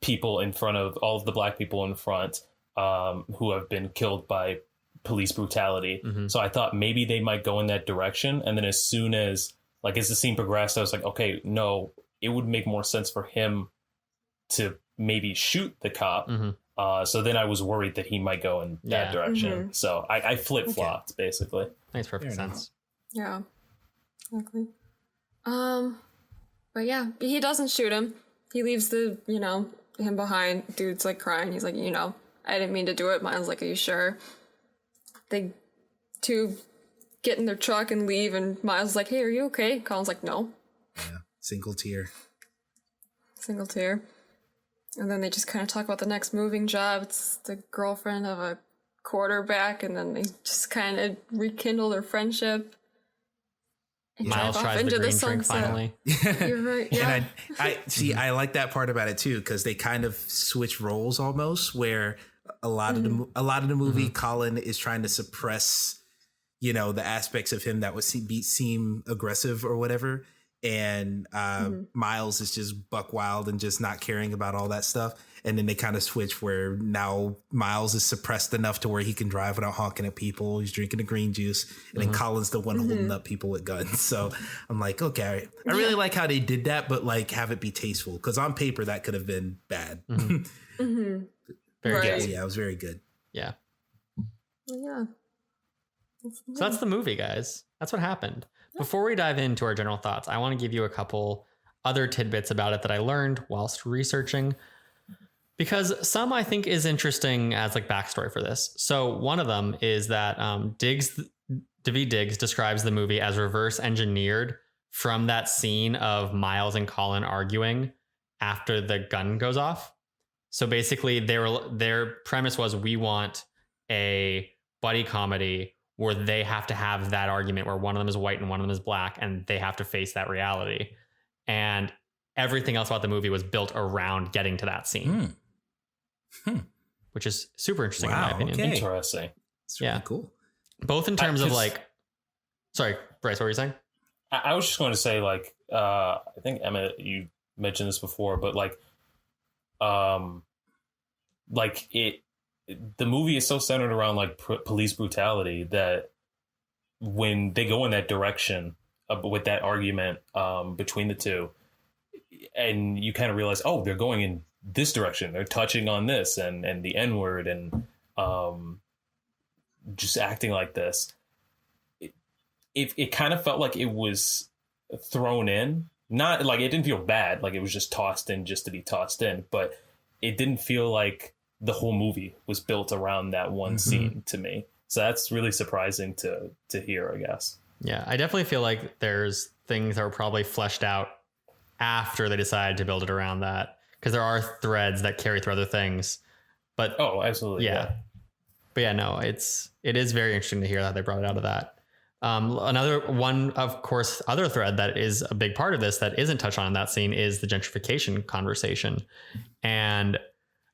people in front of all of the black people in front who have been killed by police brutality. So I thought maybe they might go in that direction. And then as soon as the scene progressed, I was like, okay, no, it would make more sense for him to maybe shoot the cop. So then I was worried that he might go in that direction. So I flip-flopped, basically. Makes perfect sense. Yeah, exactly. But yeah, he doesn't shoot him. He leaves him behind. Dude's like crying. He's like, I didn't mean to do it. Miles like, are you sure? They two get in their truck and leave, and Miles is like, hey, are you okay? Colin's like, no. Yeah, single tear. And then they just kind of talk about the next moving job. It's the girlfriend of a quarterback, and then they just kind of rekindle their friendship. Miles tries the green drink finally. You're right. Yeah. And I see. I like that part about it too, because they kind of switch roles almost. Where a lot of the movie, Colin is trying to suppress, the aspects of him that would seem aggressive or whatever, and Miles is just buck wild and just not caring about all that stuff. And then they kind of switch where now Miles is suppressed enough to where he can drive without honking at people. He's drinking the green juice. And then Colin's the one holding up people with guns. So I'm like, okay, I really like how they did that, but have it be tasteful. Because on paper, that could have been bad. Very good. Yeah, it was very good. Yeah. Yeah. So that's the movie, guys. That's what happened. Before we dive into our general thoughts, I want to give you a couple other tidbits about it that I learned whilst researching, because some I think is interesting as backstory for this. So one of them is that Daveed Diggs describes the movie as reverse engineered from that scene of Miles and Colin arguing after the gun goes off. So basically their premise was, we want a buddy comedy where they have to have that argument where one of them is white and one of them is black, and they have to face that reality. And everything else about the movie was built around getting to that scene. Which is super interesting in my opinion. Okay. Interesting. It's really cool. Both in terms of sorry, Bryce, what were you saying? I was just going to say, I think Emmett, you mentioned this before, but the movie is so centered around police brutality that when they go in that direction with that argument between the two, and you kind of realize, oh, they're going in this direction. They're touching on this and the N-word and just acting like this. It kind of felt like it was thrown in. Not like it didn't feel bad, like it was just tossed in just to be tossed in, but it didn't feel like the whole movie was built around that one scene to me. So that's really surprising to hear, I guess. Yeah, I definitely feel like there's things that were probably fleshed out after they decided to build it around that, because there are threads that carry through other things. But absolutely. Yeah. But yeah, no, it is very interesting to hear that they brought it out of that. Another one, of course, other thread that is a big part of this that isn't touched on in that scene is the gentrification conversation. And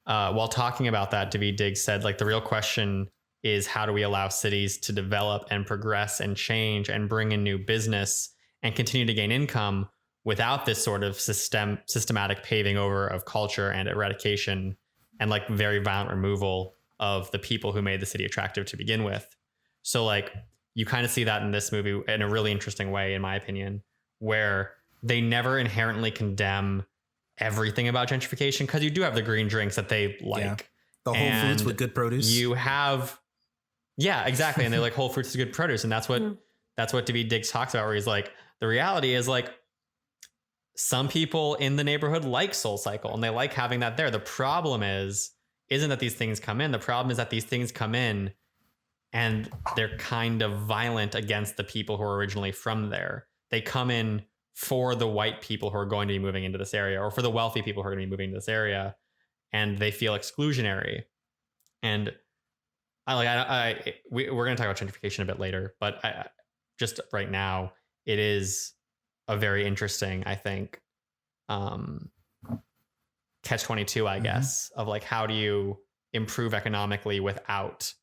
while talking about that, Daveed Diggs said, like, the real question is, how do we allow cities to develop and progress and change and bring in new business and continue to gain income without this sort of systematic paving over of culture and eradication and like very violent removal of the people who made the city attractive to begin with. So like, you kind of see that in this movie in a really interesting way, in my opinion, where they never inherently condemn everything about gentrification, because you do have the green drinks that they like. Yeah. The Whole Foods with good produce. You have, yeah, exactly. And they're like, Whole Foods is good produce. And that's what Daveed Diggs talks about, where he's like, the reality is like, some people in the neighborhood like SoulCycle and they like having that there. The problem isn't that these things come in. The problem is that these things come in and they're kind of violent against the people who are originally from there. They come in for the white people who are going to be moving into this area, or for the wealthy people who are going to be moving to this area, and they feel exclusionary. And we're going to talk about gentrification a bit later, but just right now, it is a very interesting, I think, catch-22, I guess, of like, how do you improve economically without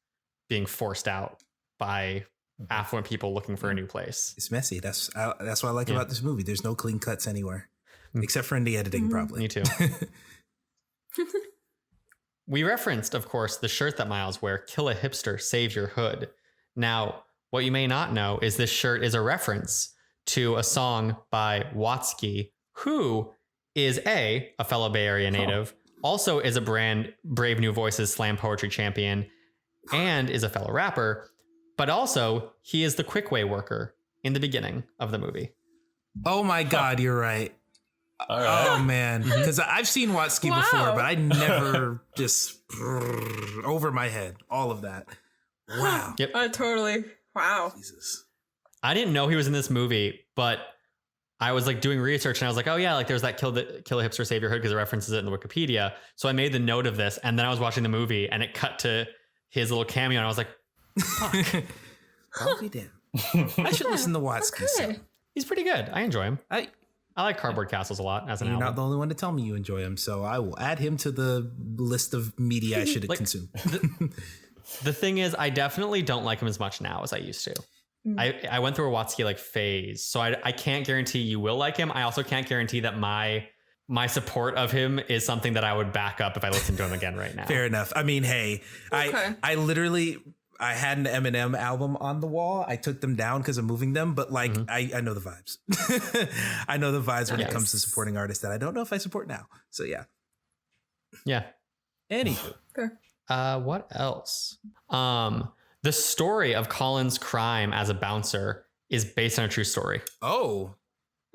being forced out by affluent people looking for a new place? It's messy. That's what I like about this movie. There's no clean cuts anywhere, except for in the editing, probably. Me too. We referenced, of course, the shirt that Myles wear, "Kill a hipster, save your hood." Now, what you may not know is this shirt is a reference to a song by Watsky, who is a fellow Bay Area native, also is a Brave New Voices slam poetry champion, and is a fellow rapper, but also he is the Quickway worker in the beginning of the movie. Oh my God, you're right. All right. Oh man, because I've seen Watsky before, but I never just over my head all of that. Wow. Yep. Totally. Wow. Jesus. I didn't know he was in this movie, but I was like doing research and I was like, oh yeah, like there's that kill a hipster, save your hood, because it references it in the Wikipedia. So I made the note of this, and then I was watching the movie and it cut to his little cameo and I was like, fuck. I'll be damned. I should listen to Watsky. Okay. He's pretty good. I enjoy him. I like Cardboard Castles a lot as an You're album. not the only one to tell me you enjoy him, so I will add him to the list of media I should consume. The thing is, I definitely don't like him as much now as I used to. I went through a Watsky like phase, so I can't guarantee you will like him. I also can't guarantee that my support of him is something that I would back up if I listened to him again right now. Fair enough. I mean, hey, Okay. I literally had an Eminem album on the wall. I took them down because of moving them, but like I know the vibes. I know the vibes when it comes to supporting artists that I don't know if I support now. So yeah. Yeah. Anywho. Fair. What else? The story of Colin's crime as a bouncer is based on a true story. Oh.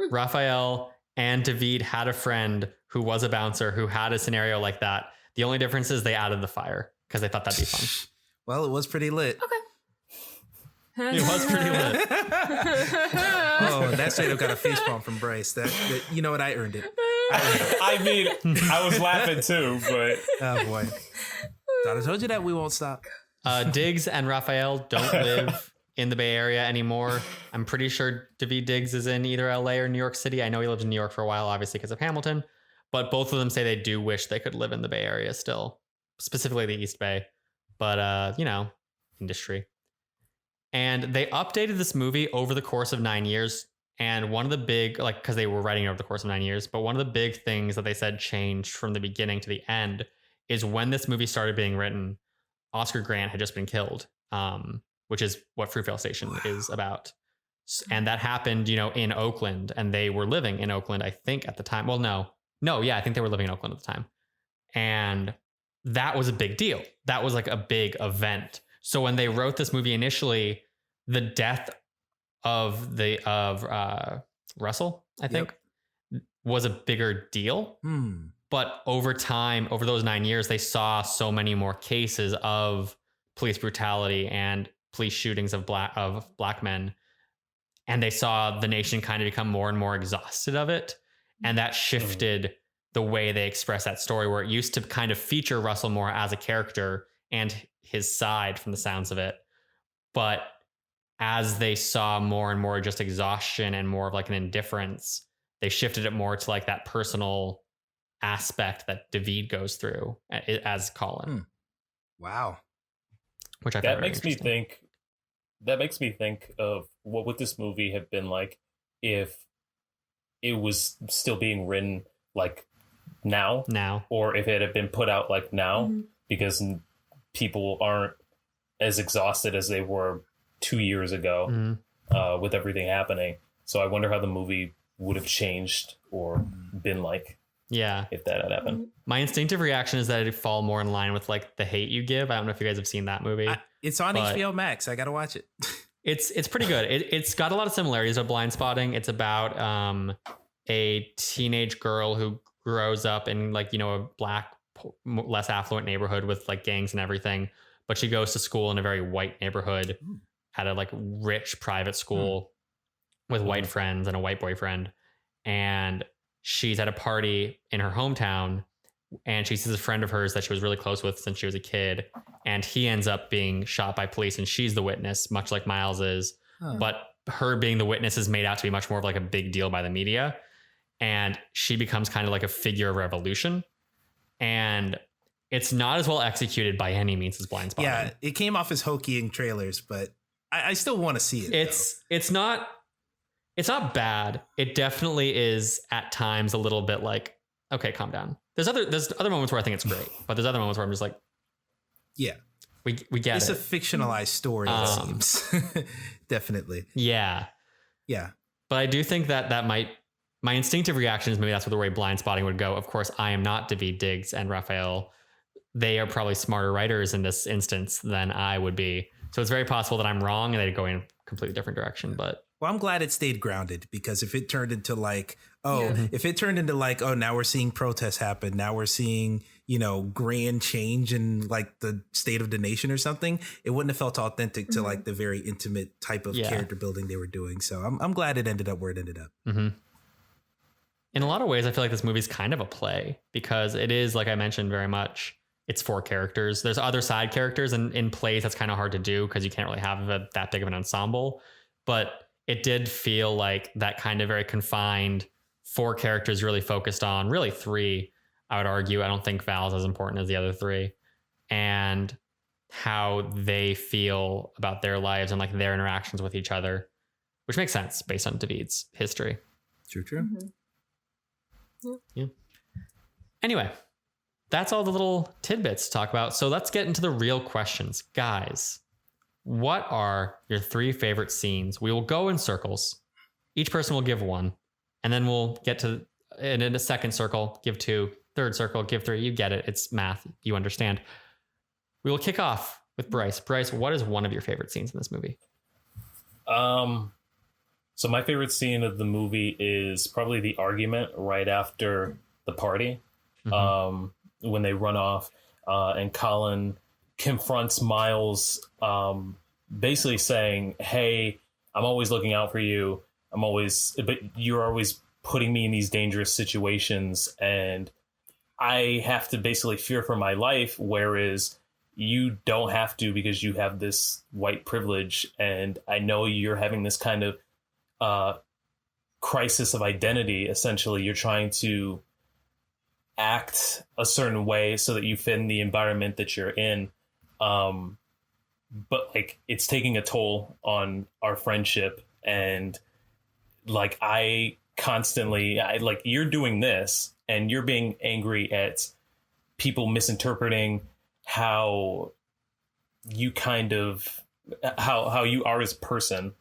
Raphael and Daveed had a friend who was a bouncer who had a scenario like that. The only difference is they added the fire because they thought that'd be fun. Well, it was pretty lit. Okay. It was pretty lit. Oh, that straight up got a facepalm from Bryce. That you know what? I earned it. I mean, I was laughing too, but Oh boy. Thought I told you that we won't stop. Diggs and Raphael don't live in the Bay Area anymore. I'm pretty sure Daveed Diggs is in either LA or New York City. I know he lived in New York for a while, obviously because of Hamilton, but both of them say they do wish they could live in the Bay Area still, specifically the East Bay. But, industry. And they updated this movie over the course of 9 years. And one of the big, because they were writing it over the course of 9 years, but one of the big things that they said changed from the beginning to the end is when this movie started being written, Oscar Grant had just been killed, which is what Fruitvale Station is about. And that happened, in Oakland, and they were living in Oakland, I think at the time. Well, no, yeah, I think they were living in Oakland at the time. And that was a big deal. That was like a big event. So when they wrote this movie initially, the death of Russell, I think, was a bigger deal. But over time, over those 9 years, they saw so many more cases of police brutality and police shootings of black men. And they saw the nation kind of become more and more exhausted of it. And that shifted the way they express that story, where it used to kind of feature Russell more as a character and his side from the sounds of it. But as they saw more and more just exhaustion and more of like an indifference, they shifted it more to like that personal aspect that David goes through as Colin. Wow. Which I that makes me think. That makes me think of what would this movie have been like if it was still being written like now, or if it had been put out like now, because people aren't as exhausted as they were 2 years ago with everything happening. So I wonder how the movie would have changed or been like. Yeah, if that had happened. My instinctive reaction is that it'd fall more in line with like The Hate U Give. I don't know if you guys have seen that movie. It's on HBO Max. I gotta watch it. It's pretty good. It's got a lot of similarities with Blindspotting. It's about a teenage girl who grows up in like, you know, a black, less affluent neighborhood with like gangs and everything, but she goes to school in a very white neighborhood, had a like rich private school with white friends and a white boyfriend, and she's at a party in her hometown and she sees a friend of hers that she was really close with since she was a kid. And he ends up being shot by police and she's the witness, much like Myles is. But her being the witness is made out to be much more of like a big deal by the media. And she becomes kind of like a figure of revolution. And it's not as well executed by any means as Blindspotting. Yeah, it came off as hokey in trailers, but I still want to see it. It's not bad. It definitely is at times a little bit like, okay, calm down. There's other moments where I think it's great, but there's other moments where I'm just like, yeah, we get it's it. It's a fictionalized story, it seems. Definitely. Yeah. Yeah. But I do think that my instinctive reaction is maybe that's where the way Blindspotting would go. Of course, I am not David Diggs and Raphael. They are probably smarter writers in this instance than I would be. So it's very possible that I'm wrong and they'd go in a completely different direction, but. Well, I'm glad it stayed grounded, because if it turned into like, now we're seeing protests happen. Now we're seeing, you know, grand change in like the state of the nation or something. It wouldn't have felt authentic to like the very intimate type of character building they were doing. So I'm glad it ended up where it ended up. In a lot of ways, I feel like this movie's kind of a play, because it is, like I mentioned, very much it's 4 characters. There's other side characters, and in plays that's kind of hard to do because you can't really have that big of an ensemble. But it did feel like that kind of very confined 4 characters really focused on, really 3, I would argue. I don't think Val's as important as the other 3, and how they feel about their lives and like their interactions with each other, which makes sense based on David's history. True. Yeah. Anyway, that's all the little tidbits to talk about. So let's get into the real questions. Guys, what are your 3 favorite scenes? We will go in circles. Each person will give 1. And then we'll get to, and in a second circle, give 2. Third circle, give 3. You get it. It's math. You understand. We will kick off with Bryce. Bryce, what is one of your favorite scenes in this movie? So my favorite scene of the movie is probably the argument right after the party. When they run off and Colin confronts Myles, basically saying, hey, I'm always looking out for you. But you're always putting me in these dangerous situations and I have to basically fear for my life. Whereas you don't have to, because you have this white privilege. And I know you're having this kind of crisis of identity. Essentially, you're trying to act a certain way so that you fit in the environment that you're in. But like, it's taking a toll on our friendship. And like, you're doing this and you're being angry at people misinterpreting how you how you are as a person.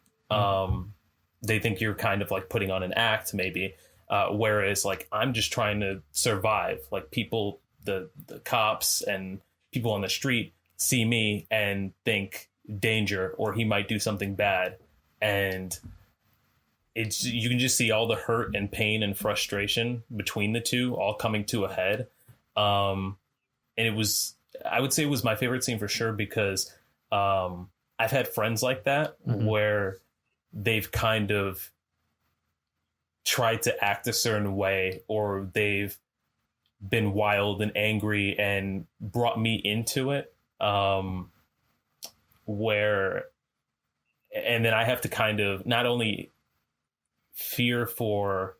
They think you're kind of like putting on an act maybe. Whereas like, I'm just trying to survive. Like, people the cops and people on the street see me and think danger, or he might do something bad. And you can just see all the hurt and pain and frustration between the two all coming to a head. And I would say it was my favorite scene for sure, because I've had friends like that where they've kind of tried to act a certain way, or they've been wild and angry and brought me into it. And then I have to kind of not only fear for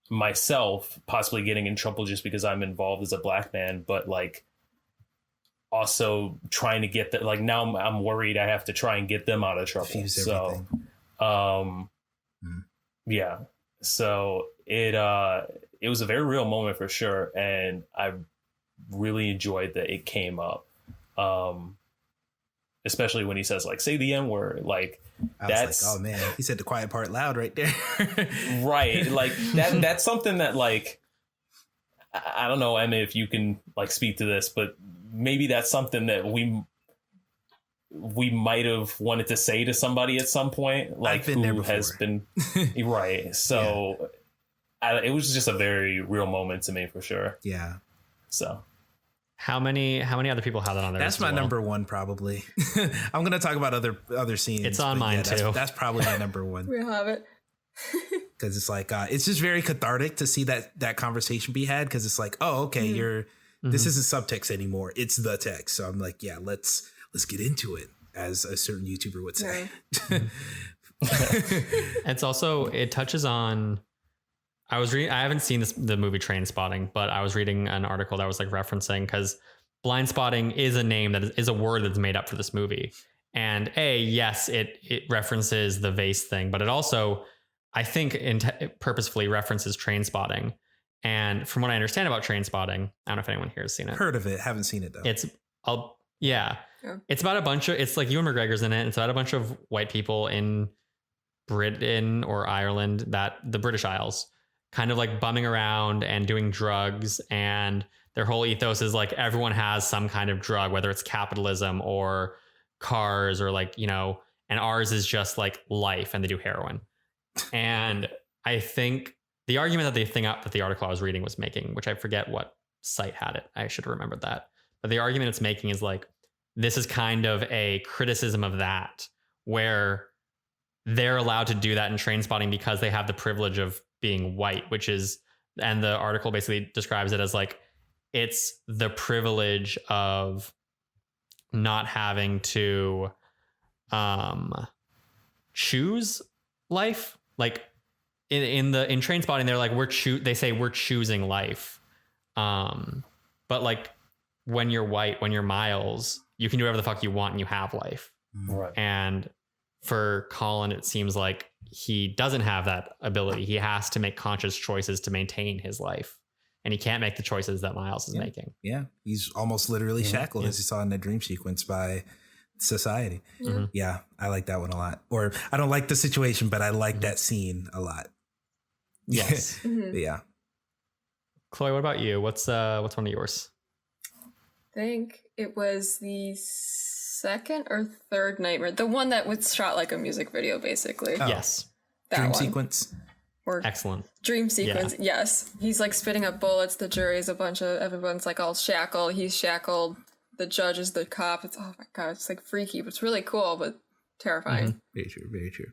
myself possibly getting in trouble just because I'm involved as a black man, but like also trying to get that, like now I'm worried I have to try and get them out of trouble. So yeah, so it was a very real moment for sure, and I really enjoyed that it came up, especially when he says like say the N-word. Like that's like, oh man, he said the quiet part loud right there. Right, like that's something that, like, I don't know, Emma, if you can like speak to this, but maybe that's something that we might have wanted to say to somebody at some point, like who has been right. So it was just a very real moment to me for sure. Yeah. So how many other people have that on there? That's my number one, probably. I'm going to talk about other scenes. It's on mine too. That's probably my number one. We'll have it. Because it's like it's just very cathartic to see that conversation be had. Because it's like, oh, okay, this isn't subtext anymore. It's the text. So I'm like, yeah, let's get into it, as a certain YouTuber would say. It's also, it touches on. I haven't seen the movie Trainspotting, but I was reading an article that was like referencing, because Blindspotting is a name that is a word that's made up for this movie. And yes, it references the vase thing, but it also, I think, purposefully references Trainspotting. And from what I understand about Trainspotting, I don't know if anyone here has seen it. Heard of it, haven't seen it though. It's about a bunch of, it's like Ewan McGregor's in it. It's about a bunch of white people in Britain or Ireland, the British Isles, kind of like bumming around and doing drugs. And their whole ethos is like everyone has some kind of drug, whether it's capitalism or cars or like, and ours is just like life, and they do heroin. And I think the argument that the article I was reading was making, which I forget what site had it, I should have remembered that. But the argument it's making is like, this is kind of a criticism of that, where they're allowed to do that in Trainspotting because they have the privilege of being white, and the article basically describes it as like, it's the privilege of not having to choose life. Like in Trainspotting, they're like, they say we're choosing life. But like when you're white, when you're Myles, you can do whatever the fuck you want and you have life. Right. And for Colin, it seems like he doesn't have that ability. He has to make conscious choices to maintain his life, and he can't make the choices that Myles is making. Yeah. He's almost literally shackled, as you saw in the dream sequence, by society. Yeah. I like that one a lot. Or I don't like the situation, but I like that scene a lot. Yes. Yeah. Chloe, what about you? What's one of yours? I think it was the second or third Nightmare, the one that was shot like a music video, basically. Yes. Dream sequence. Or excellent. Dream sequence. Yeah. Yes. He's like spitting up bullets. The jury's everyone's like all shackled. He's shackled. The judge is the cop. It's, oh my God, it's like freaky, but it's really cool, but terrifying. Very true. Very true.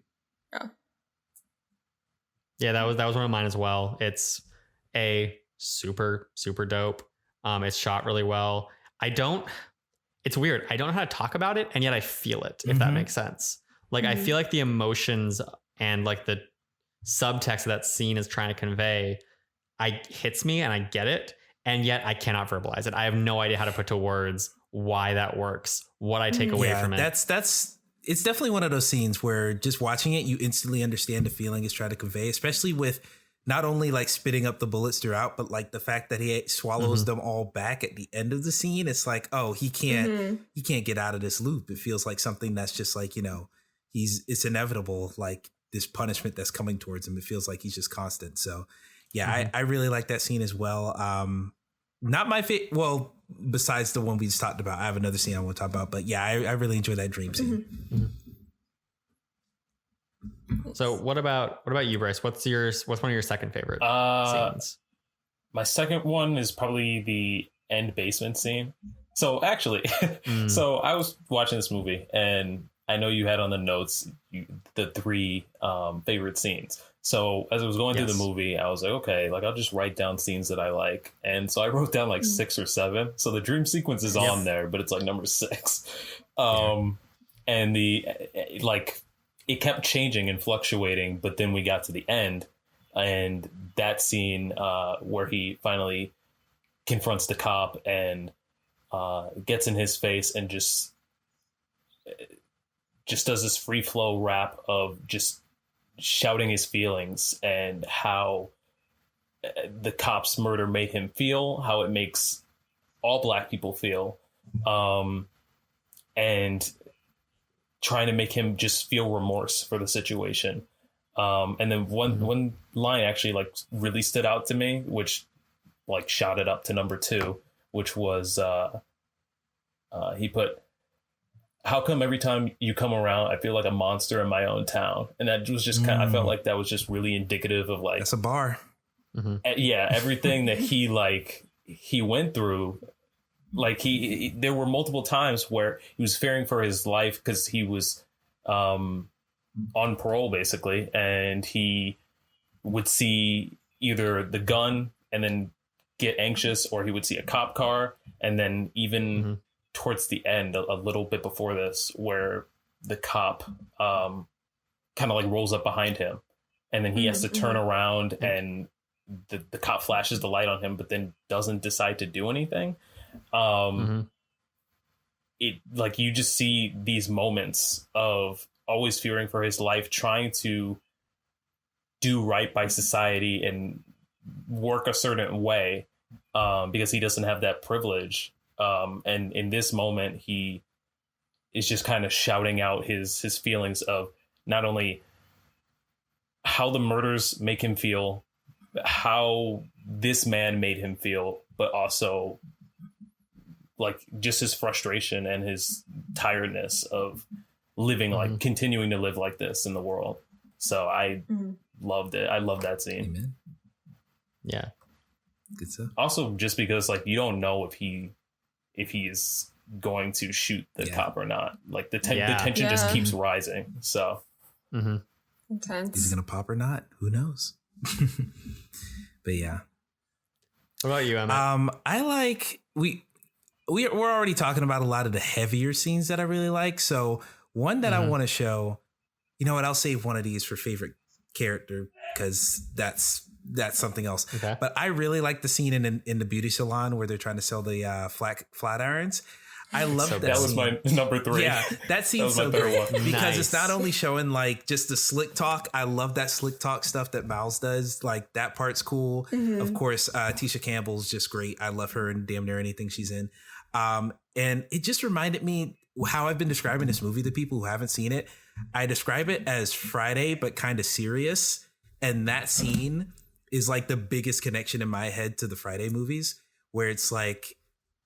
Yeah. Yeah, that was one of mine as well. It's super, super dope. It's shot really well. It's weird. I don't know how to talk about it, and yet I feel it, if that makes sense. Like, I feel like the emotions and like the subtext that scene is trying to convey, hits me and I get it. And yet I cannot verbalize it. I have no idea how to put to words why that works, what I take away from it. It's definitely one of those scenes where just watching it, you instantly understand the feeling it's trying to convey, especially with not only like spitting up the bullets throughout, but like the fact that he swallows them all back at the end of the scene. It's like, oh, he can't get out of this loop. It feels like something that's just like, it's inevitable, like this punishment that's coming towards him. It feels like he's just constant. So yeah, I really like that scene as well. Not my favorite. Well, besides the one we just talked about, I have another scene I want to talk about. But yeah, I really enjoy that dream scene. So what about you, Bryce? What's one of your second favorite scenes? My second one is probably the end basement scene. So actually, so I was watching this movie, and I know you had on the notes the 3 favorite scenes. So as I was going through the movie, I was like, okay, like I'll just write down scenes that I like. And so I wrote down like 6 or 7. So the dream sequence is on there, but it's like number 6. And it kept changing and fluctuating. But then we got to the end, and that scene where he finally confronts the cop and gets in his face and just does this free flow rap of just shouting his feelings and how the cop's murder made him feel, how it makes all Black people feel, and trying to make him just feel remorse for the situation. And then one line actually like really stood out to me, which like shot it up to number 2, which was he put, "How come every time you come around, I feel like a monster in my own town?" And that was just kind of, I felt like that was just really indicative of like, that's a bar. Yeah, everything that he went through. Like there were multiple times where he was fearing for his life because he was on parole basically, and he would see either the gun and then get anxious, or he would see a cop car, and then even towards the end, a little bit before this, where the cop kind of like rolls up behind him, and then he has to turn around, and the cop flashes the light on him, but then doesn't decide to do anything. It like, you just see these moments of always fearing for his life, trying to do right by society and work a certain way, because he doesn't have that privilege. And in this moment, he is just kind of shouting out his feelings of not only how the murders make him feel, how this man made him feel, but also like just his frustration and his tiredness of living, like continuing to live like this in the world. So I loved it. I love that scene. Amen. Yeah. Good stuff. Also, just because like you don't know if he is going to shoot the cop or not. Like the tension just keeps rising. So intense. Is he gonna pop or not? Who knows? But yeah. What about you, Emma? I like we're already talking about a lot of the heavier scenes that I really like. So one that I want to show, you know what? I'll save one of these for favorite character, because that's something else. Okay. But I really like the scene in the beauty salon where they're trying to sell the flat irons. I love that. That was my number 3. Yeah, that scene's so good because it's not only showing like just the slick talk. I love that slick talk stuff that Myles does. Like that part's cool. Of course, Tisha Campbell's just great. I love her in damn near anything she's in. And it just reminded me how I've been describing this movie to people who haven't seen it. I describe it as Friday, but kind of serious. And that scene is like the biggest connection in my head to the Friday movies, where it's like,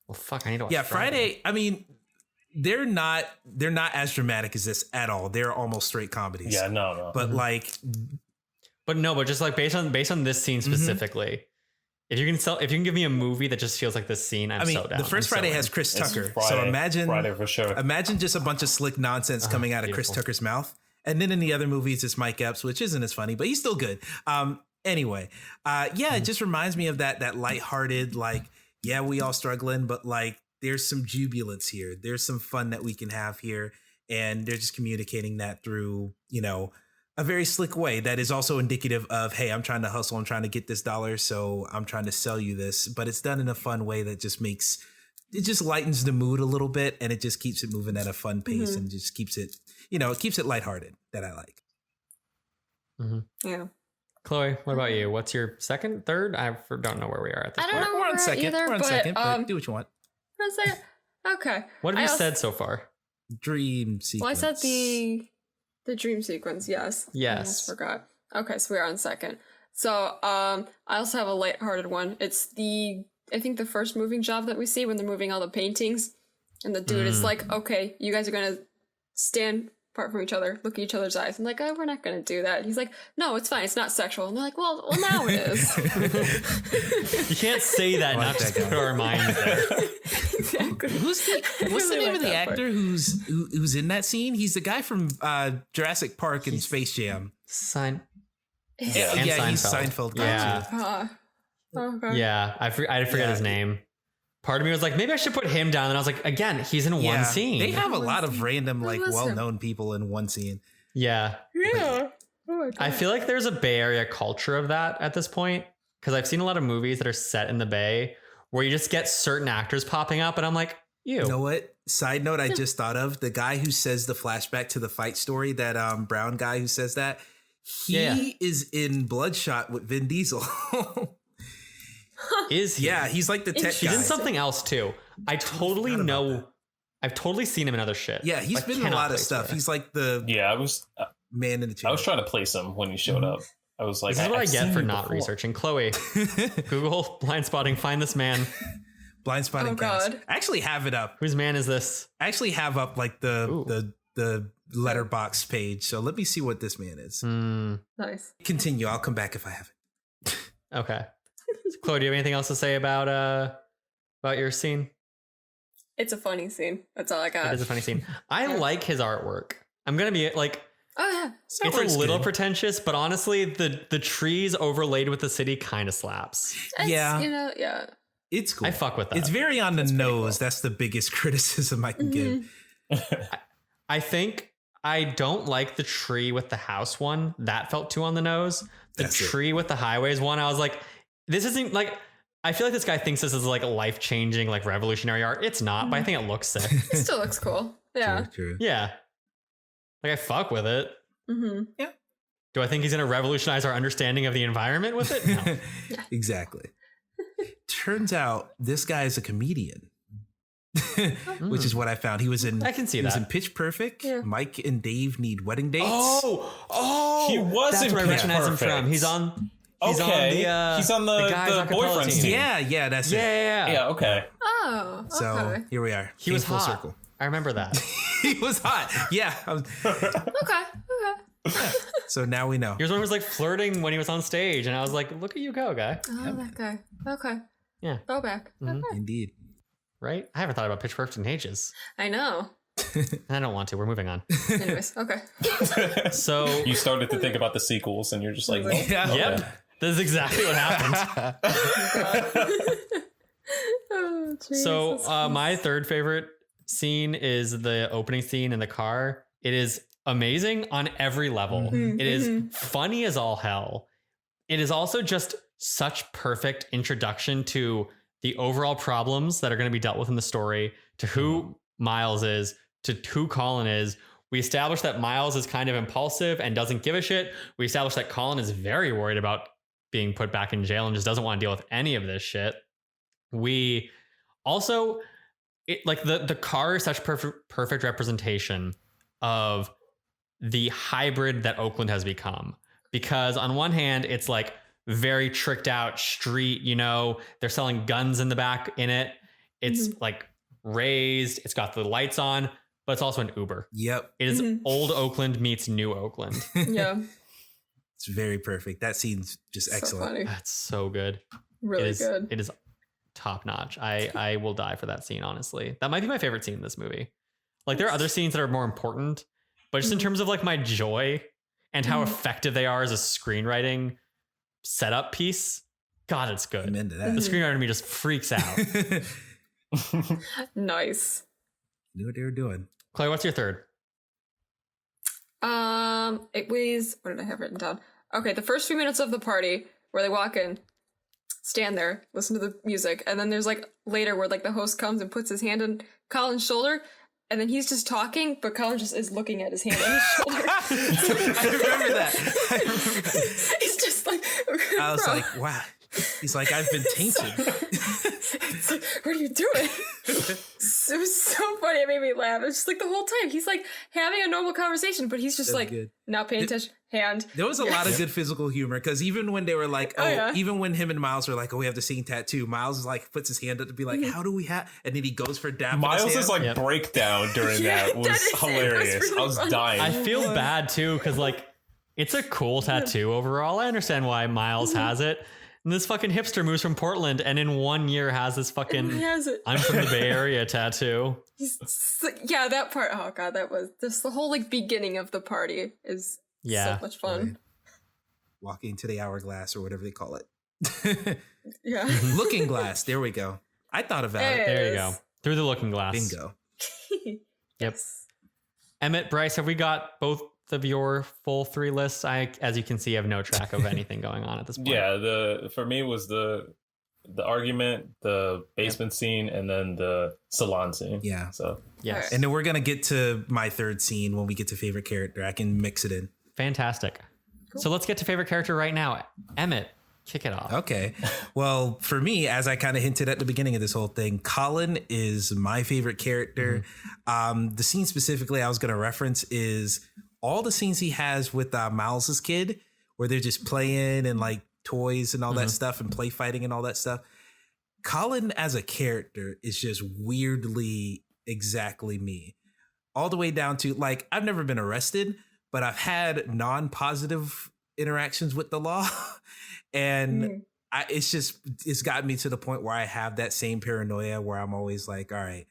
well, fuck, I need to watch Friday. I mean, they're not as dramatic as this at all. They're almost straight comedies. Yeah, no. But but just like based on this scene specifically, if you can give me a movie that just feels like this scene, I'm so down. The first Friday has Chris Tucker. So imagine Friday for sure. Imagine just a bunch of slick nonsense coming out of Chris Tucker's mouth. And then in the other movies, it's Mike Epps, which isn't as funny, but he's still good. Anyway, it just reminds me of that lighthearted, like, yeah, we all struggling, but like there's some jubilance here. There's some fun that we can have here. And they're just communicating that through, a very slick way that is also indicative of, hey, I'm trying to hustle. I'm trying to get this dollar. So I'm trying to sell you this, but it's done in a fun way that just just lightens the mood a little bit. And it just keeps it moving at a fun pace and just keeps it, it keeps it lighthearted, that I like. Yeah. Chloe, what about you? What's your second, third? I don't know where we are at this point. I don't know. We're on second. Either, we're on second, but do what you want. We're on second. Okay. What have you said so far? Dream sequence. Well, I said the dream sequence. Yes. Yes. I almost forgot. Okay, so we are on second. So I also have a lighthearted one. It's the I think the first moving job that we see when they're moving all the paintings, and the dude is like, okay, you guys are gonna stand apart from each other, look at each other's eyes. I'm like, oh, we're not gonna do that. And he's like, no, it's fine, it's not sexual. And they're like, well now it is. You can't say that, not just put our minds there. Exactly. What's the name of the actor who's in that scene? He's the guy from Jurassic Park and Space Jam. Yeah, he's Seinfeld guy Yeah. too. Okay. Yeah, I forget his name. Part of me was like, maybe I should put him down. And I was like, again, he's in one scene. They have a lot of random, like, well-known people in one scene. Yeah. Yeah. Oh my God. I feel like there's a Bay Area culture of that at this point, because I've seen a lot of movies that are set in the Bay where you just get certain actors popping up, and I'm like, ew. You know what? Side note, I just thought of the guy who says the flashback to the fight story, that brown guy who says that. He is in Bloodshot with Vin Diesel. Is he? Yeah, he's like the tech He's guy. in something else too. I totally know. I've totally seen him in other shit. Yeah, he's been in a lot of stuff. Where. He's like the I was man in the chair. I was trying to place him when he showed up. I was like, this is what I I've get seen for you not before. researching. Chloe, Google Blindspotting, find this man. Blindspotting Oh, cast. God. I actually have it up. Whose man is this? I actually have up like the letterbox page. So let me see what this man is. Nice. Continue. I'll come back if I have it. Okay. Chloe, do you have anything else to say about your scene? It's a funny scene. That's all I got. It is a funny scene. I like his artwork. I'm gonna be like, Oh yeah. it's a little good. pretentious, but honestly, the trees overlaid with the city kind of slaps. Yeah. You know, yeah. It's cool. I fuck with that. It's very on the nose. That's the biggest criticism I can give. I think I don't like the tree with the house one. That felt too on the nose. The tree with the highways one, I was like, this isn't like, I feel like this guy thinks this is like life-changing, like revolutionary art. It's not, but I think it looks sick. It still looks cool. Yeah. True. Yeah. Like I fuck with it. Mm-hmm. Yeah. Do I think he's going to revolutionize our understanding of the environment with it? No. Exactly. Turns out this guy is a comedian. Which is what I found. He was in I can see he was that. in Pitch Perfect. Yeah. Mike and Dave Need Wedding Dates. Oh, He was that's in where I Pitch recognize him from. Perfect. He's on Okay. He's on the guys acapella boyfriend's team. team. Yeah, that's it. Yeah, okay. Oh, okay. So here we are. He was full hot. circle. I remember that. He was hot. Yeah. Okay. So now we know. He was one who was like flirting when he was on stage, and I was like, "Look at you go, guy!" Oh, that guy. Okay. Yeah. Go back. Okay. Indeed. Right? I haven't thought about Pitch Perfect in ages. I know. I don't want to. We're moving on. Anyways, okay. So, You started to think about the sequels, and you're just like, oh, Yeah. yep, this is exactly what happened. Oh, geez, So, that's funny. my third favorite scene is the opening scene in the car. It is amazing on every level. It is funny as all hell. It is also just such perfect introduction to the overall problems that are going to be dealt with in the story, to who Myles is, to who Colin is. We establish that Myles is kind of impulsive and doesn't give a shit. We establish that Colin is very worried about being put back in jail and just doesn't want to deal with any of this shit. We also, like the car is such perfect representation of the hybrid that Oakland has become. Because on one hand, it's like very tricked out street, you know, they're selling guns in the back in it. It's like raised, it's got the lights on, but it's also an Uber. Yep. It is old Oakland meets new Oakland. Yeah. It's very perfect. That scene's just So excellent. funny. That's so good. Really good. It is top notch. I will die for that scene, honestly. That might be my favorite scene in this movie. Like there are other scenes that are more important, but just in terms of like my joy and how effective they are as a screenwriting setup piece, God, it's good. I'm into The that. screenwriter in me just freaks out. Nice. Knew what they were doing. Chloe, what's your third? It was, what did I have written down? Okay, the first few minutes of the party where they walk in, stand there, listen to the music, and then there's like later where like the host comes and puts his hand on Colin's shoulder, and then he's just talking, but Colin just is looking at his hand on his shoulder. I remember that. He's just like, I was bro. like, wow. He's like, I've been tainted. It's like, what are you doing? It was so funny. It made me laugh. It's just like the whole time he's like having a normal conversation, but he's just not paying attention. There was a lot of good physical humor because even when they were like, even when him and Myles were like, we have the same tattoo, Myles is like puts his hand up to be like, how do we have? And then he goes for dap. Myles' like breakdown during that was hilarious. I was dying. I feel bad too because like it's a cool tattoo overall. I understand why Myles has it. And this fucking hipster moves from Portland and in 1 year has this fucking I'm from the Bay Area tattoo. Yeah, that part. Oh god, that was just the whole like beginning of the party is so much fun. Right. Walking to the hourglass or whatever they call it. Looking glass. There we go. I thought about it. There you go. Through the looking glass. Bingo. Yep. Emmett, Bryce, have we got both of your full 3 lists? I, as you can see, have no track of anything going on at this point. Yeah, for me was the argument, the basement scene, and then the salon scene. Yeah. So yes. And then we're gonna get to my third scene when we get to favorite character. I can mix it in. Fantastic. Cool. So let's get to favorite character right now. Emmett, kick it off. Okay. Well, for me, as I kind of hinted at the beginning of this whole thing, Colin is my favorite character. The scene specifically I was going to reference is all the scenes he has with Myles' kid, where they're just playing and like toys and all that stuff and play fighting and all that stuff. Colin as a character is just weirdly exactly me. All the way down to like, I've never been arrested, but I've had non-positive interactions with the law. And it's gotten me to the point where I have that same paranoia where I'm always like, all right,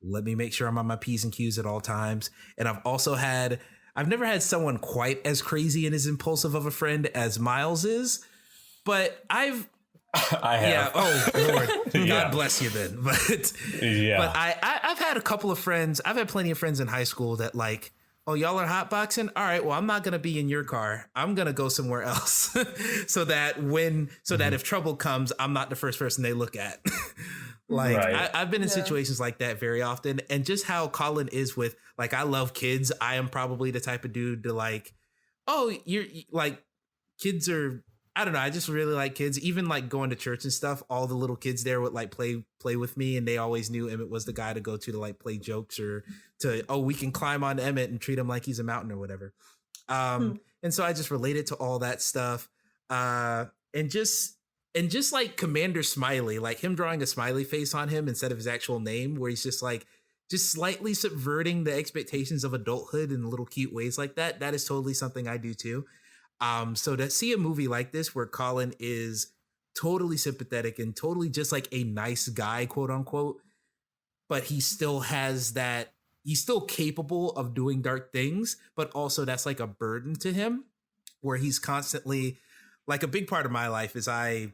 let me make sure I'm on my P's and Q's at all times. And I've never had someone quite as crazy and as impulsive of a friend as Myles is, but I have. Yeah. Oh Lord, God bless you then. But I've had a couple of friends. I've had plenty of friends in high school that like, oh, y'all are hotboxing? All right, well, I'm not going to be in your car. I'm going to go somewhere else so that if trouble comes, I'm not the first person they look at. I've been in situations like that very often. And just how Colin is with, like, I love kids. I am probably the type of dude to like, oh, you're like, kids are, I don't know. I just really like kids. Even like going to church and stuff, all the little kids there would like play with me. And they always knew Emmett was the guy to go to like play jokes or we can climb on Emmett and treat him like he's a mountain or whatever. And so I just related to all that stuff. And just like Commander Smiley, like him drawing a smiley face on him instead of his actual name, where he's just like, just slightly subverting the expectations of adulthood in little cute ways like that. That is totally something I do too. So to see a movie like this where Colin is totally sympathetic and totally just like a nice guy, quote unquote, but he still has that, he's still capable of doing dark things, but also that's like a burden to him where he's constantly like, a big part of my life is I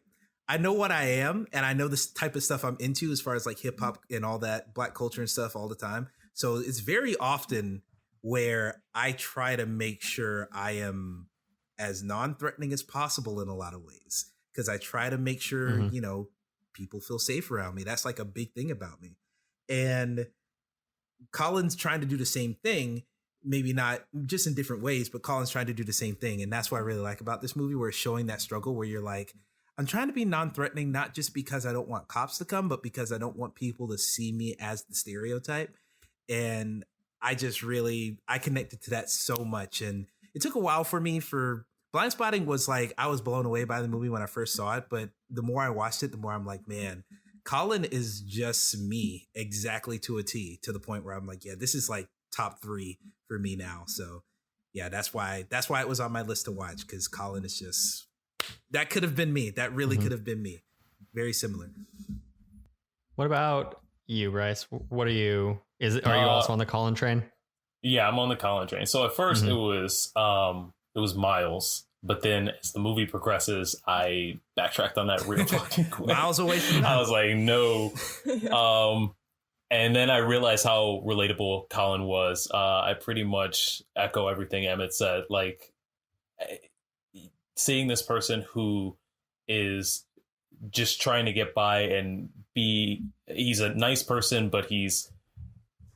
know what I am and I know this type of stuff I'm into as far as like hip hop and all that Black culture and stuff all the time. So it's very often where I try to make sure I am as non-threatening as possible in a lot of ways, because I try to make sure, you know, people feel safe around me. That's like a big thing about me. And Colin's trying to do the same thing, maybe not just in different ways, but Colin's trying to do the same thing. And that's what I really like about this movie, where it's showing that struggle where you're like, I'm trying to be non-threatening, not just because I don't want cops to come, but because I don't want people to see me as the stereotype. And I connected to that so much. And it took a while for me Blindspotting was like, I was blown away by the movie when I first saw it. But the more I watched it, the more I'm like, man, Colin is just me exactly to a T, to the point where I'm like, yeah, this is like top 3 for me now. So yeah, that's why it was on my list to watch, because Colin is just, that could have been me. That really could have been me. Very similar. What about you, Bryce? What are you? Are you also on the Colin train? Yeah, I'm on the Colin train. So at first it was Myles, but then as the movie progresses, I backtracked on that real fucking quick. Miles away from that. I was like, no. And then I realized how relatable Colin was. I pretty much echo everything Emmett said. Like, seeing this person who is just trying to get by and he's a nice person, but he's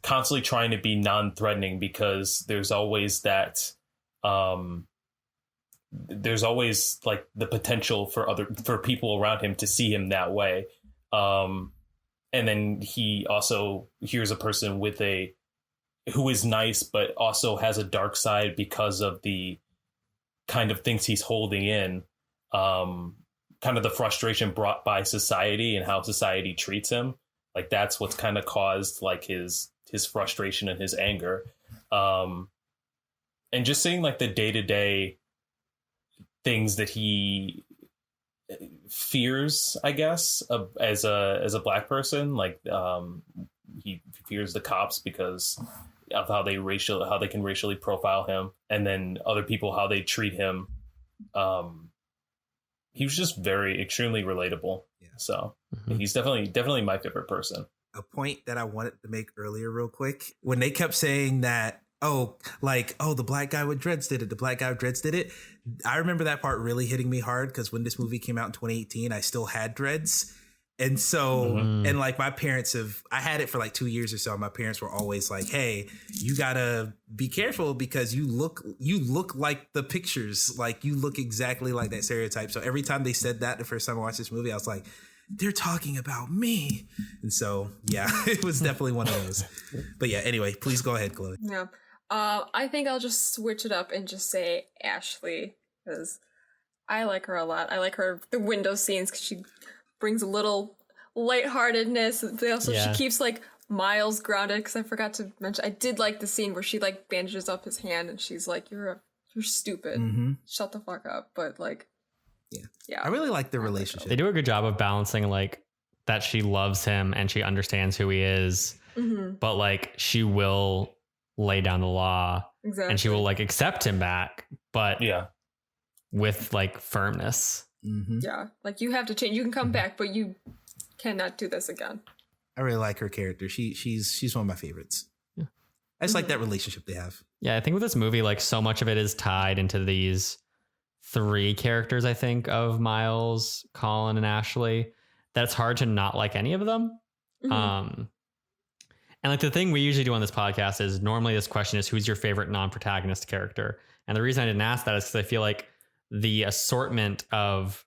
constantly trying to be non-threatening, because there's always that, there's always like the potential for people around him to see him that way. And then he also hears a person who is nice, but also has a dark side because of the kind of things he's holding in, kind of the frustration brought by society and how society treats him. Like that's what's kind of caused like his frustration and his anger. And just seeing like the day-to-day things that he fears, I guess, as a black person, like he fears the cops because of how they can racially profile him, and then other people how they treat him. He was just extremely relatable. Yeah. So he's definitely my favorite person. A point that I wanted to make earlier real quick, when they kept saying that, the black guy with dreads did it. The black guy with dreads did it. I remember that part really hitting me hard because when this movie came out in 2018, I still had dreads. And so, and like my parents I had it for like 2 years or so. My parents were always like, hey, you gotta be careful because you look like the pictures. Like you look exactly like that stereotype. So every time they said that the first time I watched this movie, I was like, they're talking about me. And so, yeah, it was definitely one of those. But yeah, anyway, please go ahead, Chloe. Yeah. I think I'll just switch it up and just say Ashley, because I like her a lot. I like the window scenes because she brings a little lightheartedness. She keeps like Myles grounded, because I forgot to mention, I did like the scene where she like bandages up his hand and she's like, you're stupid. Shut the fuck up. But like, yeah. I really like the relationship. They do a good job of balancing like that she loves him and she understands who he is, but like she will lay down the law and she will like accept him back, but with like firmness. Yeah, like you have to change. You can come back, but you cannot do this again. I really like her character. She's one of my favorites. Yeah. I just like that relationship they have. Yeah, I think with this movie, like so much of it is tied into these three characters, I think, of Myles, Colin, and Ashley, that it's hard to not like any of them. And like the thing we usually do on this podcast is normally this question is, who's your favorite non-protagonist character? And the reason I didn't ask that is because I feel like the assortment of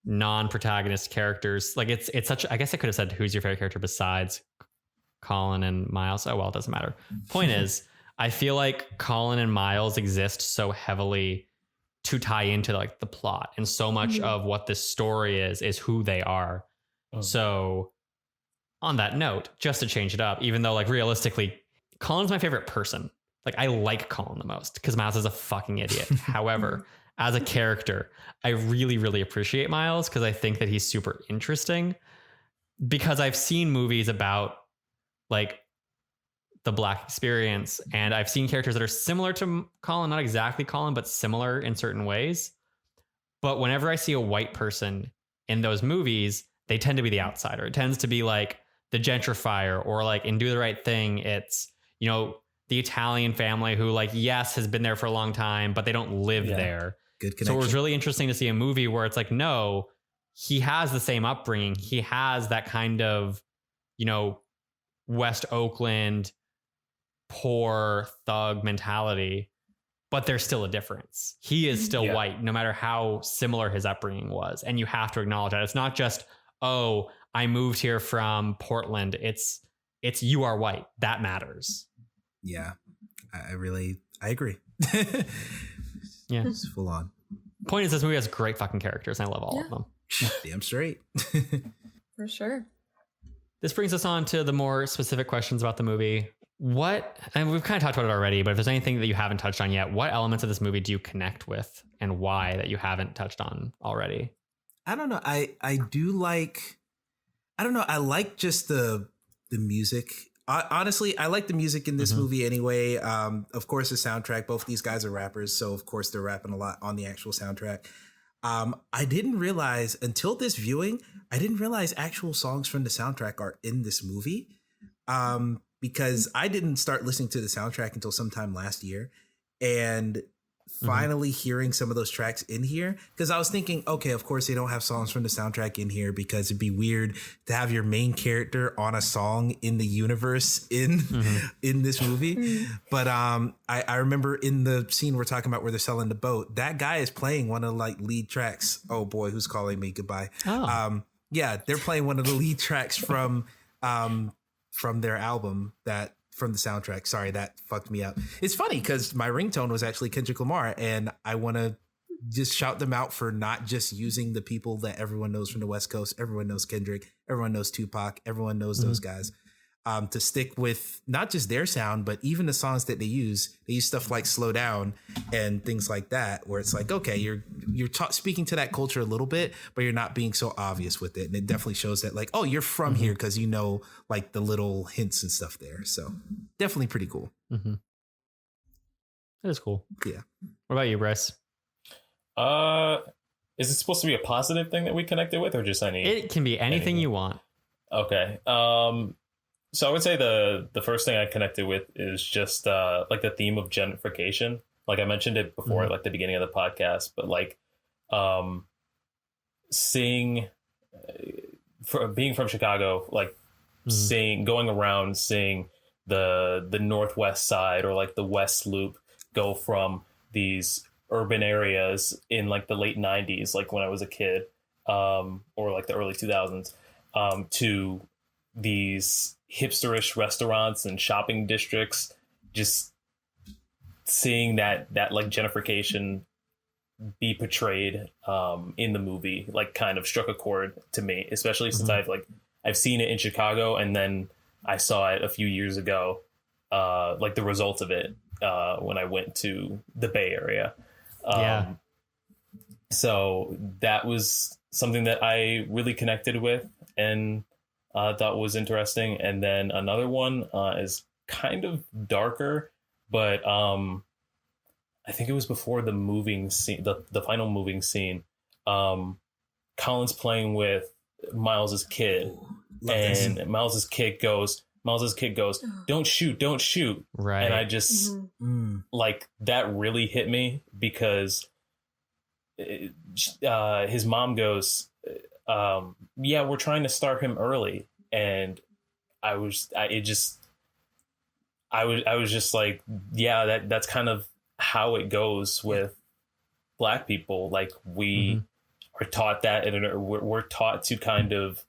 non-protagonist characters, like it's such, I guess I could have said, who's your favorite character besides Colin and Myles? Oh, well, it doesn't matter. Point is, I feel like Colin and Myles exist so heavily to tie into like the plot, and so much of what this story is who they are. So on that note, just to change it up, even though like realistically, Colin's my favorite person. Like I like Colin the most because Myles is a fucking idiot. However, as a character, I really, really appreciate Myles because I think that he's super interesting, because I've seen movies about like the Black experience, and I've seen characters that are similar to Colin, not exactly Colin, but similar in certain ways. But whenever I see a white person in those movies, they tend to be the outsider. It tends to be like the gentrifier, or like in Do the Right Thing, it's, you know, the Italian family who like, yes, has been there for a long time, but they don't live there. Good connection. So it was really interesting to see a movie where it's like, no, he has the same upbringing. He has that kind of, you know, West Oakland poor thug mentality, but there's still a difference. He is still white, no matter how similar his upbringing was. And you have to acknowledge that. It's not just, oh, I moved here from Portland. It's you are white. That matters. Yeah, I agree. Yeah. It's full on. Point is, this movie has great fucking characters, and I love all of them. Damn straight. For sure. This brings us on to the more specific questions about the movie. And we've kind of talked about it already, but if there's anything that you haven't touched on yet, what elements of this movie do you connect with, and why that you haven't touched on already? I don't know. I do like, I don't know. I like just the music. Honestly, I like the music in this movie anyway. Of course, the soundtrack, both these guys are rappers, so of course they're rapping a lot on the actual soundtrack. I didn't realize until this viewing, I didn't realize actual songs from the soundtrack are in this movie. Because I didn't start listening to the soundtrack until sometime last year, and finally hearing some of those tracks in here, because I was thinking, okay, of course they don't have songs from the soundtrack in here because it'd be weird to have your main character on a song in the universe in this movie. But I remember in the scene we're talking about where they're selling the boat, that guy is playing one of the like lead tracks. Oh boy, who's calling me? Goodbye. Yeah, they're playing one of the lead tracks from their album from the soundtrack. Sorry, that fucked me up. It's funny because my ringtone was actually Kendrick Lamar, and I want to just shout them out for not just using the people that everyone knows from the West Coast. Everyone knows Kendrick. Everyone knows Tupac. Everyone knows those guys. To stick with not just their sound, but even the songs that they use stuff like Slow Down and things like that, where it's like, okay, you're speaking to that culture a little bit, but you're not being so obvious with it. And it definitely shows that like, oh, you're from here because you know like the little hints and stuff there. So definitely pretty cool. Mm-hmm. That is cool. Yeah. What about you, Bryce? Is it supposed to be a positive thing that we connected with, or just any? It can be anything you want. Okay. So I would say the first thing I connected with is just like the theme of gentrification. Like I mentioned it before, like the beginning of the podcast, but like seeing, being from Chicago, like going around seeing the Northwest side or like the West Loop go from these urban areas in like the late 90s, like when I was a kid, or like the early 2000s, to these hipsterish restaurants and shopping districts, just seeing that like gentrification be portrayed in the movie, like kind of struck a chord to me, especially since I've seen it in Chicago, and then I saw it a few years ago, like the result of it when I went to the Bay Area. So that was something that I really connected with and thought was interesting. And then another one is kind of darker, but I think it was before the moving scene, the final moving scene. Colin's playing with Miles's kid, and Miles's kid goes, don't shoot. Right. And I just like that really hit me because his mom goes, yeah, we're trying to start him early. And I was just like, yeah, that's kind of how it goes with Black people. Like we are taught that, and we're taught to kind of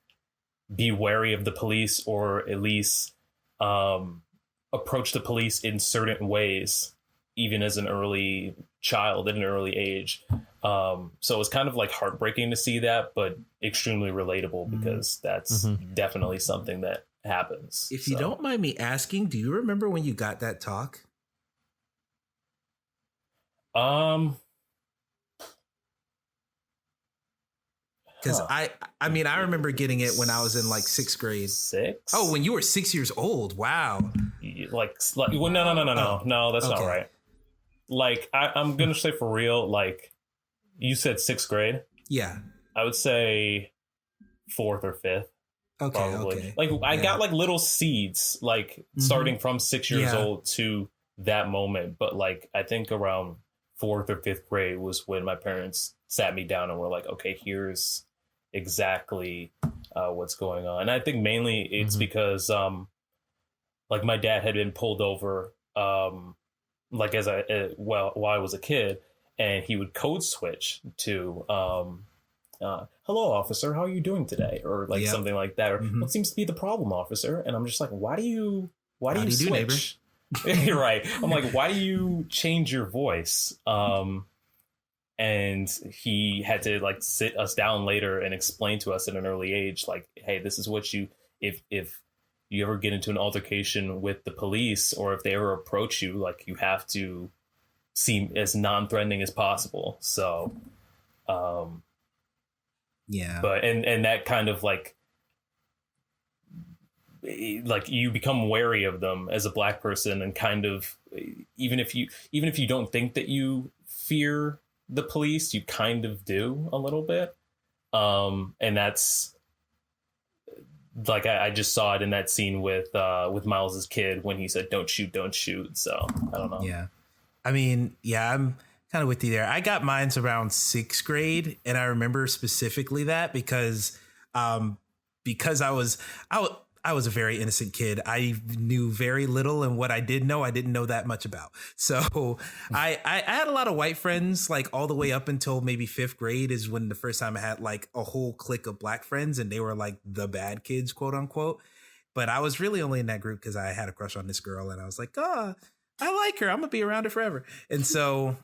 be wary of the police, or at least approach the police in certain ways, even as an early child at an early age. So it was kind of like heartbreaking to see that, but extremely relatable because that's definitely something that happens. If you don't mind me asking, do you remember when you got that talk? Because I mean, I remember getting it when I was in like 6th grade. 6? Oh, when you were 6 years old. Wow. Well, no, that's not right. Like, I'm going to say for real, like, you said 6th grade. Yeah. I would say 4th or 5th. Okay. Probably. Okay. Like, I got like little seeds, like starting from 6 years old to that moment. But like, I think around 4th or 5th grade was when my parents sat me down and were like, okay, here's exactly what's going on. And I think mainly it's because like my dad had been pulled over like while I was a kid, and he would code switch to hello officer, how are you doing today, or like something like that, or what seems to be the problem, officer? And I'm just like, why do you switch? Right. I'm like, why do you change your voice? And he had to like sit us down later and explain to us at an early age, like, hey, this is what you, if you ever get into an altercation with the police, or if they ever approach you, like, you have to seem as non-threatening as possible. So, yeah. But, and that kind of like you become wary of them as a Black person, and kind of, even if you don't think that you fear the police, you kind of do a little bit. And that's like, I just saw it in that scene with Miles's kid when he said, don't shoot. So I don't know. Yeah. I mean, yeah, I'm kind of with you there. I got mine's around 6th grade. And I remember specifically that because I I was a very innocent kid. I knew very little, and what I didn't know that much about. So I had a lot of white friends, like all the way up until maybe 5th grade is when the first time I had like a whole clique of black friends, and they were like the bad kids, quote unquote. But I was really only in that group because I had a crush on this girl, and I was like, oh, I like her. I'm gonna be around her forever. And so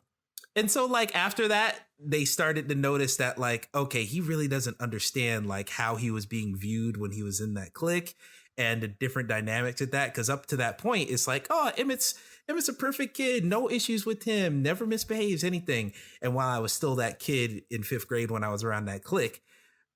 like after that, they started to notice that like, okay, he really doesn't understand like how he was being viewed when he was in that clique and the different dynamics of that. Cause up to that point, it's like, oh, Emmett's a perfect kid. No issues with him. Never misbehaves, anything. And while I was still that kid in 5th grade, when I was around that clique,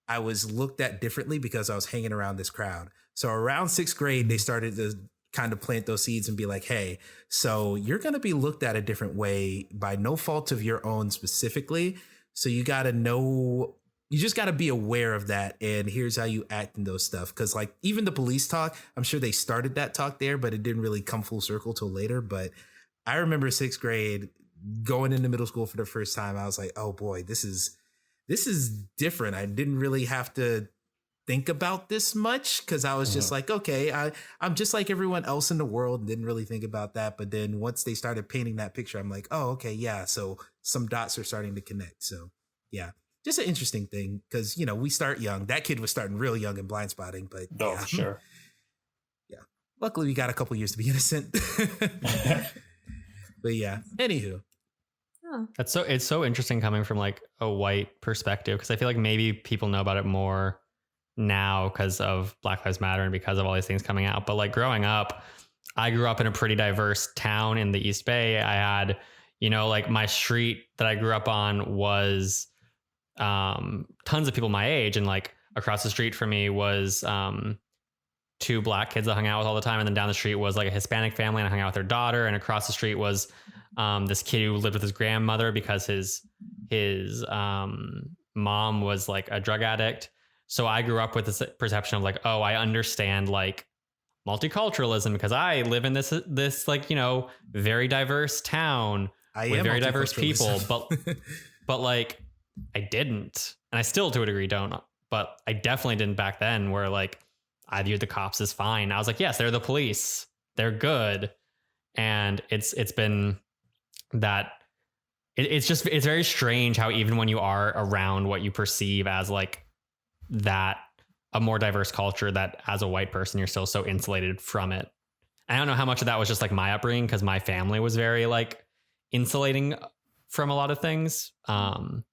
I was looked at differently because I was hanging around this crowd. So around 6th grade, they started to kind of plant those seeds and be like, hey, so you're going to be looked at a different way by no fault of your own specifically. So you got to know, you just got to be aware of that. And here's how you act in those stuff. Cause like even the police talk, I'm sure they started that talk there, but it didn't really come full circle till later. But I remember 6th grade going into middle school for the first time. I was like, oh boy, this is different. I didn't really have to think about this much because I was just like, okay, I'm just like everyone else in the world, and didn't really think about that. But then once they started painting that picture, I'm like, oh, okay, yeah. So some dots are starting to connect. So yeah, just an interesting thing because, you know, we start young. That kid was starting real young in Blindspotting, but oh, yeah. for sure. Yeah. Luckily, we got a couple years to be innocent. But yeah, anywho. It's so interesting coming from like a white perspective, because I feel like maybe people know about it more now because of Black Lives Matter and because of all these things coming out. But like growing up, I grew up in a pretty diverse town in the East Bay. I had, you know, like my street that I grew up on was tons of people my age, and like across the street from me was 2 black kids I hung out with all the time, and then down the street was like a Hispanic family, and I hung out with their daughter, and across the street was this kid who lived with his grandmother because his mom was like a drug addict. So I grew up with this perception of like, oh, I understand like multiculturalism because I live in this like, you know, very diverse town with very diverse people. But like I didn't, and I still to a degree don't, but I definitely didn't back then, where like I viewed the cops as fine. I was like, yes, they're the police. They're good. And it's been that it's very strange how even when you are around what you perceive as like that a more diverse culture, that as a white person, you're still so insulated from it. I don't know how much of that was just like my upbringing, because my family was very like insulating from a lot of things. And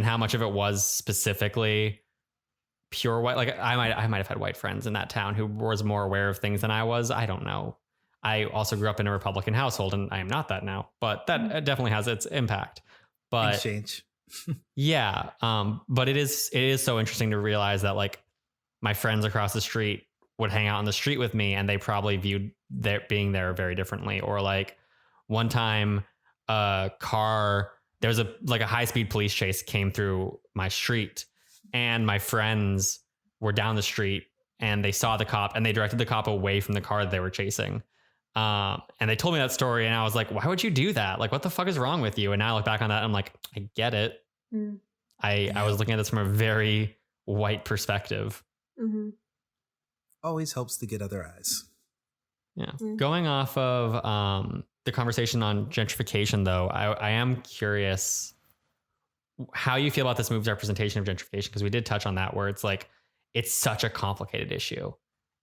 how much of it was specifically pure white. Like I might have had white friends in that town who was more aware of things than I was. I don't know. I also grew up in a Republican household, and I am not that now, but that definitely has its impact. But Exchange. yeah. But it is so interesting to realize that like my friends across the street would hang out on the street with me, and they probably viewed their being there very differently. Or like one time there was a high-speed police chase came through my street, and my friends were down the street, and they saw the cop, and they directed the cop away from the car that they were chasing. And they told me that story, and I was like, why would you do that? Like, what the fuck is wrong with you? And now I look back on that, and I'm like, I get it. I was looking at this from a very white perspective. Mm-hmm. Always helps to get other eyes. Yeah. Going off of the conversation on gentrification, though, I am curious how you feel about this movie's representation of gentrification, because we did touch on that, where it's like it's such a complicated issue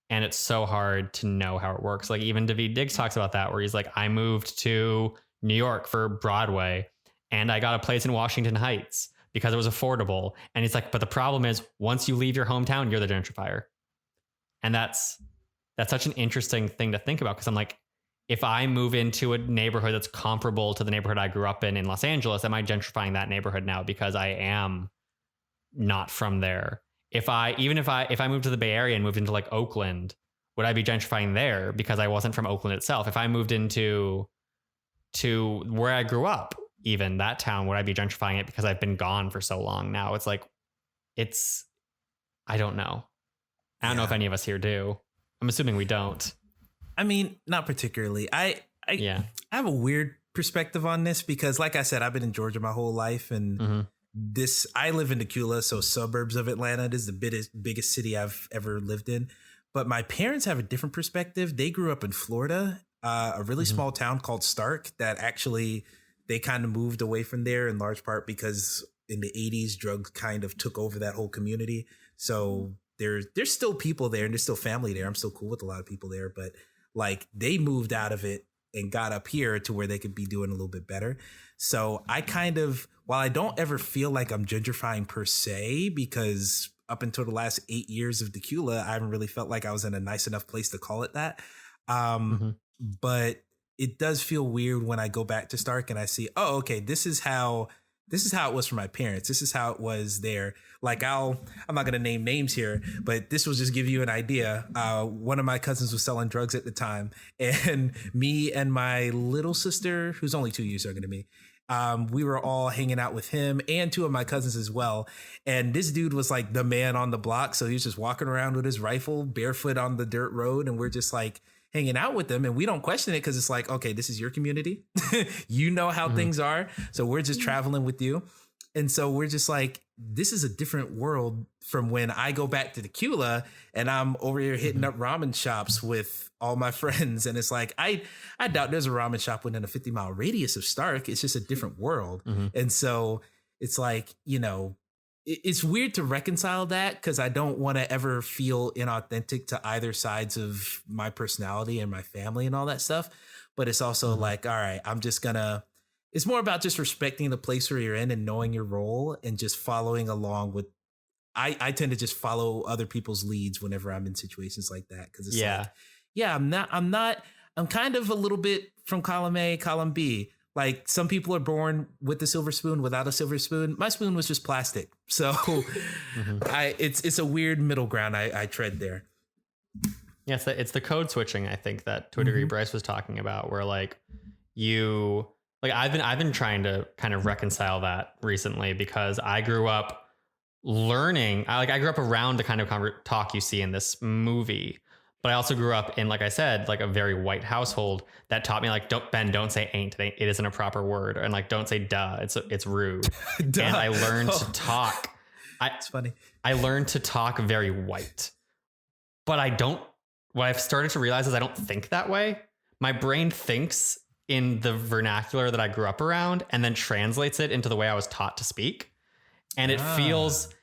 and it's so hard to know how it works. Like even Daveed Diggs talks about that, where he's like, I moved to New York for Broadway and I got a place in Washington Heights because it was affordable. And he's like, but the problem is once you leave your hometown, you're the gentrifier. And that's such an interesting thing to think about, because I'm like, if I move into a neighborhood that's comparable to the neighborhood I grew up in Los Angeles, am I gentrifying that neighborhood now because I am not from there? If I moved to the Bay Area and moved into like Oakland, would I be gentrifying there because I wasn't from Oakland itself? If I moved into where I grew up, even that town, would I be gentrifying it because I've been gone for so long now? It's like, I don't know. I don't know if any of us here do. I'm assuming we don't. I mean, not particularly. I have a weird perspective on this because, like I said, I've been in Georgia my whole life, and I live in Decula, so suburbs of Atlanta. This is the biggest city I've ever lived in. But my parents have a different perspective. They grew up in Florida, a really small town called Stark that actually they kind of moved away from there in large part because in the 80s, drugs kind of took over that whole community. So there's still people there and there's still family there. I'm still cool with a lot of people there, but like they moved out of it and got up here to where they could be doing a little bit better. So I kind of, while I don't ever feel like I'm gentrifying per se, because up until the last 8 years of Tequila, I haven't really felt like I was in a nice enough place to call it that. But it does feel weird when I go back to Stark and I see, oh, okay, this is how it was for my parents. This is how it was there. Like I'm not going to name names here, but this will just give you an idea. One of my cousins was selling drugs at the time, and me and my little sister, who's only 2 years younger than me, we were all hanging out with him and two of my cousins as well. And this dude was like the man on the block. So he was just walking around with his rifle barefoot on the dirt road. And we're just like hanging out with them. And we don't question it because it's like, okay, this is your community. You know how things are. So we're just traveling with you. And so we're just like, this is a different world from when I go back to Tequila and I'm over here hitting up ramen shops with all my friends. And it's like, I doubt there's a ramen shop within a 50-mile radius of Stark. It's just a different world. And so it's like, you know, it's weird to reconcile that because I don't want to ever feel inauthentic to either sides of my personality and my family and all that stuff. But it's also like, all right, it's more about just respecting the place where you're in and knowing your role and just following along with, I tend to just follow other people's leads whenever I'm in situations like that. Cause it's like, yeah, I'm kind of a little bit from column A, column B. Like some people are born with the silver spoon, without a silver spoon. My spoon was just plastic. So it's a weird middle ground I tread there. Yeah, it's the code switching, I think, that to a degree Bryce was talking about, where like I've been trying to kind of reconcile that recently because I grew up learning. I grew up around the kind of talk you see in this movie, but I also grew up in, like I said, like a very white household that taught me like, don't say ain't. It isn't a proper word, and like don't say duh. It's rude. Duh. And I learned to talk. It's funny. I learned to talk very white, but what I've started to realize is I don't think that way. My brain thinks in the vernacular that I grew up around and then translates it into the way I was taught to speak. And it feels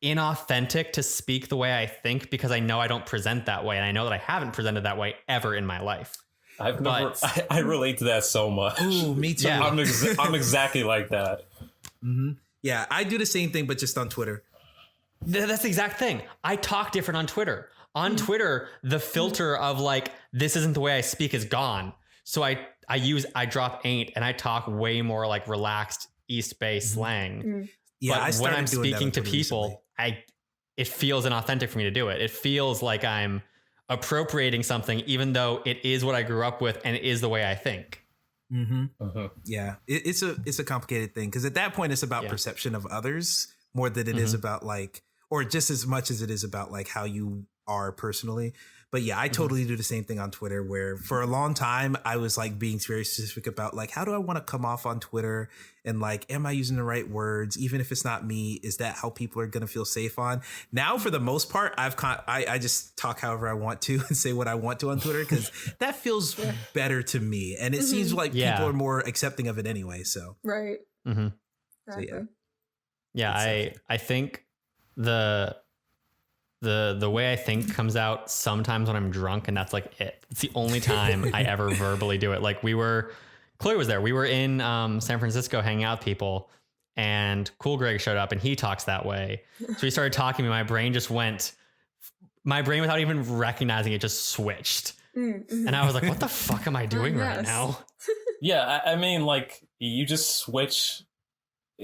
inauthentic to speak the way I think because I know I don't present that way. And I know that I haven't presented that way ever in my life. I relate to that so much. Ooh, me too. Yeah. I'm exactly like that. Yeah, I do the same thing, but just on Twitter. That's the exact thing. I talk different on Twitter. On Twitter, the filter of like, this isn't the way I speak is gone. So I drop ain't and I talk way more like relaxed East Bay slang. Yeah, but when I'm speaking to people, it feels inauthentic for me to do it. It feels like I'm appropriating something, even though it is what I grew up with and it is the way I think. Yeah, it's a complicated thing because at that point it's about perception of others more than it is about like, or just as much as it is about like how you are personally. But yeah, I totally do the same thing on Twitter where for a long time I was like being very specific about like, how do I want to come off on Twitter? And like, am I using the right words? Even if it's not me, is that how people are going to feel safe on? Now, for the most part, I just talk however I want to and say what I want to on Twitter because that feels better to me. And it seems like people are more accepting of it anyway. So, right. So I think the way I think comes out sometimes when I'm drunk, and that's like it. It's the only time I ever verbally do it. Like Chloe was there. We were in San Francisco hanging out with people, and Cool Greg showed up, and he talks that way. So we started talking, and my brain without even recognizing it just switched. And I was like, what the fuck am I doing right now? Yeah, I mean, like you just switch.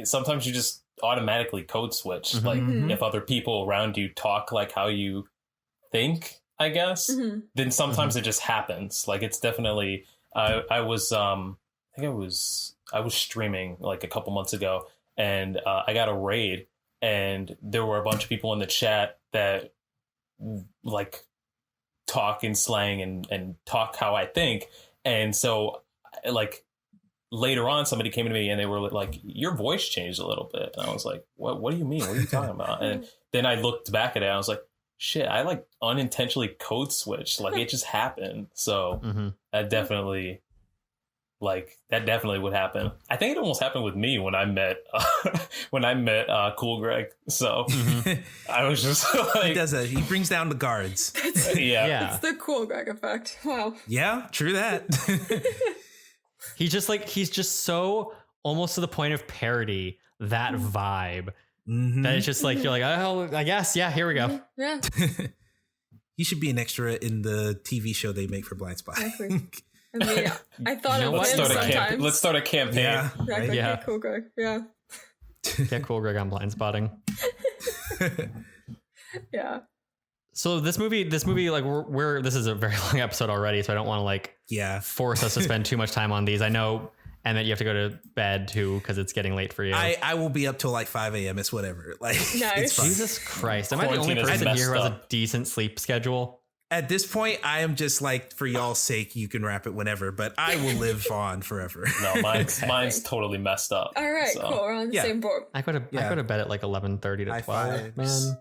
Sometimes you just automatically code switch, like if other people around you talk like how you think, I guess, then sometimes it just happens. Like it's definitely I was streaming like a couple months ago and I got a raid and there were a bunch of people in the chat that like talk in slang and talk how I think, and so like later on, somebody came to me and they were like, your voice changed a little bit. And I was like, what do you mean? What are you talking about? And then I looked back at it and I was like, shit, I like unintentionally code switched. Like it just happened. So that definitely would happen. I think it almost happened with me when I met Cool Greg. So I was just like, he does that. He brings down the guards. It's the Cool Greg effect. Wow. Yeah, true that. He's just so almost to the point of parody, that vibe. That it's just like, you're like, oh, I guess, yeah, here we go. Yeah. He should be an extra in the TV show they make for Blindspotting. Exactly. I mean, I thought it was sometimes. Let's start a campaign. Yeah, Exactly. right? Yeah. Cool Greg. Yeah. Get Cool Greg on Blindspotting. Yeah. So this movie, like this is a very long episode already, so I don't want to like force us to spend too much time on these. I know, Emmett, you have to go to bed too because it's getting late for you. I will be up till like 5 a.m. It's whatever. Like, nice. it's fine. Jesus Christ, am I the only person here who has a decent sleep schedule? At this point, I am just like, for y'all's sake, you can wrap it whenever, but I will live on forever. No, mine's totally messed up. All right, cool. We're on the same board. I go to bed at like 11:30 to 12, man.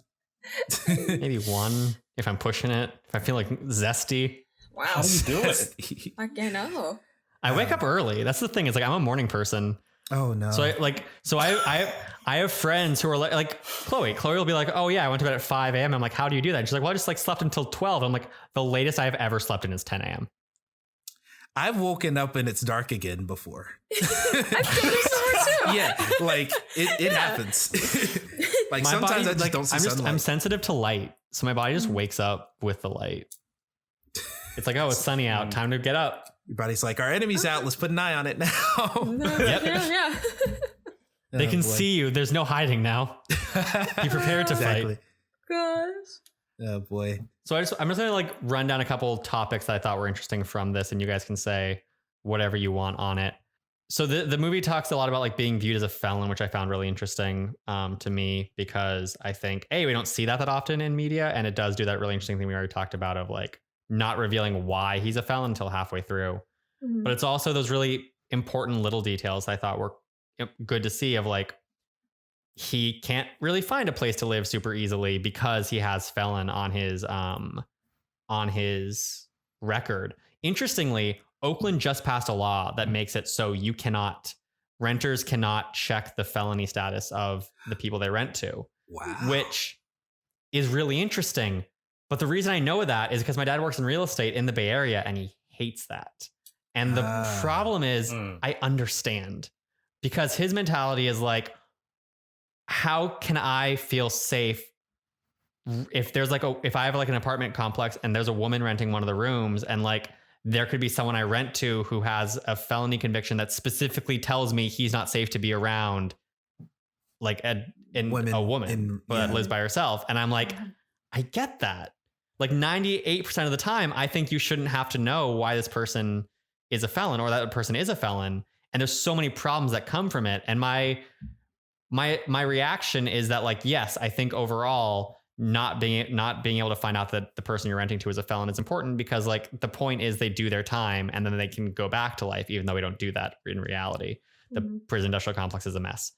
Maybe 1 if I'm pushing it. If I feel like zesty. Wow. How do you do it? I know. I wake up early. That's the thing. It's like I'm a morning person. Oh no. So I have friends who are like Chloe. Chloe will be like, oh yeah, I went to bed at 5 a.m. I'm like, how do you do that? And she's like, well, I just like slept until 12. I'm like, the latest I've ever slept in is 10 a.m. I've woken up and it's dark again before. I've done this before too. Yeah, like it happens. Like my sometimes body, I just don't see sunlight. I'm sensitive to light, so my body just wakes up with the light. It's like, oh, it's sunny out. Time to get up. Your body's like, our enemy's out. Let's put an eye on it now. Yep. Yeah. They can see you. There's no hiding now. Be prepared to fight. Gosh. Oh boy. So I'm just gonna like run down a couple topics that I thought were interesting from this, and you guys can say whatever you want on it. So the movie talks a lot about like being viewed as a felon, which I found really interesting to me, because I think we don't see that often in media, and it does do that really interesting thing we already talked about of like not revealing why he's a felon until halfway through. But it's also those really important little details I thought were good to see of like, he can't really find a place to live super easily because he has felon on his record. Interestingly, Oakland just passed a law that makes it so renters cannot check the felony status of the people they rent to. Wow. Which is really interesting. But the reason I know that is because my dad works in real estate in the Bay Area and he hates that. And the problem is I understand, because his mentality is like, how can I feel safe if there's like if I have like an apartment complex and there's a woman renting one of the rooms, and like there could be someone I rent to who has a felony conviction that specifically tells me he's not safe to be around, like a woman that lives by herself. And I'm like, I get that. Like 98% of the time, I think you shouldn't have to know why this person is a felon or that person is a felon. And there's so many problems that come from it. And my reaction is that like, yes, I think overall not being able to find out that the person you're renting to is a felon is important, because like the point is they do their time and then they can go back to life, even though we don't do that in reality. The prison industrial complex is a mess,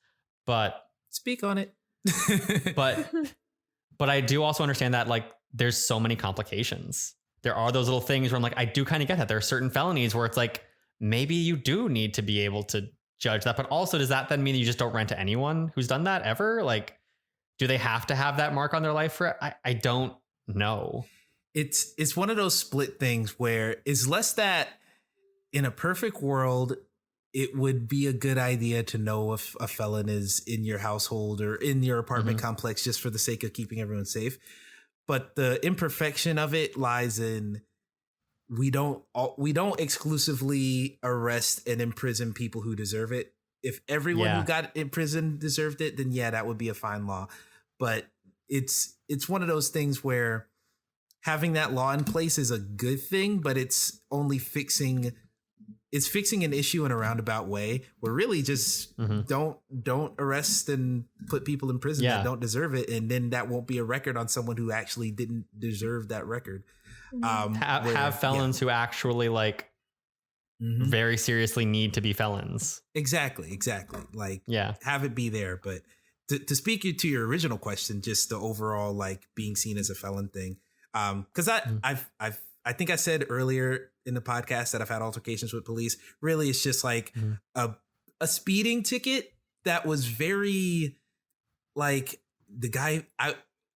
but speak on it. but I do also understand that like there's so many complications. There are those little things where I'm like, I do kind of get that. There are certain felonies where it's like, maybe you do need to be able to judge that. But also, does that then mean you just don't rent to anyone who's done that ever? Like, do they have to have that mark on their life for it? I don't know. It's one of those split things where it's less that in a perfect world, it would be a good idea to know if a felon is in your household or in your apartment complex just for the sake of keeping everyone safe. But the imperfection of it lies in we don't exclusively arrest and imprison people who deserve it. If everyone who got imprisoned deserved it, then that would be a fine law. But it's one of those things where having that law in place is a good thing, but it's only fixing an issue in a roundabout way, where really just don't arrest and put people in prison that don't deserve it, and then that won't be a record on someone who actually didn't deserve that record. Have felons who actually like very seriously need to be felons. Exactly. Like have it be there, but to speak to your original question, just the overall like being seen as a felon thing. Because I think I said earlier in the podcast that I've had altercations with police. Really, it's just like a speeding ticket that was very like the guy.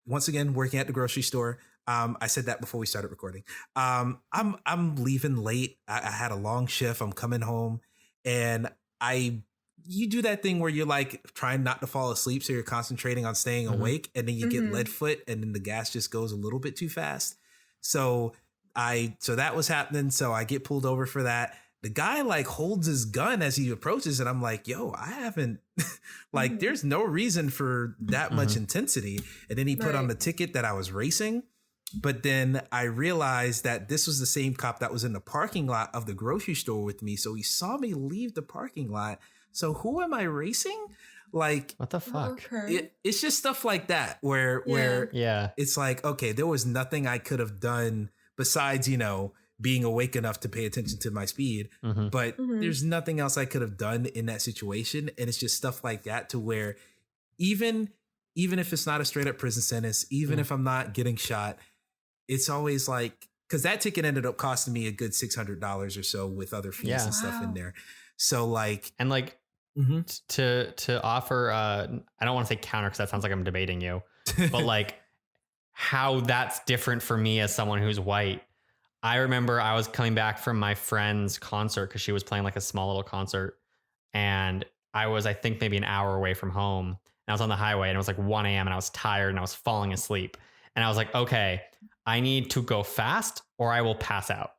Once again working at the grocery store. I said that before we started recording. I'm leaving late. I had a long shift. I'm coming home, and you do that thing where you're like trying not to fall asleep, so you're concentrating on staying awake, and then you get lead foot, and then the gas just goes a little bit too fast. So that was happening. So I get pulled over for that. The guy like holds his gun as he approaches, and I'm like, yo, I haven't like, there's no reason for that much intensity. And then he put on the ticket that I was racing. But then I realized that this was the same cop that was in the parking lot of the grocery store with me. So he saw me leave the parking lot. So who am I racing? Like, what the fuck? It's just stuff like that where it's like, okay, there was nothing I could have done besides, being awake enough to pay attention to my speed. But there's nothing else I could have done in that situation. And it's just stuff like that to where even if it's not a straight up prison sentence, even if I'm not getting shot, it's always like, because that ticket ended up costing me a good $600 or so with other fees and stuff in there. So like, and like to offer, I don't want to say counter because that sounds like I'm debating you, but like how that's different for me as someone who's white. I remember I was coming back from my friend's concert because she was playing like a small little concert, and I was, I think, maybe an hour away from home, and I was on the highway, and it was like 1 a.m. and I was tired and I was falling asleep, and I was like, okay, I need to go fast or I will pass out.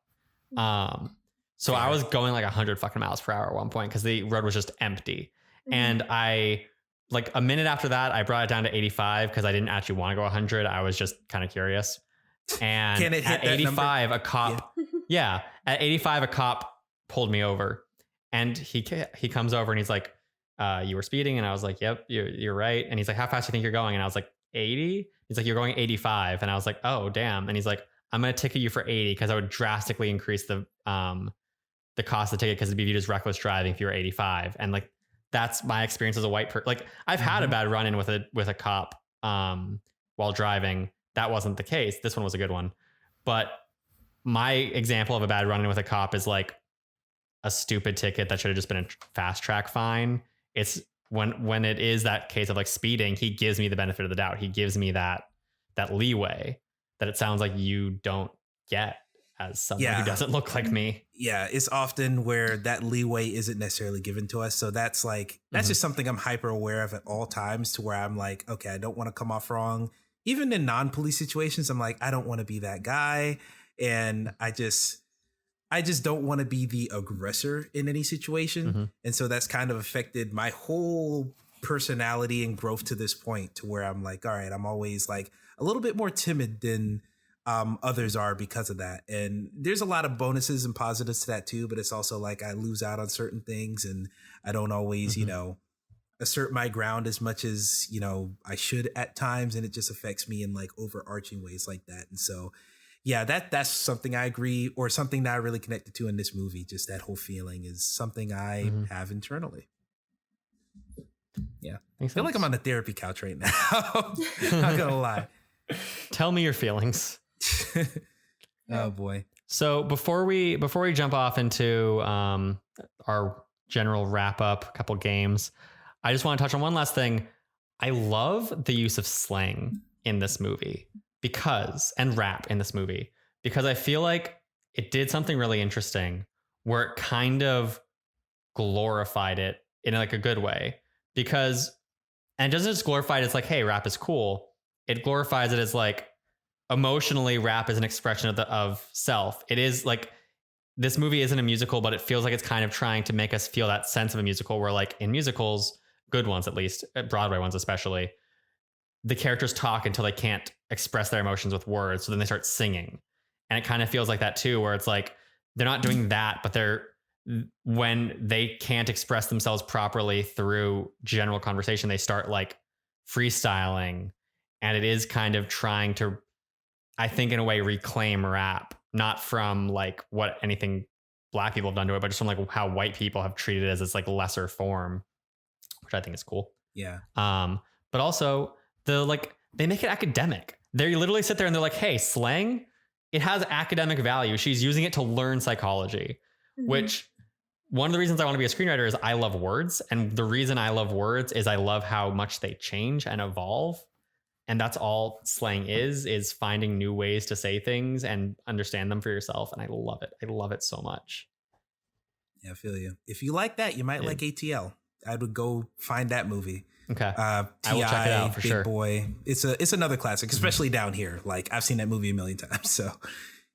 So I was going like 100 fucking miles per hour at one point because the road was just empty. And I, like a minute after that, I brought it down to 85 because I didn't actually want to go 100. I was just kind of curious. And Can it hit at that 85, number? a cop, at 85, a cop pulled me over, and he comes over and he's like, you were speeding. And I was like, yep, you're right. And he's like, how fast do you think you're going? And I was like, 80. He's like, you're going 85. And I was like, oh, damn. And he's like, I'm going to ticket you for 80 because I would drastically increase the cost of the ticket because it'd be viewed as reckless driving if you were 85. And like, that's my experience as a white person. Like I've had a bad run-in with a cop while driving. That wasn't the case. This one was a good one. But my example of a bad run-in with a cop is like a stupid ticket that should have just been a fast track fine. It's when it is that case of like speeding, he gives me the benefit of the doubt. He gives me that leeway that it sounds like you don't get as someone who doesn't look like me. Yeah, it's often where that leeway isn't necessarily given to us. So that's just something I'm hyper aware of at all times, to where I'm like, okay, I don't want to come off wrong. Even in non-police situations, I'm like, I don't want to be that guy. And I just don't want to be the aggressor in any situation. And so that's kind of affected my whole personality and growth to this point, to where I'm like, all right, I'm always like a little bit more timid than others are because of that. And there's a lot of bonuses and positives to that too, but it's also like I lose out on certain things, and I don't always, assert my ground as much as, I should at times. And it just affects me in like overarching ways like that. And so, yeah, that's something I agree, or something that I really connected to in this movie. Just that whole feeling is something I have internally. Yeah. I feel like I'm on the therapy couch right now. Not gonna lie. Tell me your feelings. Oh boy. So before we jump off into our general wrap up, a couple games, I just want to touch on one last thing. I love the use of slang in this movie and rap in this movie, because I feel like it did something really interesting where it kind of glorified it in like a good way, and it doesn't just glorify it as like, hey, rap is cool. It glorifies it as like, emotionally, rap is an expression of self. It is like, this movie isn't a musical, but it feels like it's kind of trying to make us feel that sense of a musical, where like in musicals, good ones, at least Broadway ones, especially, the characters talk until they can't express their emotions with words. So then they start singing. And it kind of feels like that too, where it's like, they're not doing that, but when they can't express themselves properly through general conversation, they start like freestyling. And it is kind of trying to, I think, in a way, reclaim rap, not from like what anything Black people have done to it, but just from like how white people have treated it as this like lesser form, which I think is cool. Yeah. but also they make it academic. They literally sit there and they're like, hey, slang, it has academic value. She's using it to learn psychology, which one of the reasons I want to be a screenwriter is I love words. And the reason I love words is I love how much they change and evolve. And that's all slang is finding new ways to say things and understand them for yourself. And I love it. I love it so much. Yeah, I feel you. If you like that, you might like ATL. I would go find that movie. Okay. I will check it out for Big sure. Boy. It's another classic, especially down here. Like I've seen that movie a million times. So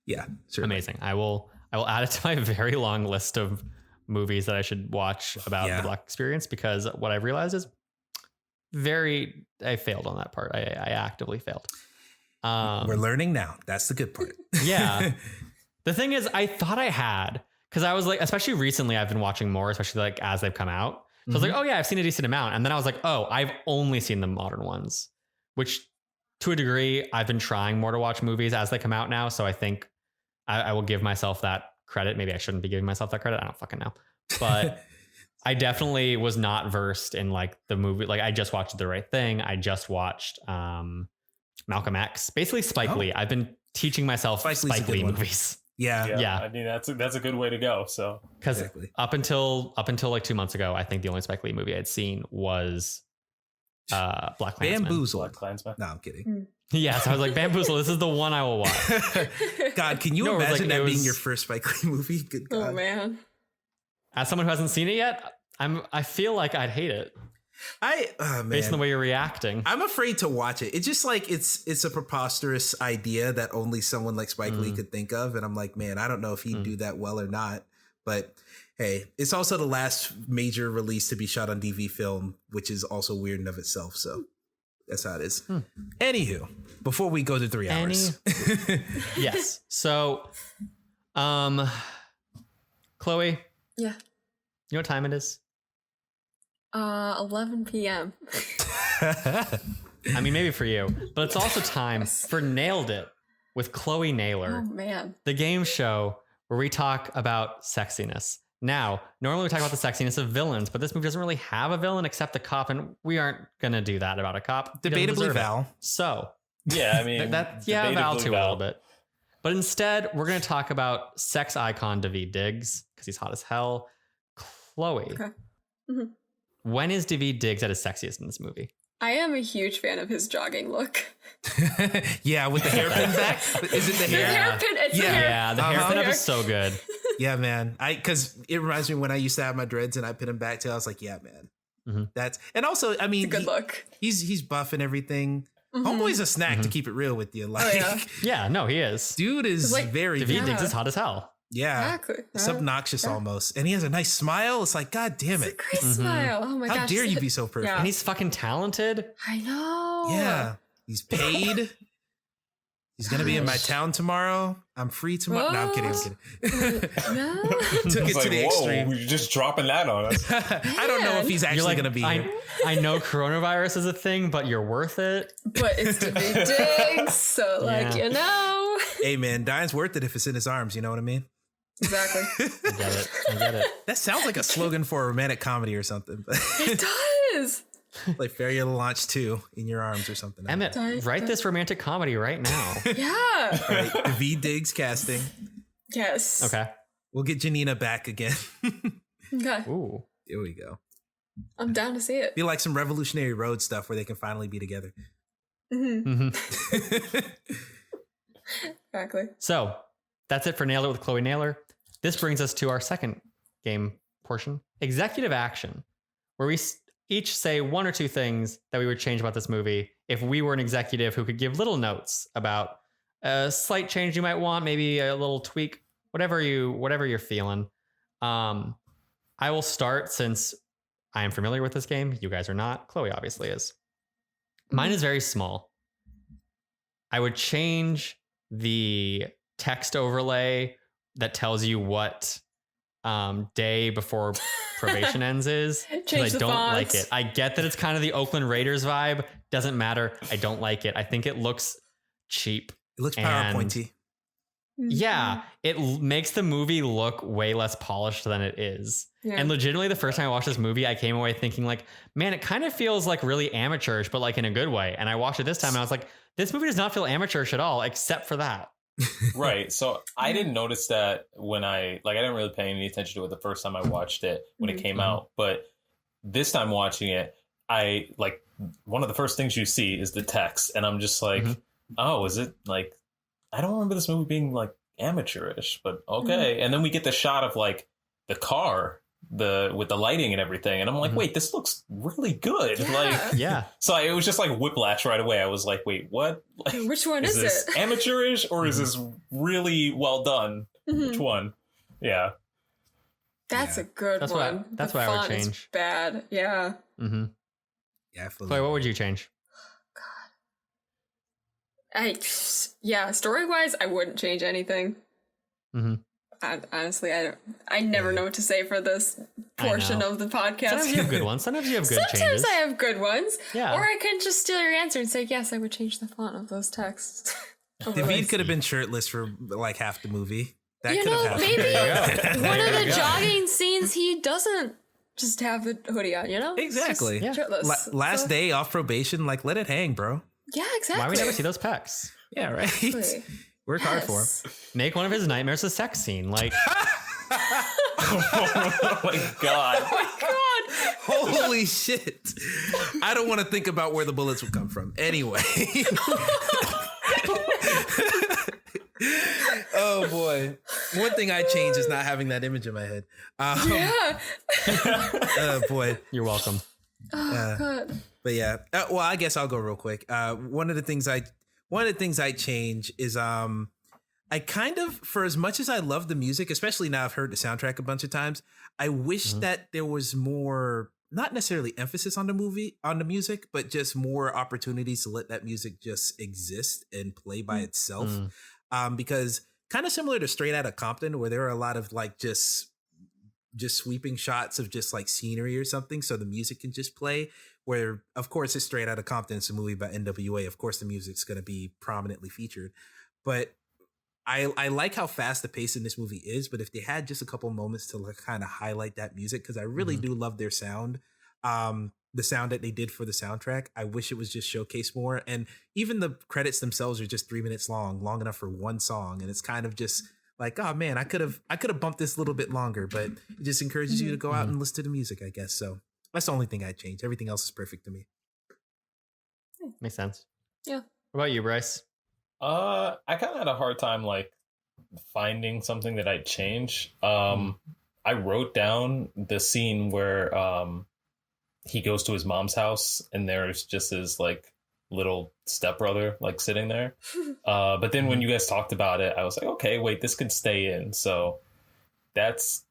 yeah, certainly. Amazing. I will add it to my very long list of movies that I should watch about the Black experience, because what I've realized is I failed on that part. I actively failed. We're learning now. That's the good part. Yeah. The thing is, I thought I had, because I was like, especially recently, I've been watching more, especially like as they've come out. So I was like, oh yeah, I've seen a decent amount. And then I was like, oh, I've only seen the modern ones, which to a degree, I've been trying more to watch movies as they come out now. So I think I will give myself that credit. Maybe I shouldn't be giving myself that credit. I don't fucking know. But I definitely was not versed in like the movie. Like I just watched The Right Thing. I just watched Malcolm X, basically Spike Lee. I've been teaching myself Spike Lee movies. Yeah. I mean, that's a good way to go. So because up until like 2 months ago, I think the only Spike Lee movie I'd seen was Black Klansman. Bamboozle. Black Klansman. No, I'm kidding. Yeah, so I was like, Bamboozle, this is the one I will watch. God, can you imagine that being your first Spike Lee movie? Good God. Oh man. As someone who hasn't seen it yet, I feel like I'd hate it. Based on the way you're reacting. I'm afraid to watch it. It's just like it's a preposterous idea that only someone like Spike Lee could think of, and I'm like, man, I don't know if he'd do that well or not. But hey, it's also the last major release to be shot on DV film, which is also weird in of itself. So that's how it is. Anywho, before we go to 3 hours. Yes. So, Chloe. Yeah. You know what time it is? 11 p.m. I mean, maybe for you, but it's also time for Nailed It with Chloe Naylor. Oh man. The game show where we talk about sexiness. Now, normally we talk about the sexiness of villains, but this movie doesn't really have a villain except the cop, and we aren't going to do that about a cop. Debatably Val. So, yeah, I mean, Val too a little bit. But instead, we're going to talk about sex icon Daveed Diggs, because he's hot as hell. Chloe. Okay. Mm-hmm. When is Daveed Diggs at his sexiest in this movie? I am a huge fan of his jogging look. Yeah, with the hairpin back. Is it the hair? The hairpin. It's the hair. Yeah, the hairpin up is so good. Yeah, man. Because it reminds me when I used to have my dreads and I pin them back too. I was like, yeah, man. That's, and also, I mean, it's a good look. He's buff and everything. Homeboy's a snack to keep it real with you. Like, yeah, no, he is. Dude is like, very Daveed Diggs is hot as hell. Yeah, exactly. It's obnoxious almost, and he has a nice smile. It's like, God damn it, it's a great smile. Oh my gosh, how dare you be so perfect? Yeah. And he's fucking talented. I know. Yeah, he's paid. He's gonna be in my town tomorrow. I'm free tomorrow. No, I'm kidding. No. Took it to the extreme. You're just dropping that on us. I don't know if he's actually gonna be here. I know coronavirus is a thing, but you're worth it. But it's Daveed Diggs, so like you know. Hey man, dying's worth it if it's in his arms. You know what I mean? Exactly. I get it. That sounds like a slogan for a romantic comedy or something. It does. Like Ferry Launch 2 in your arms or something. Emmett, write this romantic comedy right now. Yeah. All right, Daveed Diggs casting. Yes. Okay. We'll get Janina back again. Okay. Ooh. Here we go. I'm down to see it. Be like some Revolutionary Road stuff where they can finally be together. Exactly. So that's it for Nailed It with Chloe Naylor. This brings us to our second game portion, executive action, where we each say one or two things that we would change about this movie if we were an executive who could give little notes about a slight change you might want, maybe a little tweak, whatever you're feeling. I will start since I am familiar with this game. You guys are not. Chloe obviously is. Mine is very small. I would change the text overlay that tells you what day before probation ends is, because I don't like it. I get that it's kind of the Oakland Raiders vibe. Doesn't matter. I don't like it. I think it looks cheap. It looks PowerPointy. Yeah, it makes the movie look way less polished than it is. Yeah. And legitimately, the first time I watched this movie, I came away thinking like, man, it kind of feels like really amateurish, but like in a good way. And I watched it this time and I was like, this movie does not feel amateurish at all, except for that. Right. So I didn't notice that when I didn't really pay any attention to it the first time I watched it when it came out. But this time watching it, I like one of the first things you see is the text. And I'm just like, oh, is it like, I don't remember this movie being like amateurish, but okay. And then we get the shot of like the car, with the lighting and everything, and I'm like, wait, this looks really good. So it was just like whiplash right away. I was like, wait, what? Like, which one is this it? Amateurish or is this really well done? Which one? Yeah, that's a good one. That's why I would change. Bad, yeah. Yeah, Chloe, what would you change? Story-wise, I wouldn't change anything. Honestly, I never know what to say for this portion of the podcast. Sometimes you have good ones. Sometimes you have good changes. Sometimes I have good ones. Yeah. Or I can just steal your answer and say, yes, I would change the font of those texts. David could have been shirtless for like half the movie. That could have happened. Maybe one of the jogging scenes, he doesn't just have the hoodie on, you know? Exactly. Shirtless. Last day off probation, like let it hang, bro. Yeah, exactly. Why we never see those pecs? Yeah, right. Exactly. Work hard for him. Make one of his nightmares a sex scene. Like, oh my god. Holy shit. I don't want to think about where the bullets would come from. Anyway. Oh boy. One thing I changed is not having that image in my head. Oh boy. You're welcome. God. But yeah. Well, I guess I'll go real quick. One of the things I change is I kind of, for as much as I love the music, especially now I've heard the soundtrack a bunch of times, I wish that there was more, not necessarily emphasis on the music, but just more opportunities to let that music just exist and play by itself. Because kind of similar to Straight Outta Compton, where there are a lot of like just sweeping shots of just like scenery or something, so the music can just play. Where, of course, it's Straight Outta Compton. It's a movie by NWA. Of course, the music's going to be prominently featured. But I like how fast the pace in this movie is. But if they had just a couple moments to like kind of highlight that music, because I really do love their sound, the sound that they did for the soundtrack, I wish it was just showcased more. And even the credits themselves are just 3 minutes long enough for one song. And it's kind of just like, oh man, I could have bumped this a little bit longer, but it just encourages you to go out and listen to the music, I guess. So that's the only thing I'd change. Everything else is perfect to me. Makes sense. Yeah. What about you, Bryce? I kind of had a hard time like finding something that I'd change. I wrote down the scene where he goes to his mom's house and there's just his like little stepbrother like sitting there. But then when you guys talked about it, I was like, okay, wait, this could stay in. So that's,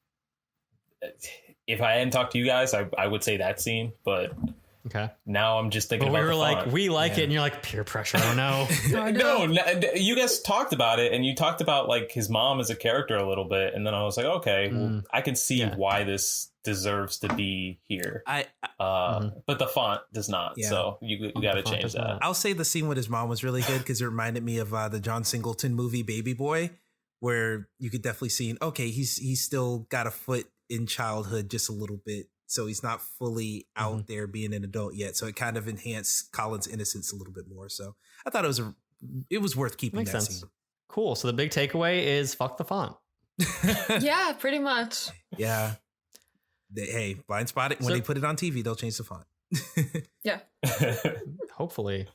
if I hadn't talked to you guys, I would say that scene, but okay. Now I'm just thinking but about we were like, font. we like it, and you're like, peer pressure. Oh no. No, you guys talked about it, and you talked about like his mom as a character a little bit, and then I was like, okay, well, I can see why this deserves to be here. But the font does not, so you got to change that. I'll say the scene with his mom was really good because it reminded me of the John Singleton movie Baby Boy, where you could definitely see, okay, he's still got a foot in childhood just a little bit. So he's not fully out there being an adult yet. So it kind of enhanced Colin's innocence a little bit more. So I thought it was worth keeping. Makes that sense. Scene. Cool. So the big takeaway is fuck the font. Yeah, pretty much. Yeah. Hey, Blindspotting, when they put it on TV, they'll change the font. Yeah. Hopefully.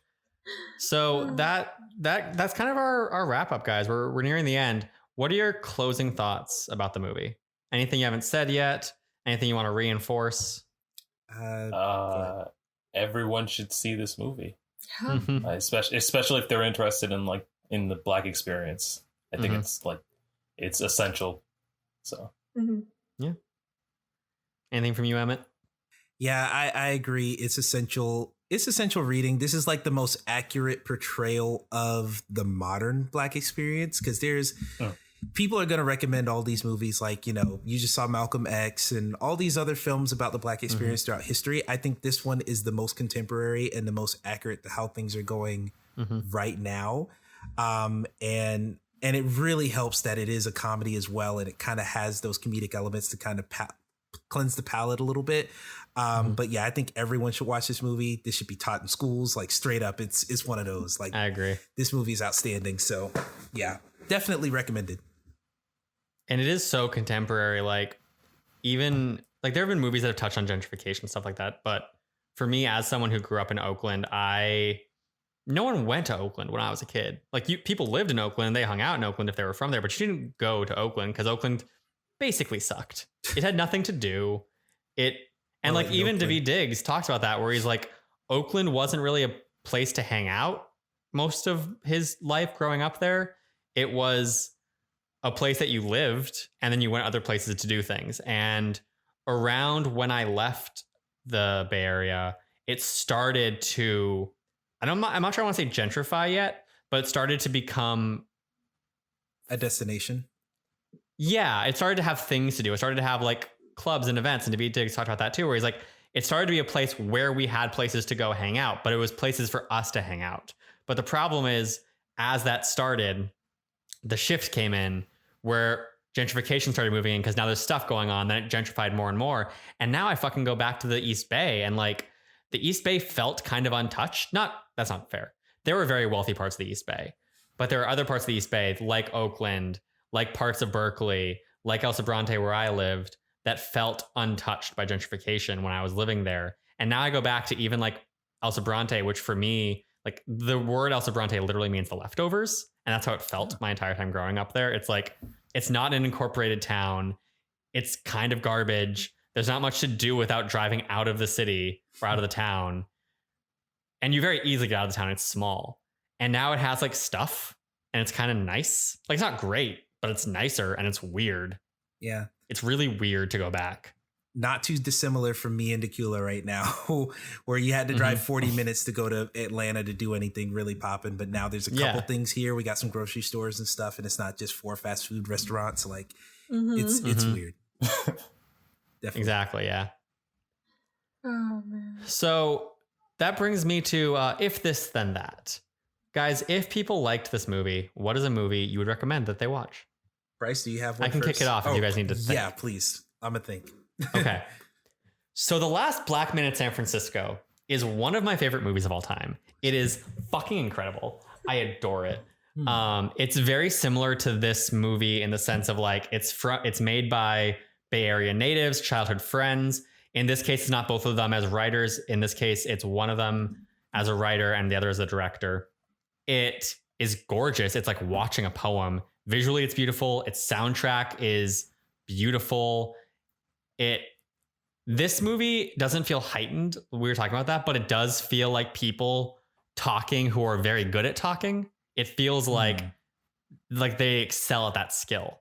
So that's kind of our wrap up, guys. We're nearing the end. What are your closing thoughts about the movie? Anything you haven't said yet? Anything you want to reinforce? Everyone should see this movie, Yeah. Especially if they're interested in the Black experience. I think it's essential. So yeah. Anything from you, Emmett? Yeah, I agree. It's essential. It's essential reading. This is like the most accurate portrayal of the modern Black experience, because there's. People are going to recommend all these movies like, you just saw Malcolm X and all these other films about the Black experience throughout history. I think this one is the most contemporary and the most accurate to how things are going right now. And And it really helps that it is a comedy as well. And it kind of has those comedic elements to kind of cleanse the palate a little bit. But yeah, I think everyone should watch this movie. This should be taught in schools, like straight up. It's one of those, like, I agree. This movie is outstanding. So yeah, definitely recommended. And it is so contemporary. Like, even like there have been movies that have touched on gentrification, stuff like that. But for me, as someone who grew up in Oakland, no one went to Oakland when I was a kid. Like, people lived in Oakland, they hung out in Oakland if they were from there, but you didn't go to Oakland because Oakland basically sucked. It had nothing to do. And like even Oakland. Daveed Diggs talks about that, where he's like, Oakland wasn't really a place to hang out most of his life growing up there. It was a place that you lived and then you went other places to do things. And around when I left the Bay Area, it started to, I'm not sure I want to say gentrify yet, but it started to become a destination. Yeah, it started to have things to do. It started to have like clubs and events, and Daveed Diggs talked about that too, where he's like, it started to be a place where we had places to go hang out, but it was places for us to hang out. But the problem is, as that started, the shift came in where gentrification started moving in because now there's stuff going on, then it gentrified more and more. And now I fucking go back to the East Bay, and like the East Bay felt kind of untouched. That's not fair. There were very wealthy parts of the East Bay, but there are other parts of the East Bay, like Oakland, like parts of Berkeley, like El Sobrante, where I lived, that felt untouched by gentrification when I was living there. And now I go back to even like El Sobrante, which for me, like the word El Sobrante literally means the leftovers. And that's how it felt my entire time growing up there. It's like, it's not an incorporated town. It's kind of garbage. There's not much to do without driving out of the city or out of the town. And you very easily get out of the town. It's small. And now it has like stuff and it's kind of nice. Like, it's not great, but it's nicer and it's weird. Yeah. It's really weird to go back. Not too dissimilar from me and Tequila right now, where you had to drive 40 minutes to go to Atlanta to do anything really popping. But now there's a couple things here. We got some grocery stores and stuff, and it's not just 4 fast food restaurants. Like it's weird. Definitely. Exactly. Yeah. Oh man. So that brings me to if this, then that. Guys, if people liked this movie, what is a movie you would recommend that they watch? Bryce, do you have one? I can kick it off if you guys need to think. Yeah, please. I'm going to think. Okay. So The Last Black Man in San Francisco is one of my favorite movies of all time. It is fucking incredible. I adore it. It's very similar to this movie in the sense of like it's made by Bay Area natives, childhood friends. In this case, it's not both of them as writers. In this case, it's one of them as a writer and the other as a director. It is gorgeous. It's like watching a poem. Visually, it's beautiful. Its soundtrack is beautiful. This movie doesn't feel heightened. We were talking about that, but it does feel like people talking who are very good at talking. It feels like they excel at that skill.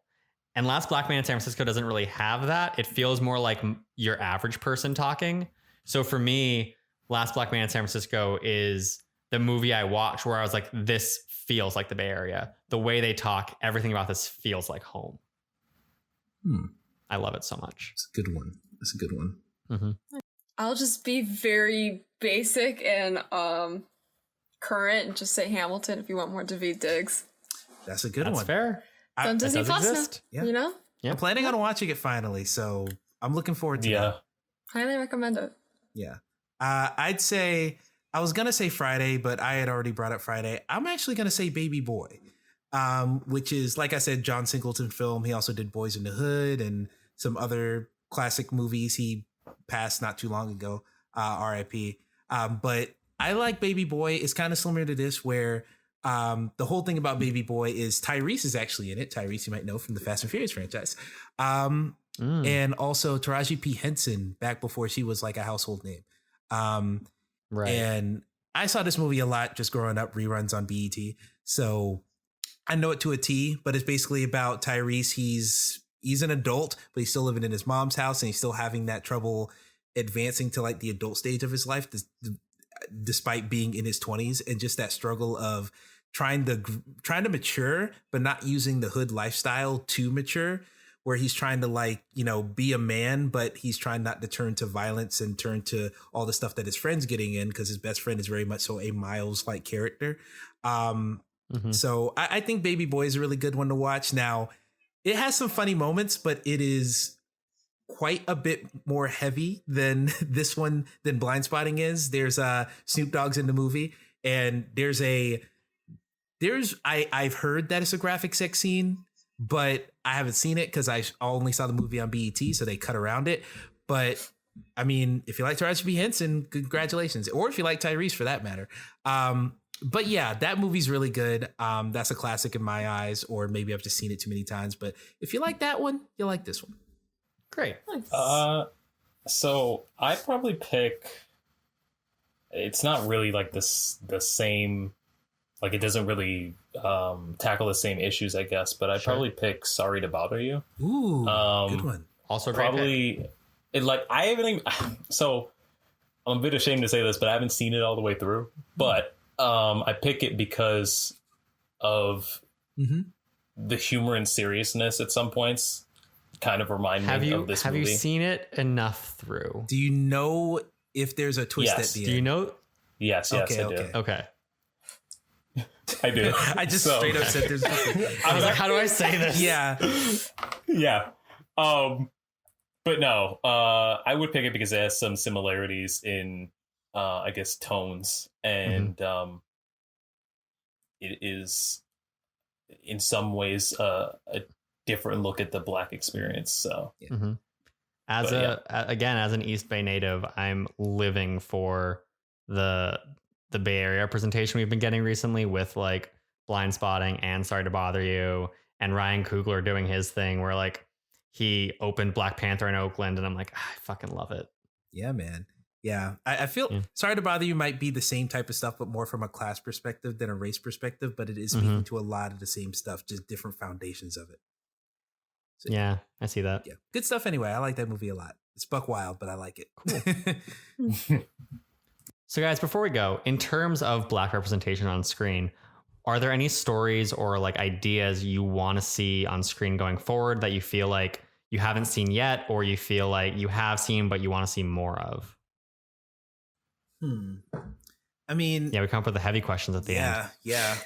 And Last Black Man in San Francisco doesn't really have that. It feels more like your average person talking. So for me, Last Black Man in San Francisco is the movie I watched where I was like, this feels like the Bay Area. The way they talk, everything about this feels like home. I love it so much. It's a good one. It's a good one. Mm-hmm. I'll just be very basic and current and just say Hamilton if you want more Daveed Diggs. That's a good one. That's fair. It's on Disney Plus now, yeah. You know? Yeah. I'm planning on watching it finally, so I'm looking forward to it. Highly recommend it. Yeah. I'd say, I was going to say Friday, but I had already brought up Friday. I'm actually going to say Baby Boy, which is, like I said, John Singleton film. He also did Boys in the Hood and some other classic movies. He passed not too long ago, RIP. But I like Baby Boy. It's kind of similar to this, where the whole thing about Baby Boy is Tyrese is actually in it. Tyrese, you might know from the Fast and Furious franchise. And also Taraji P. Henson back before she was like a household name. Right. And I saw this movie a lot just growing up, reruns on BET. So I know it to a T, but it's basically about Tyrese. He's an adult, but he's still living in his mom's house and he's still having that trouble advancing to like the adult stage of his life, despite being in his 20s, and just that struggle of trying to mature, but not using the hood lifestyle to mature, where he's trying to like, be a man, but he's trying not to turn to violence and turn to all the stuff that his friend's getting in, because his best friend is very much so a Myles like character. So I think Baby Boy is a really good one to watch. Now, it has some funny moments, but it is quite a bit more heavy than this one, than Blindspotting is. There's Snoop Dogg's in the movie, and I've heard that it's a graphic sex scene, but I haven't seen it because I only saw the movie on BET, so they cut around it. But I mean, if you like Taraji P. Henson, congratulations. Or if you like Tyrese, for that matter. But yeah, that movie's really good. That's a classic in my eyes, or maybe I've just seen it too many times. But if you like that one, you'll like this one. Great. Nice. So I probably pick. It's not really like the same. Like, it doesn't really tackle the same issues, I guess. But I'd probably pick Sorry to Bother You. Ooh, good one. Also, probably. I haven't even. So I'm a bit ashamed to say this, but I haven't seen it all the way through. But I pick it because of the humor and seriousness at some points. Kind of remind me of this movie. Have you seen it enough through? Do you know if there's a twist at the end? Do you know? Yes, I do. Okay. I do. I just straight up said there's. I was like, how do I say this? Yeah. Yeah. But no, I would pick it because it has some similarities in, I guess, tones, and it is in some ways a different look at the Black experience. So, as an East Bay native, I'm living for the Bay Area representation we've been getting recently with like Blindspotting and Sorry to Bother You, and Ryan Coogler doing his thing where like he opened Black Panther in Oakland, and I'm like, I fucking love it. Yeah, man. Yeah, I feel Sorry to Bother You might be the same type of stuff, but more from a class perspective than a race perspective. But it is speaking to a lot of the same stuff, just different foundations of it. So, yeah, I see that. Yeah, good stuff. Anyway, I like that movie a lot. It's buck wild, but I like it. Cool. So, guys, before we go, in terms of Black representation on screen, are there any stories or like ideas you want to see on screen going forward that you feel like you haven't seen yet, or you feel like you have seen but you want to see more of? I mean, yeah, we come up with the heavy questions at the end. Yeah.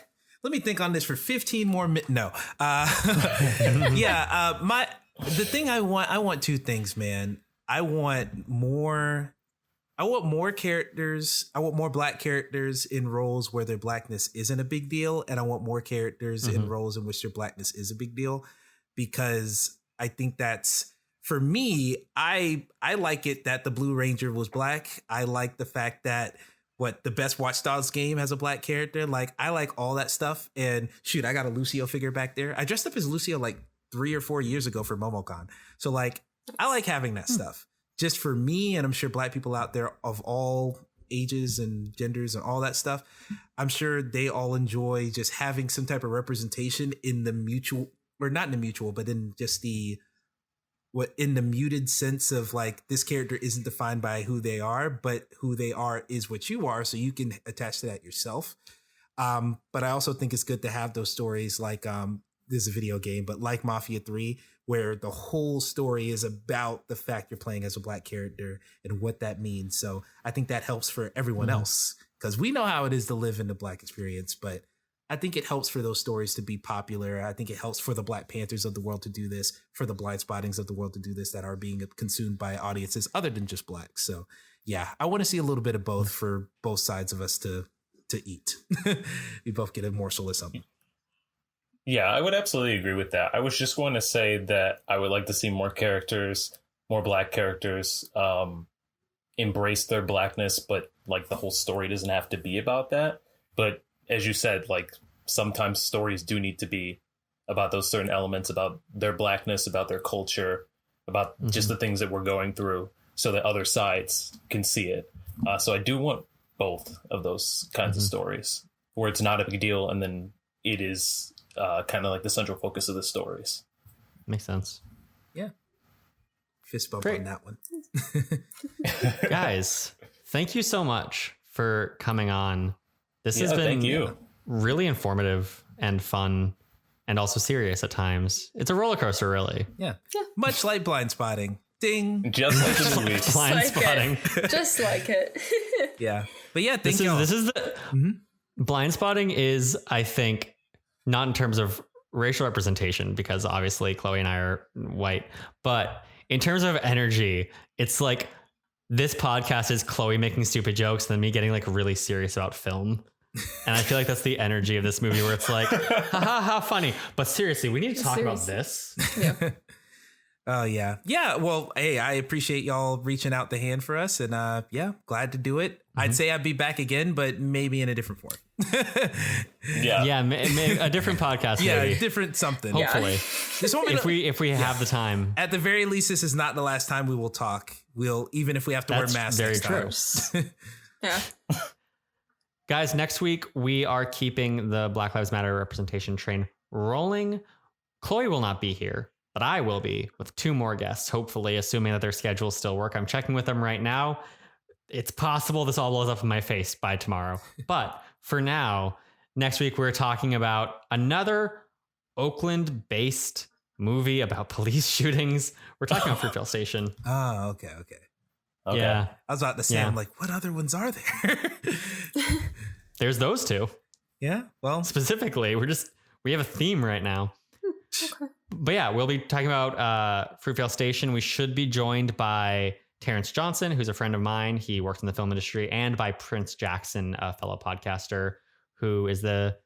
Let me think on this for 15 more minutes. No. The thing I want two things, man. I want more characters. I want more Black characters in roles where their Blackness isn't a big deal. And I want more characters in roles in which their Blackness is a big deal, because I think that's, for me, I like it that the Blue Ranger was Black. I like the fact that the best Watch Dogs game has a Black character. Like, I like all that stuff. And shoot, I got a Lucio figure back there. I dressed up as Lucio like 3 or 4 years ago for MomoCon. So like, I like having that stuff just for me. And I'm sure Black people out there of all ages and genders and all that stuff, I'm sure they all enjoy just having some type of representation in the mutual, or not in the mutual, but in just in the muted sense of like, this character isn't defined by who they are, but who they are is what you are. So you can attach to that yourself. But I also think it's good to have those stories like, this is a video game, but like Mafia 3, where the whole story is about the fact you're playing as a Black character and what that means. So I think that helps for everyone else, because we know how it is to live in the Black experience, but I think it helps for those stories to be popular. I think it helps for the Black Panthers of the world to do this, for the Blindspottings of the world to do this, that are being consumed by audiences other than just Black. So yeah, I want to see a little bit of both for both sides of us to eat. We both get a morsel of something. Yeah, I would absolutely agree with that. I was just going to say that I would like to see more characters, more Black characters, embrace their Blackness, but like the whole story doesn't have to be about that. But as you said, like sometimes stories do need to be about those certain elements, about their Blackness, about their culture, about just the things that we're going through, so that other sides can see it. So I do want both of those kinds of stories where it's not a big deal, and then it is kind of like the central focus of the stories. Makes sense. Yeah. Fist bump Great. on that one. Guys, thank you so much for coming on. This has been thank you. Really informative and fun, and also serious at times. It's a roller coaster, really. Yeah. Much like Blindspotting. Ding. Just like the movie. Blindspotting. Just like it. Yeah. But yeah, thank you. This is the Blindspotting is, I think, not in terms of racial representation, because obviously Chloe and I are white, but in terms of energy, it's like this podcast is Chloe making stupid jokes and then me getting like really serious about film. And I feel like that's the energy of this movie, where it's like, ha funny. But seriously, we need to talk about this. Yeah. Oh, yeah. Yeah. Well, hey, I appreciate y'all reaching out the hand for us. And yeah, glad to do it. Mm-hmm. I'd say I'd be back again, but maybe in a different form. Yeah, a different podcast. Yeah, maybe. different something. Hopefully, this won't be if we have the time. At the very least, this is not the last time we will talk. We'll, even if we have to wear masks. Very next true. time. Yeah. Guys, next week we are keeping the Black Lives Matter representation train rolling. Chloe will not be here, but I will be with 2 more guests, hopefully, assuming that their schedules still work. I'm checking with them right now. It's possible this all blows up in my face by tomorrow. But for now, next week we're talking about another Oakland-based movie about police shootings. We're talking about Fruitvale Station. Oh, okay. Yeah. I was about to say, I'm like, what other ones are there? There's those 2. Yeah, well. Specifically, we have a theme right now. Okay. But yeah, we'll be talking about Fruitvale Station. We should be joined by Terrence Johnson, who's a friend of mine. He works in the film industry, and by Prince Jackson, a fellow podcaster who is the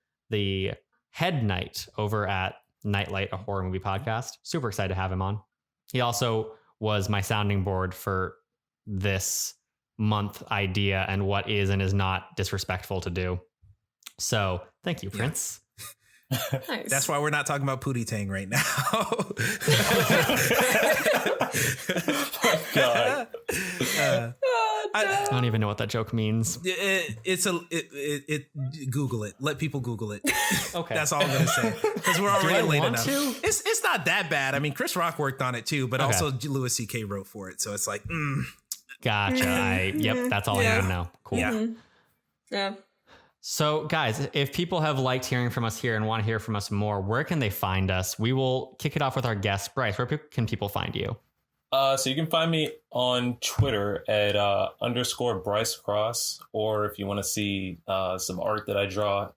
head knight over at Nightlight, a horror movie podcast. Super excited to have him on. He also was my sounding board for this month idea and what is and is not disrespectful to do. So thank you, Prince. Nice. That's why we're not talking about Pootie Tang right now. God. I don't even know what that joke means. Google it. Let people Google it. Okay. That's all I'm gonna say, because we're already late enough. To? It's not that bad. I mean, Chris Rock worked on it too, but Okay. also Louis C.K. wrote for it, so it's like, Gotcha. Yep, that's all I need to know. Cool. yeah. Yeah. So, guys, if people have liked hearing from us here and want to hear from us more, where can they find us? We will kick it off with our guest, Bryce. Where can people find you? So you can find me on Twitter at _ Bryce Cross, or if you want to see some art that I draw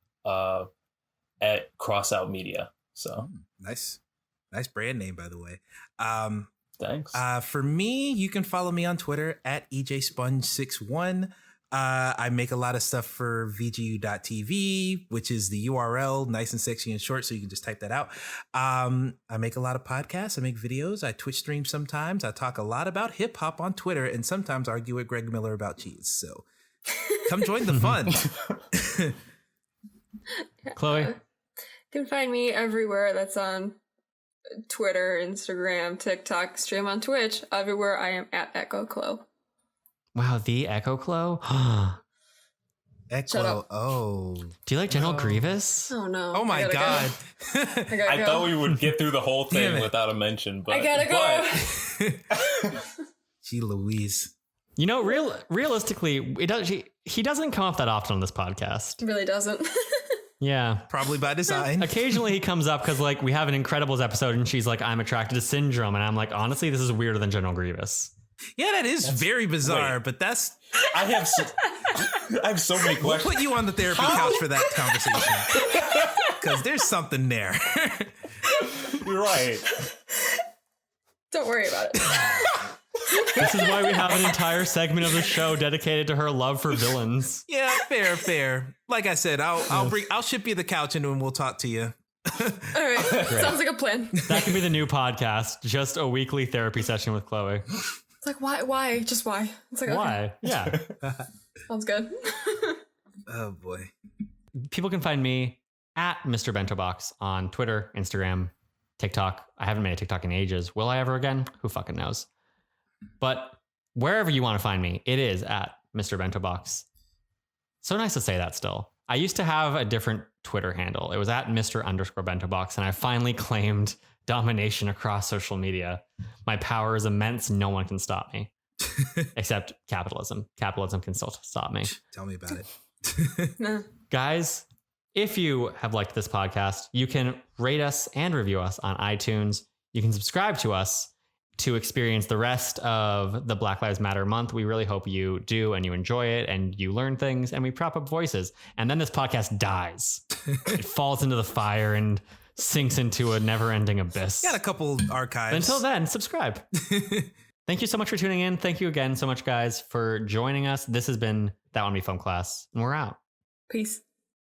at Crossout Media. So Nice brand name, by the way. thanks. For me, you can follow me on Twitter at EJSponge61. I make a lot of stuff for VGU.TV, which is the URL, nice and sexy and short, so you can just type that out. I make a lot of podcasts. I make videos. I Twitch stream sometimes. I talk a lot about hip hop on Twitter and sometimes argue with Greg Miller about cheese. So come join the fun. Chloe? You can find me everywhere. That's on Twitter, Instagram, TikTok, stream on Twitch. Everywhere I am at Echo Chloe. Wow, the Echo Clo? Shut Echo. up. Oh. Do you like General Grievous? Oh no. Oh my God. Go. I thought we would get through the whole Damn thing it. without a mention, but I gotta go. Gee Louise. You know, realistically, he doesn't come up that often on this podcast. Really doesn't. Yeah. Probably by design. Occasionally he comes up because like we have an Incredibles episode and she's like, I'm attracted to Syndrome. And I'm like, honestly, this is weirder than General Grievous. Yeah, that's very bizarre, wait. but that's... I have so many We'll questions. put you on the therapy couch for that conversation. Because there's something there. You're right. Don't worry about it. This is why we have an entire segment of the show dedicated to her love for villains. Yeah, fair. Like I said, I'll ship you the couch and then we'll talk to you. All right. Sounds like a plan. That can be the new podcast. Just a weekly therapy session with Chloe. It's like, why? Just why? It's like, okay. Why? Yeah. Sounds good. Oh boy. People can find me at Mr. Bento Box on Twitter, Instagram, TikTok. I haven't made a TikTok in ages. Will I ever again? Who fucking knows? But wherever you want to find me, it is at Mr. Bento Box. So nice to say that still. I used to have a different Twitter handle. It was at Mr. _Bento Box, and I finally claimed domination across social media. My power is immense. No one can stop me. Except capitalism. Capitalism can still stop me. Tell me about it. Nah. Guys, if you have liked this podcast, you can rate us and review us on iTunes. You can subscribe to us to experience the rest of the Black Lives Matter month. We really hope you do and you enjoy it and you learn things and we prop up voices. And then this podcast dies. It falls into the fire and sinks into a never-ending abyss. Got a couple archives. Until then, subscribe. Thank you so much for tuning in. Thank you again so much, guys, for joining us. This has been That Wannabe Film Class, and we're out. Peace.